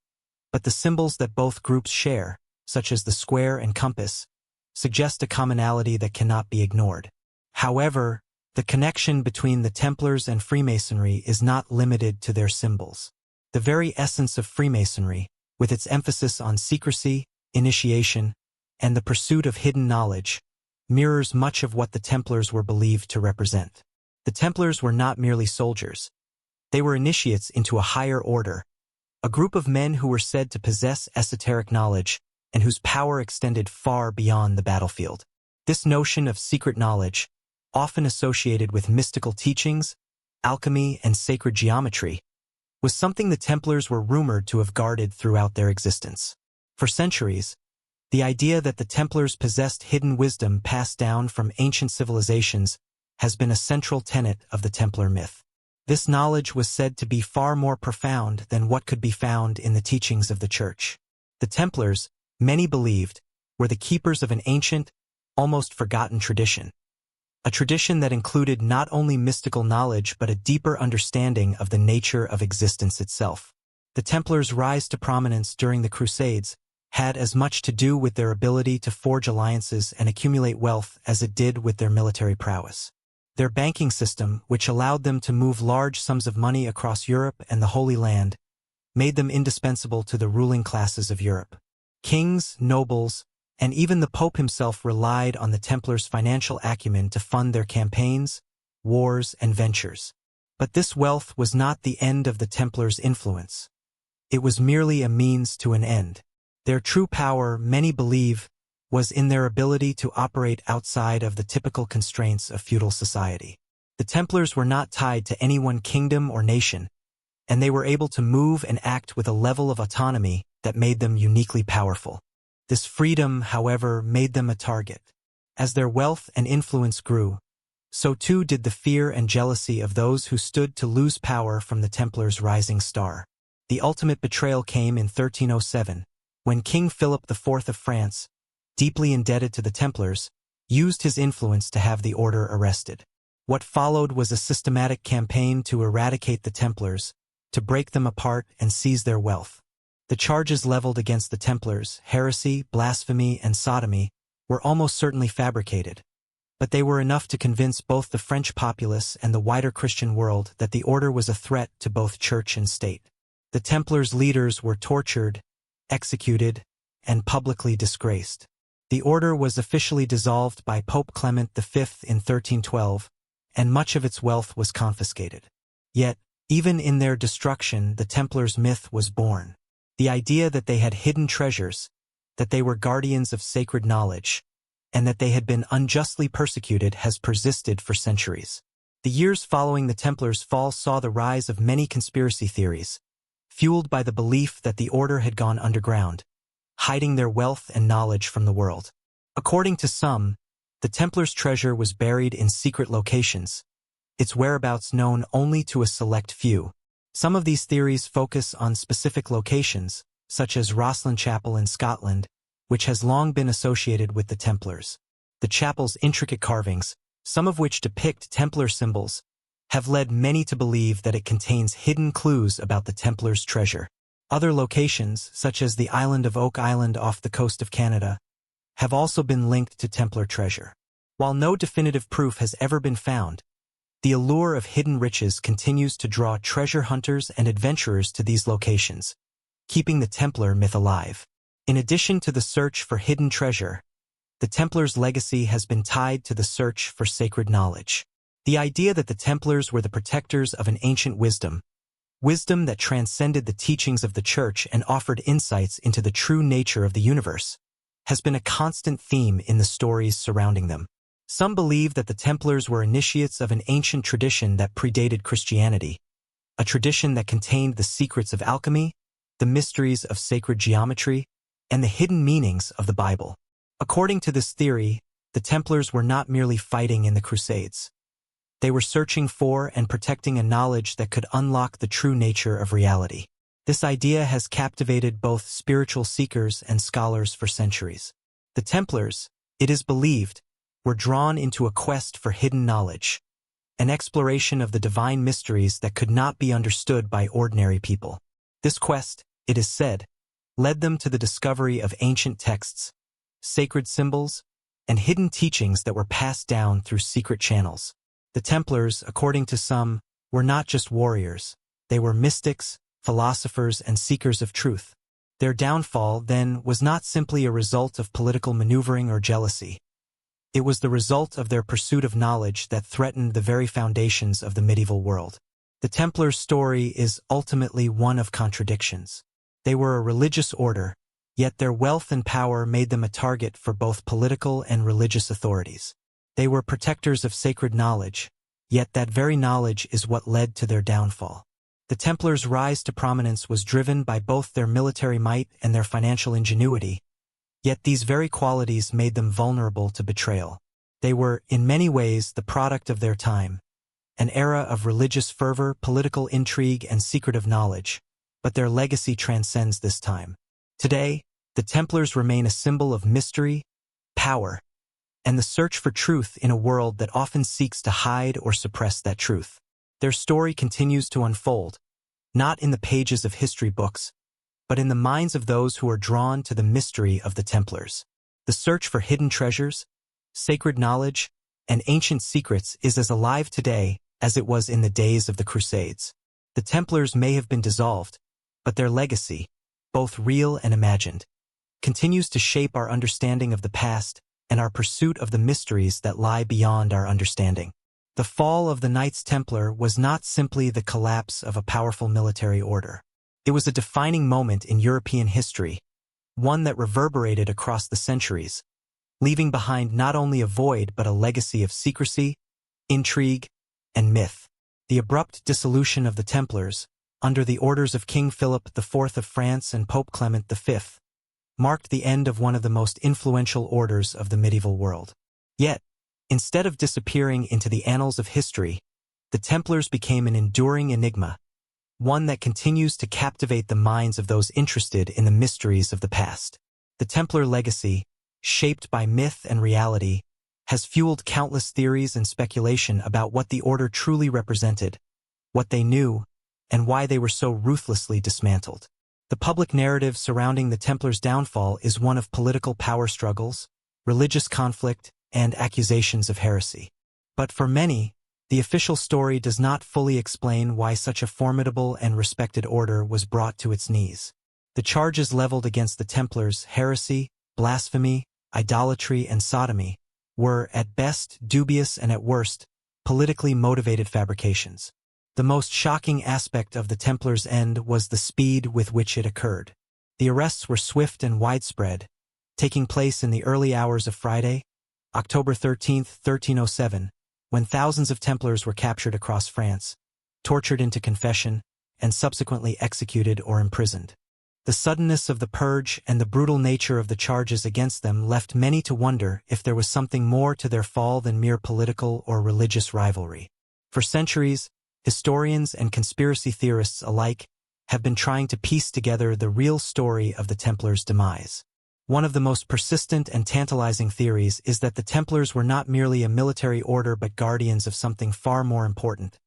But the symbols that both groups share, such as the square and compass, suggest a commonality that cannot be ignored. However, the connection between the Templars and Freemasonry is not limited to their symbols. The very essence of Freemasonry, with its emphasis on secrecy, initiation, and the pursuit of hidden knowledge, mirrors much of what the Templars were believed to represent. The Templars were not merely soldiers. They were initiates into a higher order, a group of men who were said to possess esoteric knowledge and whose power extended far beyond the battlefield. This notion of secret knowledge, often associated with mystical teachings, alchemy, and sacred geometry, was something the Templars were rumored to have guarded throughout their existence. For centuries, the idea that the Templars possessed hidden wisdom passed down from ancient civilizations has been a central tenet of the Templar myth. This knowledge was said to be far more profound than what could be found in the teachings of the Church. The Templars, many believed, were the keepers of an ancient, almost forgotten tradition. A tradition that included not only mystical knowledge but a deeper understanding of the nature of existence itself. The Templars' rise to prominence during the Crusades had as much to do with their ability to forge alliances and accumulate wealth as it did with their military prowess. Their banking system, which allowed them to move large sums of money across Europe and the Holy Land, made them indispensable to the ruling classes of Europe. Kings, nobles, and even the Pope himself relied on the Templars' financial acumen to fund their campaigns, wars, and ventures. But this wealth was not the end of the Templars' influence. It was merely a means to an end. Their true power, many believe, was in their ability to operate outside of the typical constraints of feudal society. The Templars were not tied to any one kingdom or nation, and they were able to move and act with a level of autonomy that made them uniquely powerful. This freedom, however, made them a target. As their wealth and influence grew, so too did the fear and jealousy of those who stood to lose power from the Templars' rising star. The ultimate betrayal came in 1307, when King Philip IV of France, deeply indebted to the Templars, used his influence to have the order arrested. What followed was a systematic campaign to eradicate the Templars, to break them apart and seize their wealth. The charges leveled against the Templars, heresy, blasphemy, and sodomy, were almost certainly fabricated, but they were enough to convince both the French populace and the wider Christian world that the order was a threat to both church and state. The Templars' leaders were tortured, executed, and publicly disgraced. The order was officially dissolved by Pope Clement V in 1312, and much of its wealth was confiscated. Yet, even in their destruction, the Templars' myth was born. The idea that they had hidden treasures, that they were guardians of sacred knowledge, and that they had been unjustly persecuted has persisted for centuries. The years following the Templars' fall saw the rise of many conspiracy theories, fueled by the belief that the order had gone underground, hiding their wealth and knowledge from the world. According to some, the Templars' treasure was buried in secret locations, its whereabouts known only to a select few. Some of these theories focus on specific locations, such as Rosslyn Chapel in Scotland, which has long been associated with the Templars. The chapel's intricate carvings, some of which depict Templar symbols, have led many to believe that it contains hidden clues about the Templars' treasure. Other locations, such as the island of Oak Island off the coast of Canada, have also been linked to Templar treasure. While no definitive proof has ever been found, The allure of hidden riches continues to draw treasure hunters and adventurers to these locations, keeping the Templar myth alive. In addition to the search for hidden treasure, the Templars' legacy has been tied to the search for sacred knowledge. The idea that the Templars were the protectors of an ancient wisdom that transcended the teachings of the Church and offered insights into the true nature of the universe, has been a constant theme in the stories surrounding them. Some believe that the Templars were initiates of an ancient tradition that predated Christianity, a tradition that contained the secrets of alchemy, the mysteries of sacred geometry, and the hidden meanings of the Bible. According to this theory, the Templars were not merely fighting in the Crusades. They were searching for and protecting a knowledge that could unlock the true nature of reality. This idea has captivated both spiritual seekers and scholars for centuries. The Templars, it is believed, were drawn into a quest for hidden knowledge, an exploration of the divine mysteries that could not be understood by ordinary people. This quest, it is said, led them to the discovery of ancient texts, sacred symbols, and hidden teachings that were passed down through secret channels. The Templars, according to some, were not just warriors. They were mystics, philosophers, and seekers of truth. Their downfall, then, was not simply a result of political maneuvering or jealousy. It was the result of their pursuit of knowledge that threatened the very foundations of the medieval world. The Templars' story is ultimately one of contradictions. They were a religious order, yet their wealth and power made them a target for both political and religious authorities. They were protectors of sacred knowledge, yet that very knowledge is what led to their downfall. The Templars' rise to prominence was driven by both their military might and their financial ingenuity, yet these very qualities made them vulnerable to betrayal. They were, in many ways, the product of their time, an era of religious fervor, political intrigue, and secretive knowledge, but their legacy transcends this time. Today, the Templars remain a symbol of mystery, power, and the search for truth in a world that often seeks to hide or suppress that truth. Their story continues to unfold, not in the pages of history books, but in the minds of those who are drawn to the mystery of the Templars. The search for hidden treasures, sacred knowledge, and ancient secrets is as alive today as it was in the days of the Crusades. The Templars may have been dissolved, but their legacy, both real and imagined, continues to shape our understanding of the past and our pursuit of the mysteries that lie beyond our understanding. The fall of the Knights Templar was not simply the collapse of a powerful military order. It was a defining moment in European history, one that reverberated across the centuries, leaving behind not only a void but a legacy of secrecy, intrigue, and myth. The abrupt dissolution of the Templars, under the orders of King Philip IV of France and Pope Clement V, marked the end of one of the most influential orders of the medieval world. Yet, instead of disappearing into the annals of history, the Templars became an enduring enigma, one that continues to captivate the minds of those interested in the mysteries of the past. The Templar legacy, shaped by myth and reality, has fueled countless theories and speculation about what the order truly represented, what they knew, and why they were so ruthlessly dismantled. The public narrative surrounding the Templars' downfall is one of political power struggles, religious conflict, and accusations of heresy. But for many, the official story does not fully explain why such a formidable and respected order was brought to its knees. The charges leveled against the Templars, heresy, blasphemy, idolatry, and sodomy, were, at best, dubious and at worst, politically motivated fabrications. The most shocking aspect of the Templars' end was the speed with which it occurred. The arrests were swift and widespread, taking place in the early hours of Friday, October 13, 1307, when thousands of Templars were captured across France, tortured into confession, and subsequently executed or imprisoned. The suddenness of the purge and the brutal nature of the charges against them left many to wonder if there was something more to their fall than mere political or religious rivalry. For centuries, historians and conspiracy theorists alike have been trying to piece together the real story of the Templars' demise. One of the most persistent and tantalizing theories is that the Templars were not merely a military order but guardians of something far more important,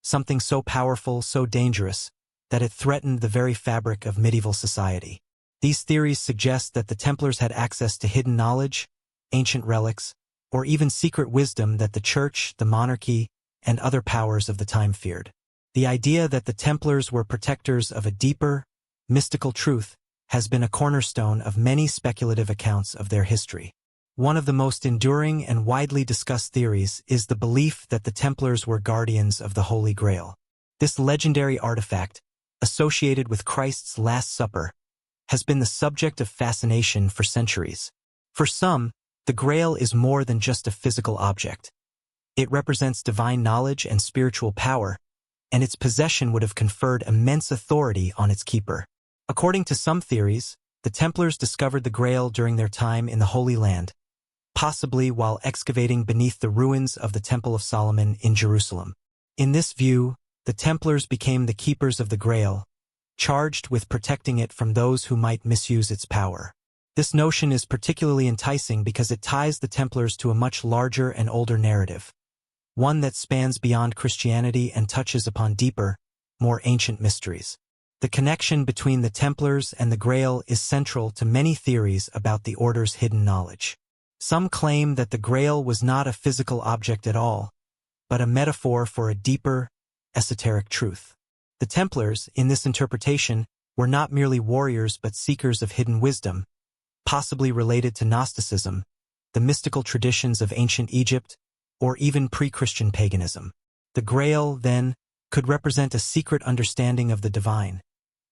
something so powerful, so dangerous, that it threatened the very fabric of medieval society. These theories suggest that the Templars had access to hidden knowledge, ancient relics, or even secret wisdom that the Church, the monarchy, and other powers of the time feared. The idea that the Templars were protectors of a deeper, mystical truth has been a cornerstone of many speculative accounts of their history. One of the most enduring and widely discussed theories is the belief that the Templars were guardians of the Holy Grail. This legendary artifact, associated with Christ's Last Supper, has been the subject of fascination for centuries. For some, the Grail is more than just a physical object. It represents divine knowledge and spiritual power, and its possession would have conferred immense authority on its keeper. According to some theories, the Templars discovered the Grail during their time in the Holy Land, possibly while excavating beneath the ruins of the Temple of Solomon in Jerusalem. In this view, the Templars became the keepers of the Grail, charged with protecting it from those who might misuse its power. This notion is particularly enticing because it ties the Templars to a much larger and older narrative, one that spans beyond Christianity and touches upon deeper, more ancient mysteries. The connection between the Templars and the Grail is central to many theories about the Order's hidden knowledge. Some claim that the Grail was not a physical object at all, but a metaphor for a deeper, esoteric truth. The Templars, in this interpretation, were not merely warriors but seekers of hidden wisdom, possibly related to Gnosticism, the mystical traditions of ancient Egypt, or even pre-Christian paganism. The Grail, then, could represent a secret understanding of the divine,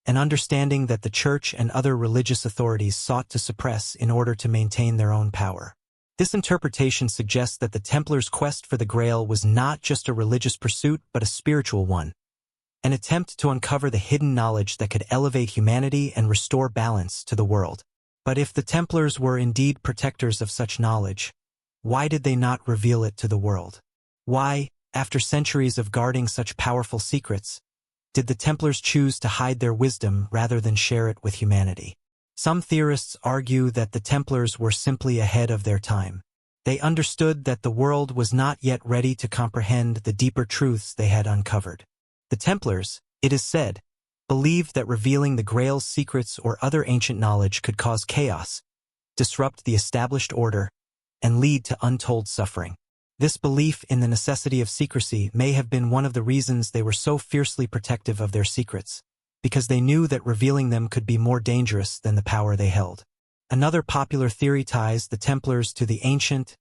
an understanding that the Church and other religious authorities sought to suppress in order to maintain their own power. This interpretation suggests that the Templars' quest for the Grail was not just a religious pursuit but a spiritual one, an attempt to uncover the hidden knowledge that could elevate humanity and restore balance to the world. But if the Templars were indeed protectors of such knowledge, why did they not reveal it to the world? Why, after centuries of guarding such powerful secrets, did the Templars choose to hide their wisdom rather than share it with humanity? Some theorists argue that the Templars were simply ahead of their time. They understood that the world was not yet ready to comprehend the deeper truths they had uncovered. The Templars, it is said, believed that revealing the Grail's secrets or other ancient knowledge could cause chaos, disrupt the established order, and lead to untold suffering. This belief in the necessity of secrecy may have been one of the reasons they were so fiercely protective of their secrets, because they knew that revealing them could be more dangerous than the power they held. Another popular theory ties the Templars to the ancient,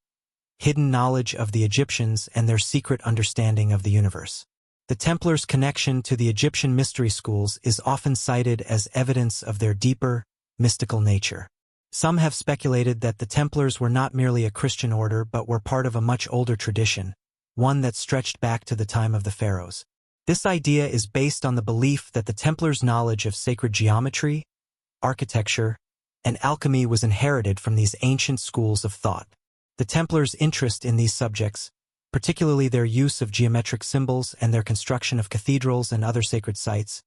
hidden knowledge of the Egyptians and their secret understanding of the universe. The Templars' connection to the Egyptian mystery schools is often cited as evidence of their deeper, mystical nature. Some have speculated that the Templars were not merely a Christian order but were part of a much older tradition, one that stretched back to the time of the pharaohs. This idea is based on the belief that the Templars' knowledge of sacred geometry, architecture, and alchemy was inherited from these ancient schools of thought. The Templars' interest in these subjects, particularly their use of geometric symbols and their construction of cathedrals and other sacred sites,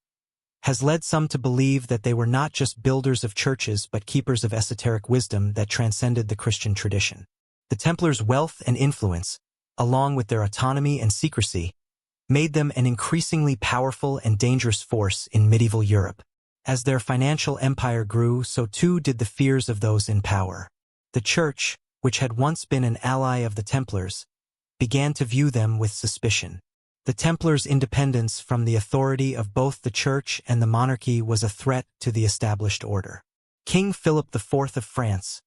has led some to believe that they were not just builders of churches but keepers of esoteric wisdom that transcended the Christian tradition. The Templars' wealth and influence, along with their autonomy and secrecy, made them an increasingly powerful and dangerous force in medieval Europe. As their financial empire grew, so too did the fears of those in power. The Church, which had once been an ally of the Templars, began to view them with suspicion. The Templars' independence from the authority of both the Church and the monarchy was a threat to the established order. King Philip IV of France,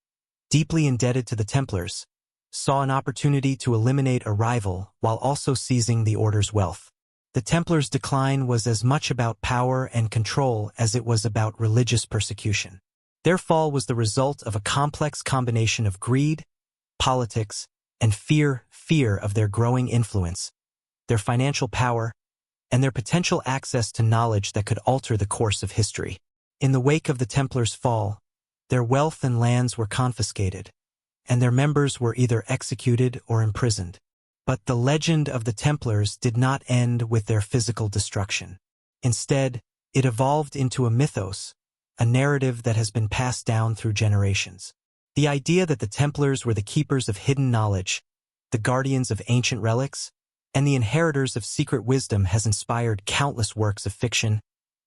deeply indebted to the Templars, saw an opportunity to eliminate a rival while also seizing the order's wealth. The Templars' decline was as much about power and control as it was about religious persecution. Their fall was the result of a complex combination of greed, politics, and fear of their growing influence, their financial power, and their potential access to knowledge that could alter the course of history. In the wake of the Templars' fall, their wealth and lands were confiscated, and their members were either executed or imprisoned. But the legend of the Templars did not end with their physical destruction. Instead, it evolved into a mythos, a narrative that has been passed down through generations. The idea that the Templars were the keepers of hidden knowledge, the guardians of ancient relics, and the inheritors of secret wisdom has inspired countless works of fiction,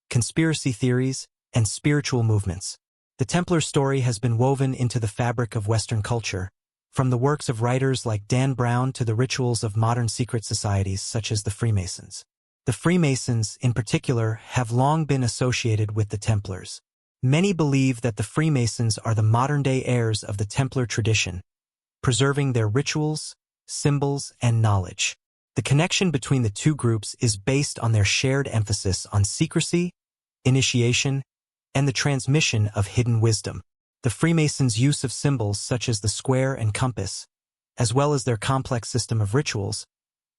conspiracy theories, and spiritual movements. The Templar story has been woven into the fabric of Western culture, from the works of writers like Dan Brown to the rituals of modern secret societies such as the Freemasons. The Freemasons, in particular, have long been associated with the Templars. Many believe that the Freemasons are the modern-day heirs of the Templar tradition, preserving their rituals, symbols, and knowledge. The connection between the two groups is based on their shared emphasis on secrecy, initiation, and the transmission of hidden wisdom. The Freemasons' use of symbols such as the square and compass, as well as their complex system of rituals,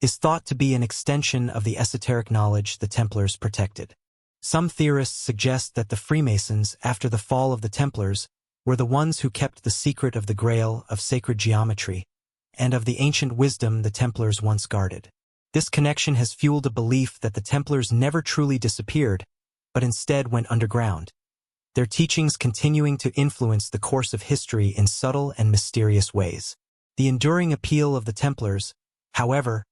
is thought to be an extension of the esoteric knowledge the Templars protected. Some theorists suggest that the Freemasons, after the fall of the Templars, were the ones who kept the secret of the Grail, of sacred geometry, and of the ancient wisdom the Templars once guarded. This connection has fueled a belief that the Templars never truly disappeared, but instead went underground, their teachings continuing to influence the course of history in subtle and mysterious ways. The enduring appeal of the Templars, however,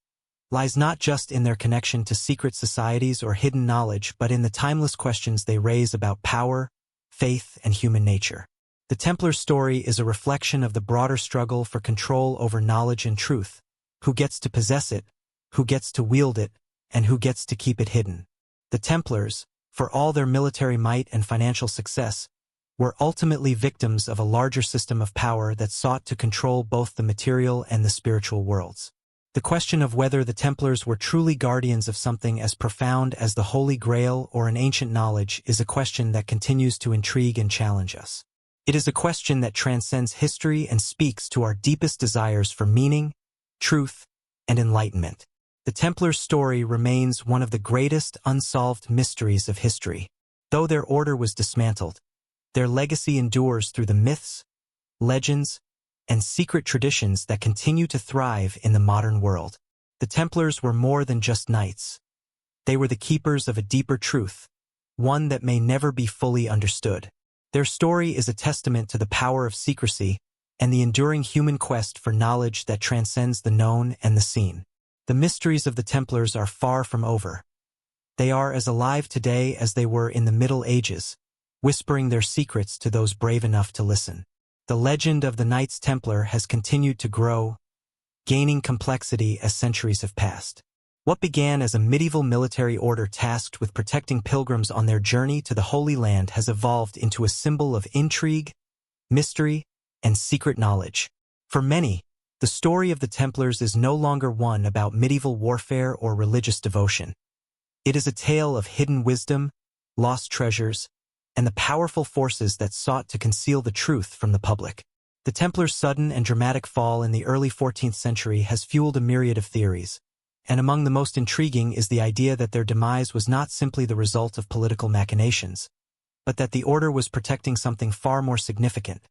lies not just in their connection to secret societies or hidden knowledge, but in the timeless questions they raise about power, faith, and human nature. The Templar story is a reflection of the broader struggle for control over knowledge and truth. Who gets to possess it, who gets to wield it, and who gets to keep it hidden. The Templars, for all their military might and financial success, were ultimately victims of a larger system of power that sought to control both the material and the spiritual worlds. The question of whether the Templars were truly guardians of something as profound as the Holy Grail or an ancient knowledge is a question that continues to intrigue and challenge us. It is a question that transcends history and speaks to our deepest desires for meaning, truth, and enlightenment. The Templar story remains one of the greatest unsolved mysteries of history. Though their order was dismantled, their legacy endures through the myths, legends, and secret traditions that continue to thrive in the modern world. The Templars were more than just knights. They were the keepers of a deeper truth, one that may never be fully understood. Their story is a testament to the power of secrecy and the enduring human quest for knowledge that transcends the known and the seen. The mysteries of the Templars are far from over. They are as alive today as they were in the Middle Ages, whispering their secrets to those brave enough to listen. The legend of the Knights Templar has continued to grow, gaining complexity as centuries have passed. What began as a medieval military order tasked with protecting pilgrims on their journey to the Holy Land has evolved into a symbol of intrigue, mystery, and secret knowledge. For many, the story of the Templars is no longer one about medieval warfare or religious devotion. It is a tale of hidden wisdom, lost treasures, and the powerful forces that sought to conceal the truth from the public. The Templars' sudden and dramatic fall in the early 14th century has fueled a myriad of theories, and among the most intriguing is the idea that their demise was not simply the result of political machinations, but that the order was protecting something far more significant,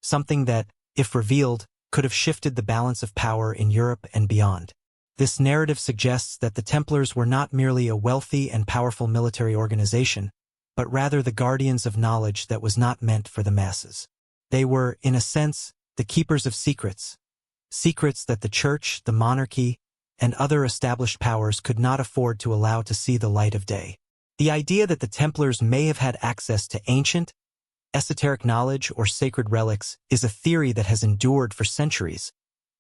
something that, if revealed, could have shifted the balance of power in Europe and beyond. This narrative suggests that the Templars were not merely a wealthy and powerful military organization, but rather the guardians of knowledge that was not meant for the masses. They were, in a sense, the keepers of secrets, secrets that the church, the monarchy, and other established powers could not afford to allow to see the light of day. The idea that the Templars may have had access to ancient, esoteric knowledge or sacred relics is a theory that has endured for centuries,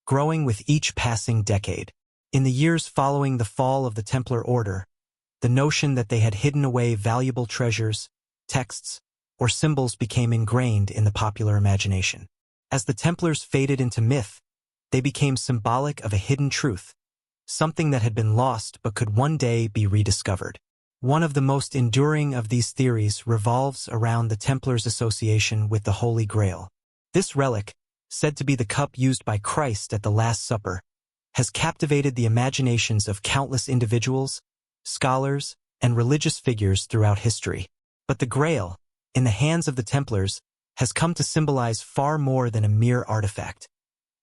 growing with each passing decade. In the years following the fall of the Templar Order, the notion that they had hidden away valuable treasures, texts, or symbols became ingrained in the popular imagination. As the Templars faded into myth, they became symbolic of a hidden truth, something that had been lost but could one day be rediscovered. One of the most enduring of these theories revolves around the Templars' association with the Holy Grail. This relic, said to be the cup used by Christ at the Last Supper, has captivated the imaginations of countless individuals, scholars, and religious figures throughout history. But the Grail, in the hands of the Templars, has come to symbolize far more than a mere artifact.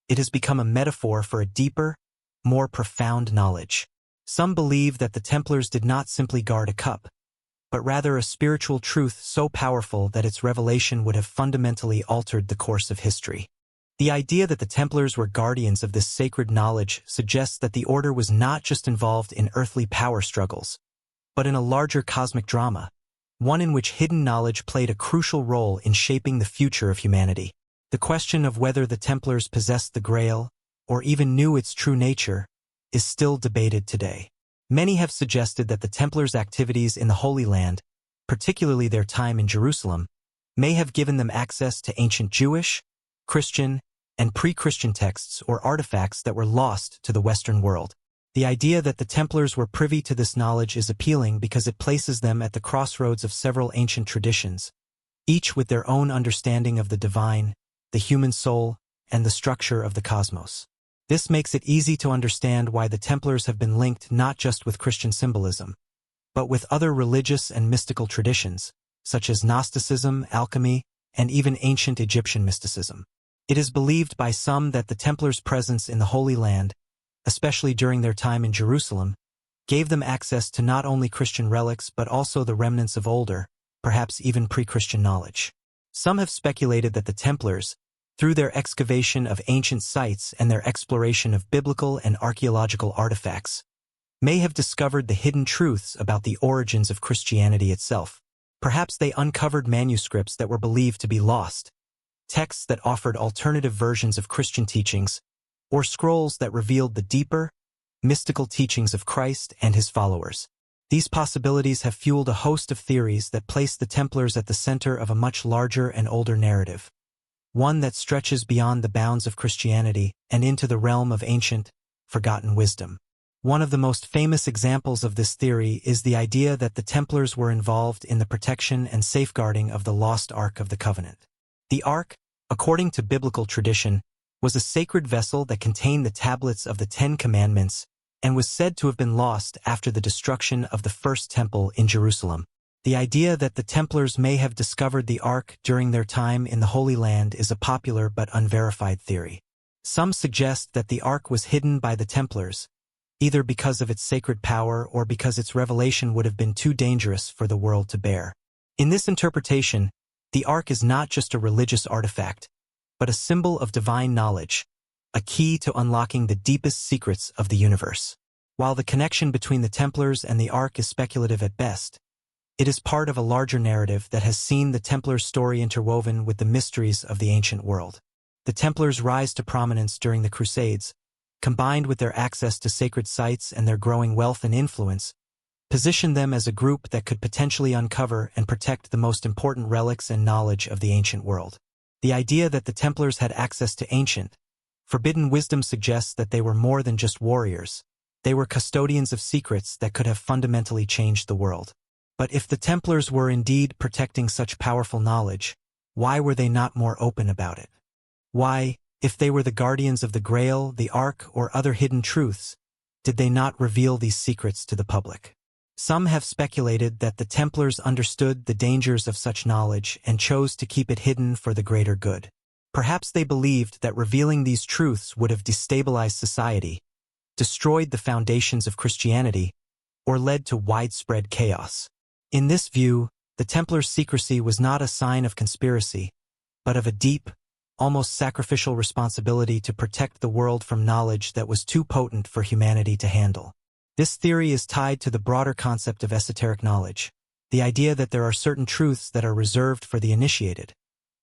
It has become a metaphor for a deeper, more profound knowledge. Some believe that the Templars did not simply guard a cup, but rather a spiritual truth so powerful that its revelation would have fundamentally altered the course of history. The idea that the Templars were guardians of this sacred knowledge suggests that the order was not just involved in earthly power struggles, but in a larger cosmic drama, one in which hidden knowledge played a crucial role in shaping the future of humanity. The question of whether the Templars possessed the Grail, or even knew its true nature, is still debated today. Many have suggested that the Templars' activities in the Holy Land, particularly their time in Jerusalem, may have given them access to ancient Jewish, Christian, and pre-Christian texts or artifacts that were lost to the Western world. The idea that the Templars were privy to this knowledge is appealing because it places them at the crossroads of several ancient traditions, each with their own understanding of the divine, the human soul, and the structure of the cosmos. This makes it easy to understand why the Templars have been linked not just with Christian symbolism, but with other religious and mystical traditions, such as Gnosticism, alchemy, and even ancient Egyptian mysticism. It is believed by some that the Templars' presence in the Holy Land, especially during their time in Jerusalem, gave them access to not only Christian relics but also the remnants of older, perhaps even pre-Christian knowledge. Some have speculated that the Templars, through their excavation of ancient sites and their exploration of biblical and archaeological artifacts, may have discovered the hidden truths about the origins of Christianity itself. Perhaps they uncovered manuscripts that were believed to be lost, texts that offered alternative versions of Christian teachings, or scrolls that revealed the deeper, mystical teachings of Christ and his followers. These possibilities have fueled a host of theories that place the Templars at the center of a much larger and older narrative, one that stretches beyond the bounds of Christianity and into the realm of ancient, forgotten wisdom. One of the most famous examples of this theory is the idea that the Templars were involved in the protection and safeguarding of the lost Ark of the Covenant. The Ark, according to biblical tradition, was a sacred vessel that contained the tablets of the Ten Commandments and was said to have been lost after the destruction of the First Temple in Jerusalem. The idea that the Templars may have discovered the Ark during their time in the Holy Land is a popular but unverified theory. Some suggest that the Ark was hidden by the Templars, either because of its sacred power or because its revelation would have been too dangerous for the world to bear. In this interpretation, the Ark is not just a religious artifact, but a symbol of divine knowledge, a key to unlocking the deepest secrets of the universe. While the connection between the Templars and the Ark is speculative at best, it is part of a larger narrative that has seen the Templars' story interwoven with the mysteries of the ancient world. The Templars' rise to prominence during the Crusades, combined with their access to sacred sites and their growing wealth and influence, positioned them as a group that could potentially uncover and protect the most important relics and knowledge of the ancient world. The idea that the Templars had access to ancient, forbidden wisdom suggests that they were more than just warriors. They were custodians of secrets that could have fundamentally changed the world. But if the Templars were indeed protecting such powerful knowledge, why were they not more open about it? Why, if they were the guardians of the Grail, the Ark, or other hidden truths, did they not reveal these secrets to the public? Some have speculated that the Templars understood the dangers of such knowledge and chose to keep it hidden for the greater good. Perhaps they believed that revealing these truths would have destabilized society, destroyed the foundations of Christianity, or led to widespread chaos. In this view, the Templars' secrecy was not a sign of conspiracy, but of a deep, almost sacrificial responsibility to protect the world from knowledge that was too potent for humanity to handle. This theory is tied to the broader concept of esoteric knowledge, the idea that there are certain truths that are reserved for the initiated,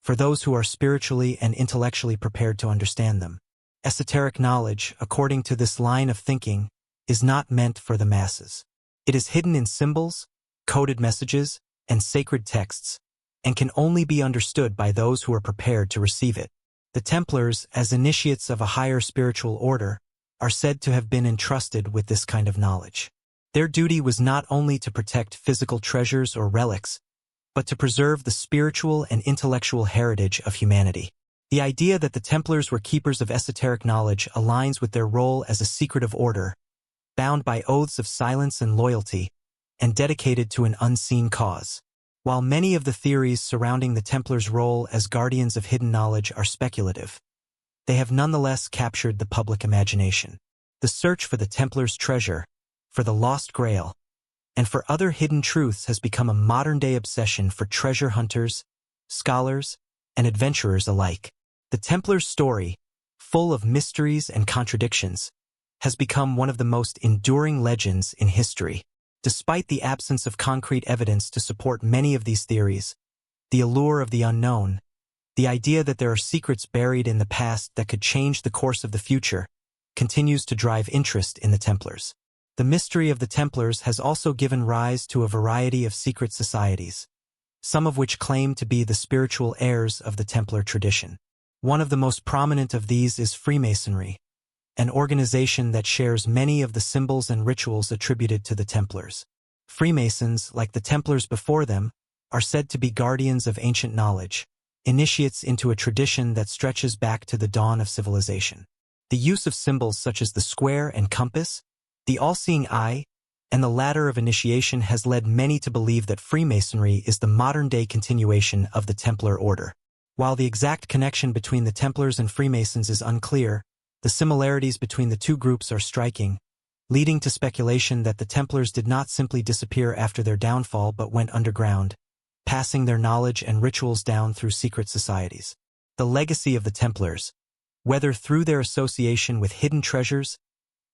for those who are spiritually and intellectually prepared to understand them. Esoteric knowledge, according to this line of thinking, is not meant for the masses. It is hidden in symbols, coded messages, and sacred texts, and can only be understood by those who are prepared to receive it. The Templars, as initiates of a higher spiritual order, are said to have been entrusted with this kind of knowledge. Their duty was not only to protect physical treasures or relics, but to preserve the spiritual and intellectual heritage of humanity. The idea that the Templars were keepers of esoteric knowledge aligns with their role as a secretive order, bound by oaths of silence and loyalty, and dedicated to an unseen cause. While many of the theories surrounding the Templars' role as guardians of hidden knowledge are speculative, they have nonetheless captured the public imagination. The search for the Templars' treasure, for the lost Grail, and for other hidden truths has become a modern-day obsession for treasure hunters, scholars, and adventurers alike. The Templars' story, full of mysteries and contradictions, has become one of the most enduring legends in history. Despite the absence of concrete evidence to support many of these theories, the allure of the unknown, The idea that there are secrets buried in the past that could change the course of the future continues to drive interest in the Templars. The mystery of the Templars has also given rise to a variety of secret societies, some of which claim to be the spiritual heirs of the Templar tradition. One of the most prominent of these is Freemasonry, an organization that shares many of the symbols and rituals attributed to the Templars. Freemasons, like the Templars before them, are said to be guardians of ancient knowledge, initiates into a tradition that stretches back to the dawn of civilization. The use of symbols such as the square and compass, the all-seeing eye, and the ladder of initiation has led many to believe that Freemasonry is the modern-day continuation of the Templar order. While the exact connection between the Templars and Freemasons is unclear, the similarities between the two groups are striking, leading to speculation that the Templars did not simply disappear after their downfall but went underground, passing their knowledge and rituals down through secret societies. The legacy of the Templars, whether through their association with hidden treasures,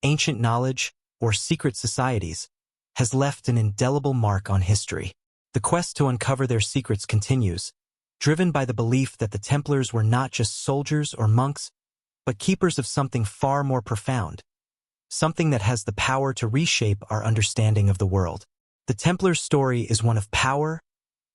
ancient knowledge, or secret societies, has left an indelible mark on history. The quest to uncover their secrets continues, driven by the belief that the Templars were not just soldiers or monks, but keepers of something far more profound, something that has the power to reshape our understanding of the world. The Templars' story is one of power,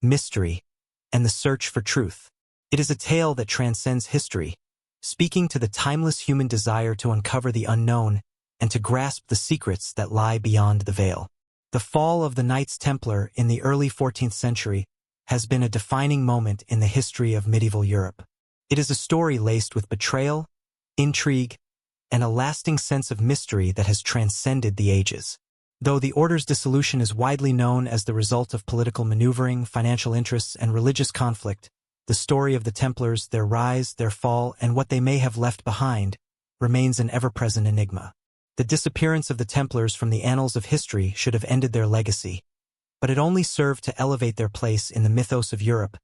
mystery, and the search for truth. It is a tale that transcends history, speaking to the timeless human desire to uncover the unknown and to grasp the secrets that lie beyond the veil. The fall of the Knights Templar in the early 14th century has been a defining moment in the history of medieval Europe. It is a story laced with betrayal, intrigue, and a lasting sense of mystery that has transcended the ages. Though the order's dissolution is widely known as the result of political maneuvering, financial interests, and religious conflict, the story of the Templars, their rise, their fall, and what they may have left behind, remains an ever-present enigma. The disappearance of the Templars from the annals of history should have ended their legacy, but it only served to elevate their place in the mythos of Europe,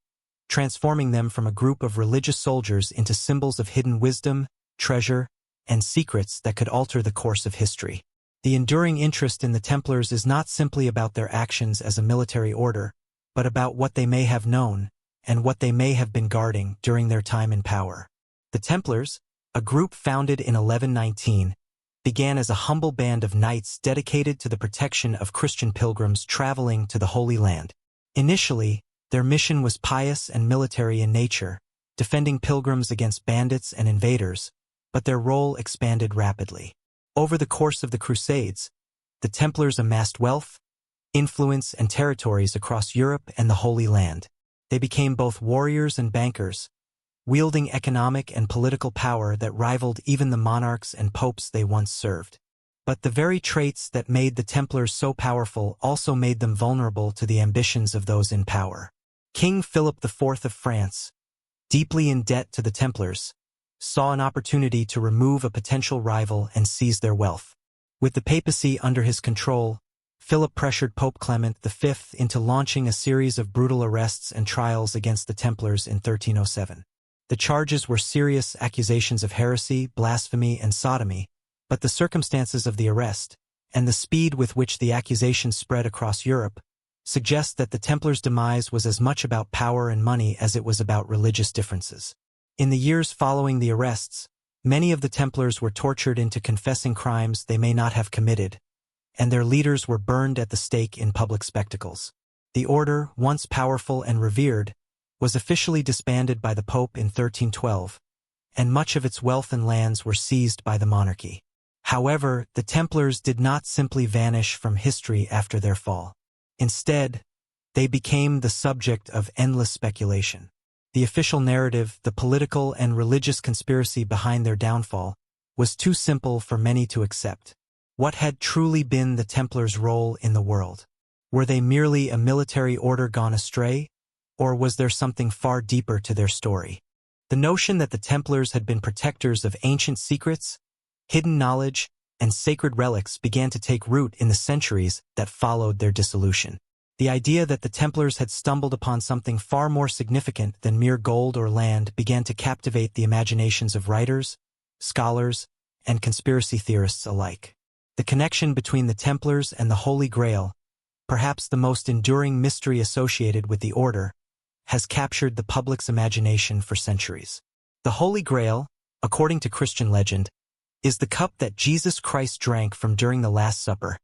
transforming them from a group of religious soldiers into symbols of hidden wisdom, treasure, and secrets that could alter the course of history. The enduring interest in the Templars is not simply about their actions as a military order, but about what they may have known and what they may have been guarding during their time in power. The Templars, a group founded in 1119, began as a humble band of knights dedicated to the protection of Christian pilgrims traveling to the Holy Land. Initially, their mission was pious and military in nature, defending pilgrims against bandits and invaders, but their role expanded rapidly. Over the course of the Crusades, the Templars amassed wealth, influence, and territories across Europe and the Holy Land. They became both warriors and bankers, wielding economic and political power that rivaled even the monarchs and popes they once served. But the very traits that made the Templars so powerful also made them vulnerable to the ambitions of those in power. King Philip IV of France, deeply in debt to the Templars, saw an opportunity to remove a potential rival and seize their wealth. With the papacy under his control, Philip pressured Pope Clement V into launching a series of brutal arrests and trials against the Templars in 1307. The charges were serious accusations of heresy, blasphemy, and sodomy, but the circumstances of the arrest, and the speed with which the accusations spread across Europe, suggest that the Templars' demise was as much about power and money as it was about religious differences. In the years following the arrests, many of the Templars were tortured into confessing crimes they may not have committed, and their leaders were burned at the stake in public spectacles. The order, once powerful and revered, was officially disbanded by the Pope in 1312, and much of its wealth and lands were seized by the monarchy. However, the Templars did not simply vanish from history after their fall. Instead, they became the subject of endless speculation. The official narrative, the political and religious conspiracy behind their downfall, was too simple for many to accept. What had truly been the Templars' role in the world? Were they merely a military order gone astray, or was there something far deeper to their story? The notion that the Templars had been protectors of ancient secrets, hidden knowledge, and sacred relics began to take root in the centuries that followed their dissolution. The idea that the Templars had stumbled upon something far more significant than mere gold or land began to captivate the imaginations of writers, scholars, and conspiracy theorists alike. The connection between the Templars and the Holy Grail, perhaps the most enduring mystery associated with the order, has captured the public's imagination for centuries. The Holy Grail, according to Christian legend, is the cup that Jesus Christ drank from during the Last Supper,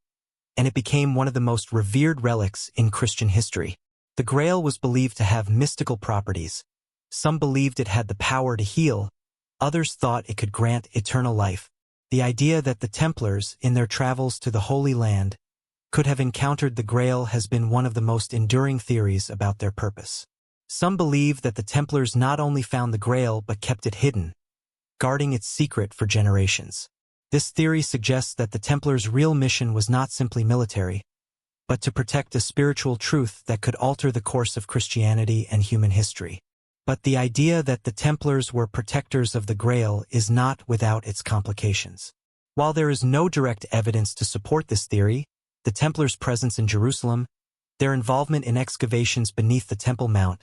and it became one of the most revered relics in Christian history. The Grail was believed to have mystical properties. Some believed it had the power to heal, others thought it could grant eternal life. The idea that the Templars, in their travels to the Holy Land, could have encountered the Grail has been one of the most enduring theories about their purpose. Some believe that the Templars not only found the Grail but kept it hidden, guarding its secret for generations. This theory suggests that the Templars' real mission was not simply military, but to protect a spiritual truth that could alter the course of Christianity and human history. But the idea that the Templars were protectors of the Grail is not without its complications. While there is no direct evidence to support this theory, the Templars' presence in Jerusalem, their involvement in excavations beneath the Temple Mount,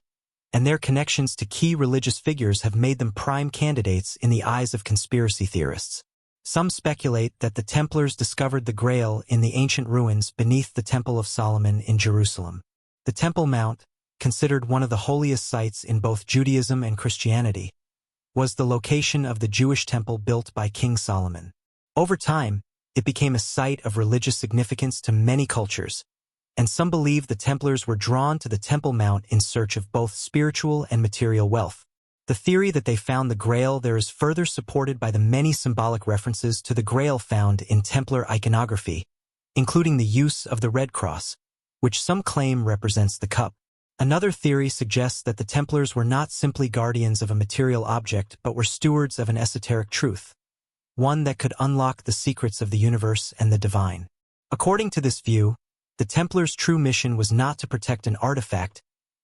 and their connections to key religious figures have made them prime candidates in the eyes of conspiracy theorists. Some speculate that the Templars discovered the Grail in the ancient ruins beneath the Temple of Solomon in Jerusalem. The Temple Mount, considered one of the holiest sites in both Judaism and Christianity, was the location of the Jewish temple built by King Solomon. Over time, it became a site of religious significance to many cultures, and some believe the Templars were drawn to the Temple Mount in search of both spiritual and material wealth. The theory that they found the Grail there is further supported by the many symbolic references to the Grail found in Templar iconography, including the use of the Red Cross, which some claim represents the cup. Another theory suggests that the Templars were not simply guardians of a material object but were stewards of an esoteric truth, one that could unlock the secrets of the universe and the divine. According to this view, the Templars' true mission was not to protect an artifact,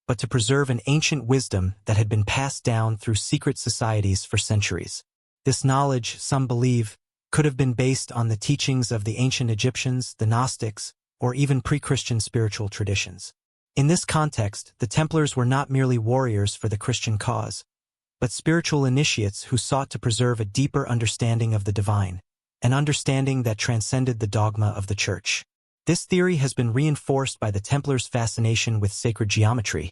but to preserve an ancient wisdom that had been passed down through secret societies for centuries. This knowledge, some believe, could have been based on the teachings of the ancient Egyptians, the Gnostics, or even pre-Christian spiritual traditions. In this context, the Templars were not merely warriors for the Christian cause, but spiritual initiates who sought to preserve a deeper understanding of the divine, an understanding that transcended the dogma of the Church. This theory has been reinforced by the Templars' fascination with sacred geometry,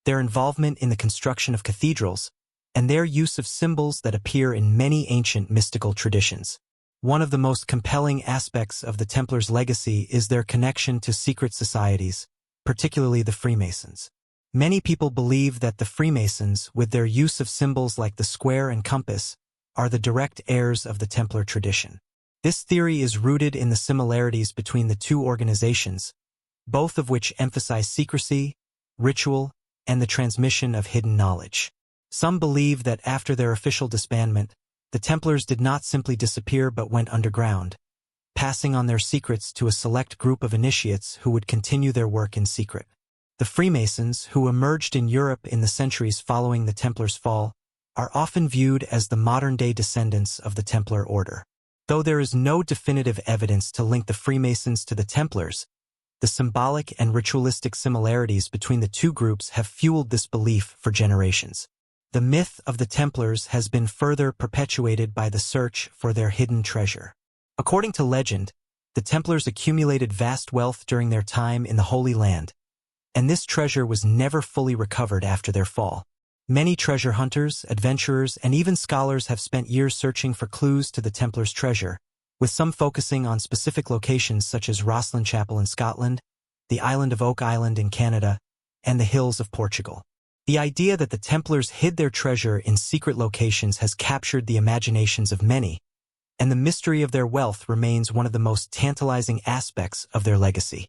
their involvement in the construction of cathedrals, and their use of symbols that appear in many ancient mystical traditions. One of the most compelling aspects of the Templars' legacy is their connection to secret societies, particularly the Freemasons. Many people believe that the Freemasons, with their use of symbols like the square and compass, are the direct heirs of the Templar tradition. This theory is rooted in the similarities between the two organizations, both of which emphasize secrecy, ritual, and the transmission of hidden knowledge. Some believe that after their official disbandment, the Templars did not simply disappear but went underground, passing on their secrets to a select group of initiates who would continue their work in secret. The Freemasons, who emerged in Europe in the centuries following the Templars' fall, are often viewed as the modern-day descendants of the Templar order. Though there is no definitive evidence to link the Freemasons to the Templars, the symbolic and ritualistic similarities between the two groups have fueled this belief for generations. The myth of the Templars has been further perpetuated by the search for their hidden treasure. According to legend, the Templars accumulated vast wealth during their time in the Holy Land, and this treasure was never fully recovered after their fall. Many treasure hunters, adventurers, and even scholars have spent years searching for clues to the Templars' treasure, with some focusing on specific locations such as Rosslyn Chapel in Scotland, the island of Oak Island in Canada, and the hills of Portugal. The idea that the Templars hid their treasure in secret locations has captured the imaginations of many, and the mystery of their wealth remains one of the most tantalizing aspects of their legacy.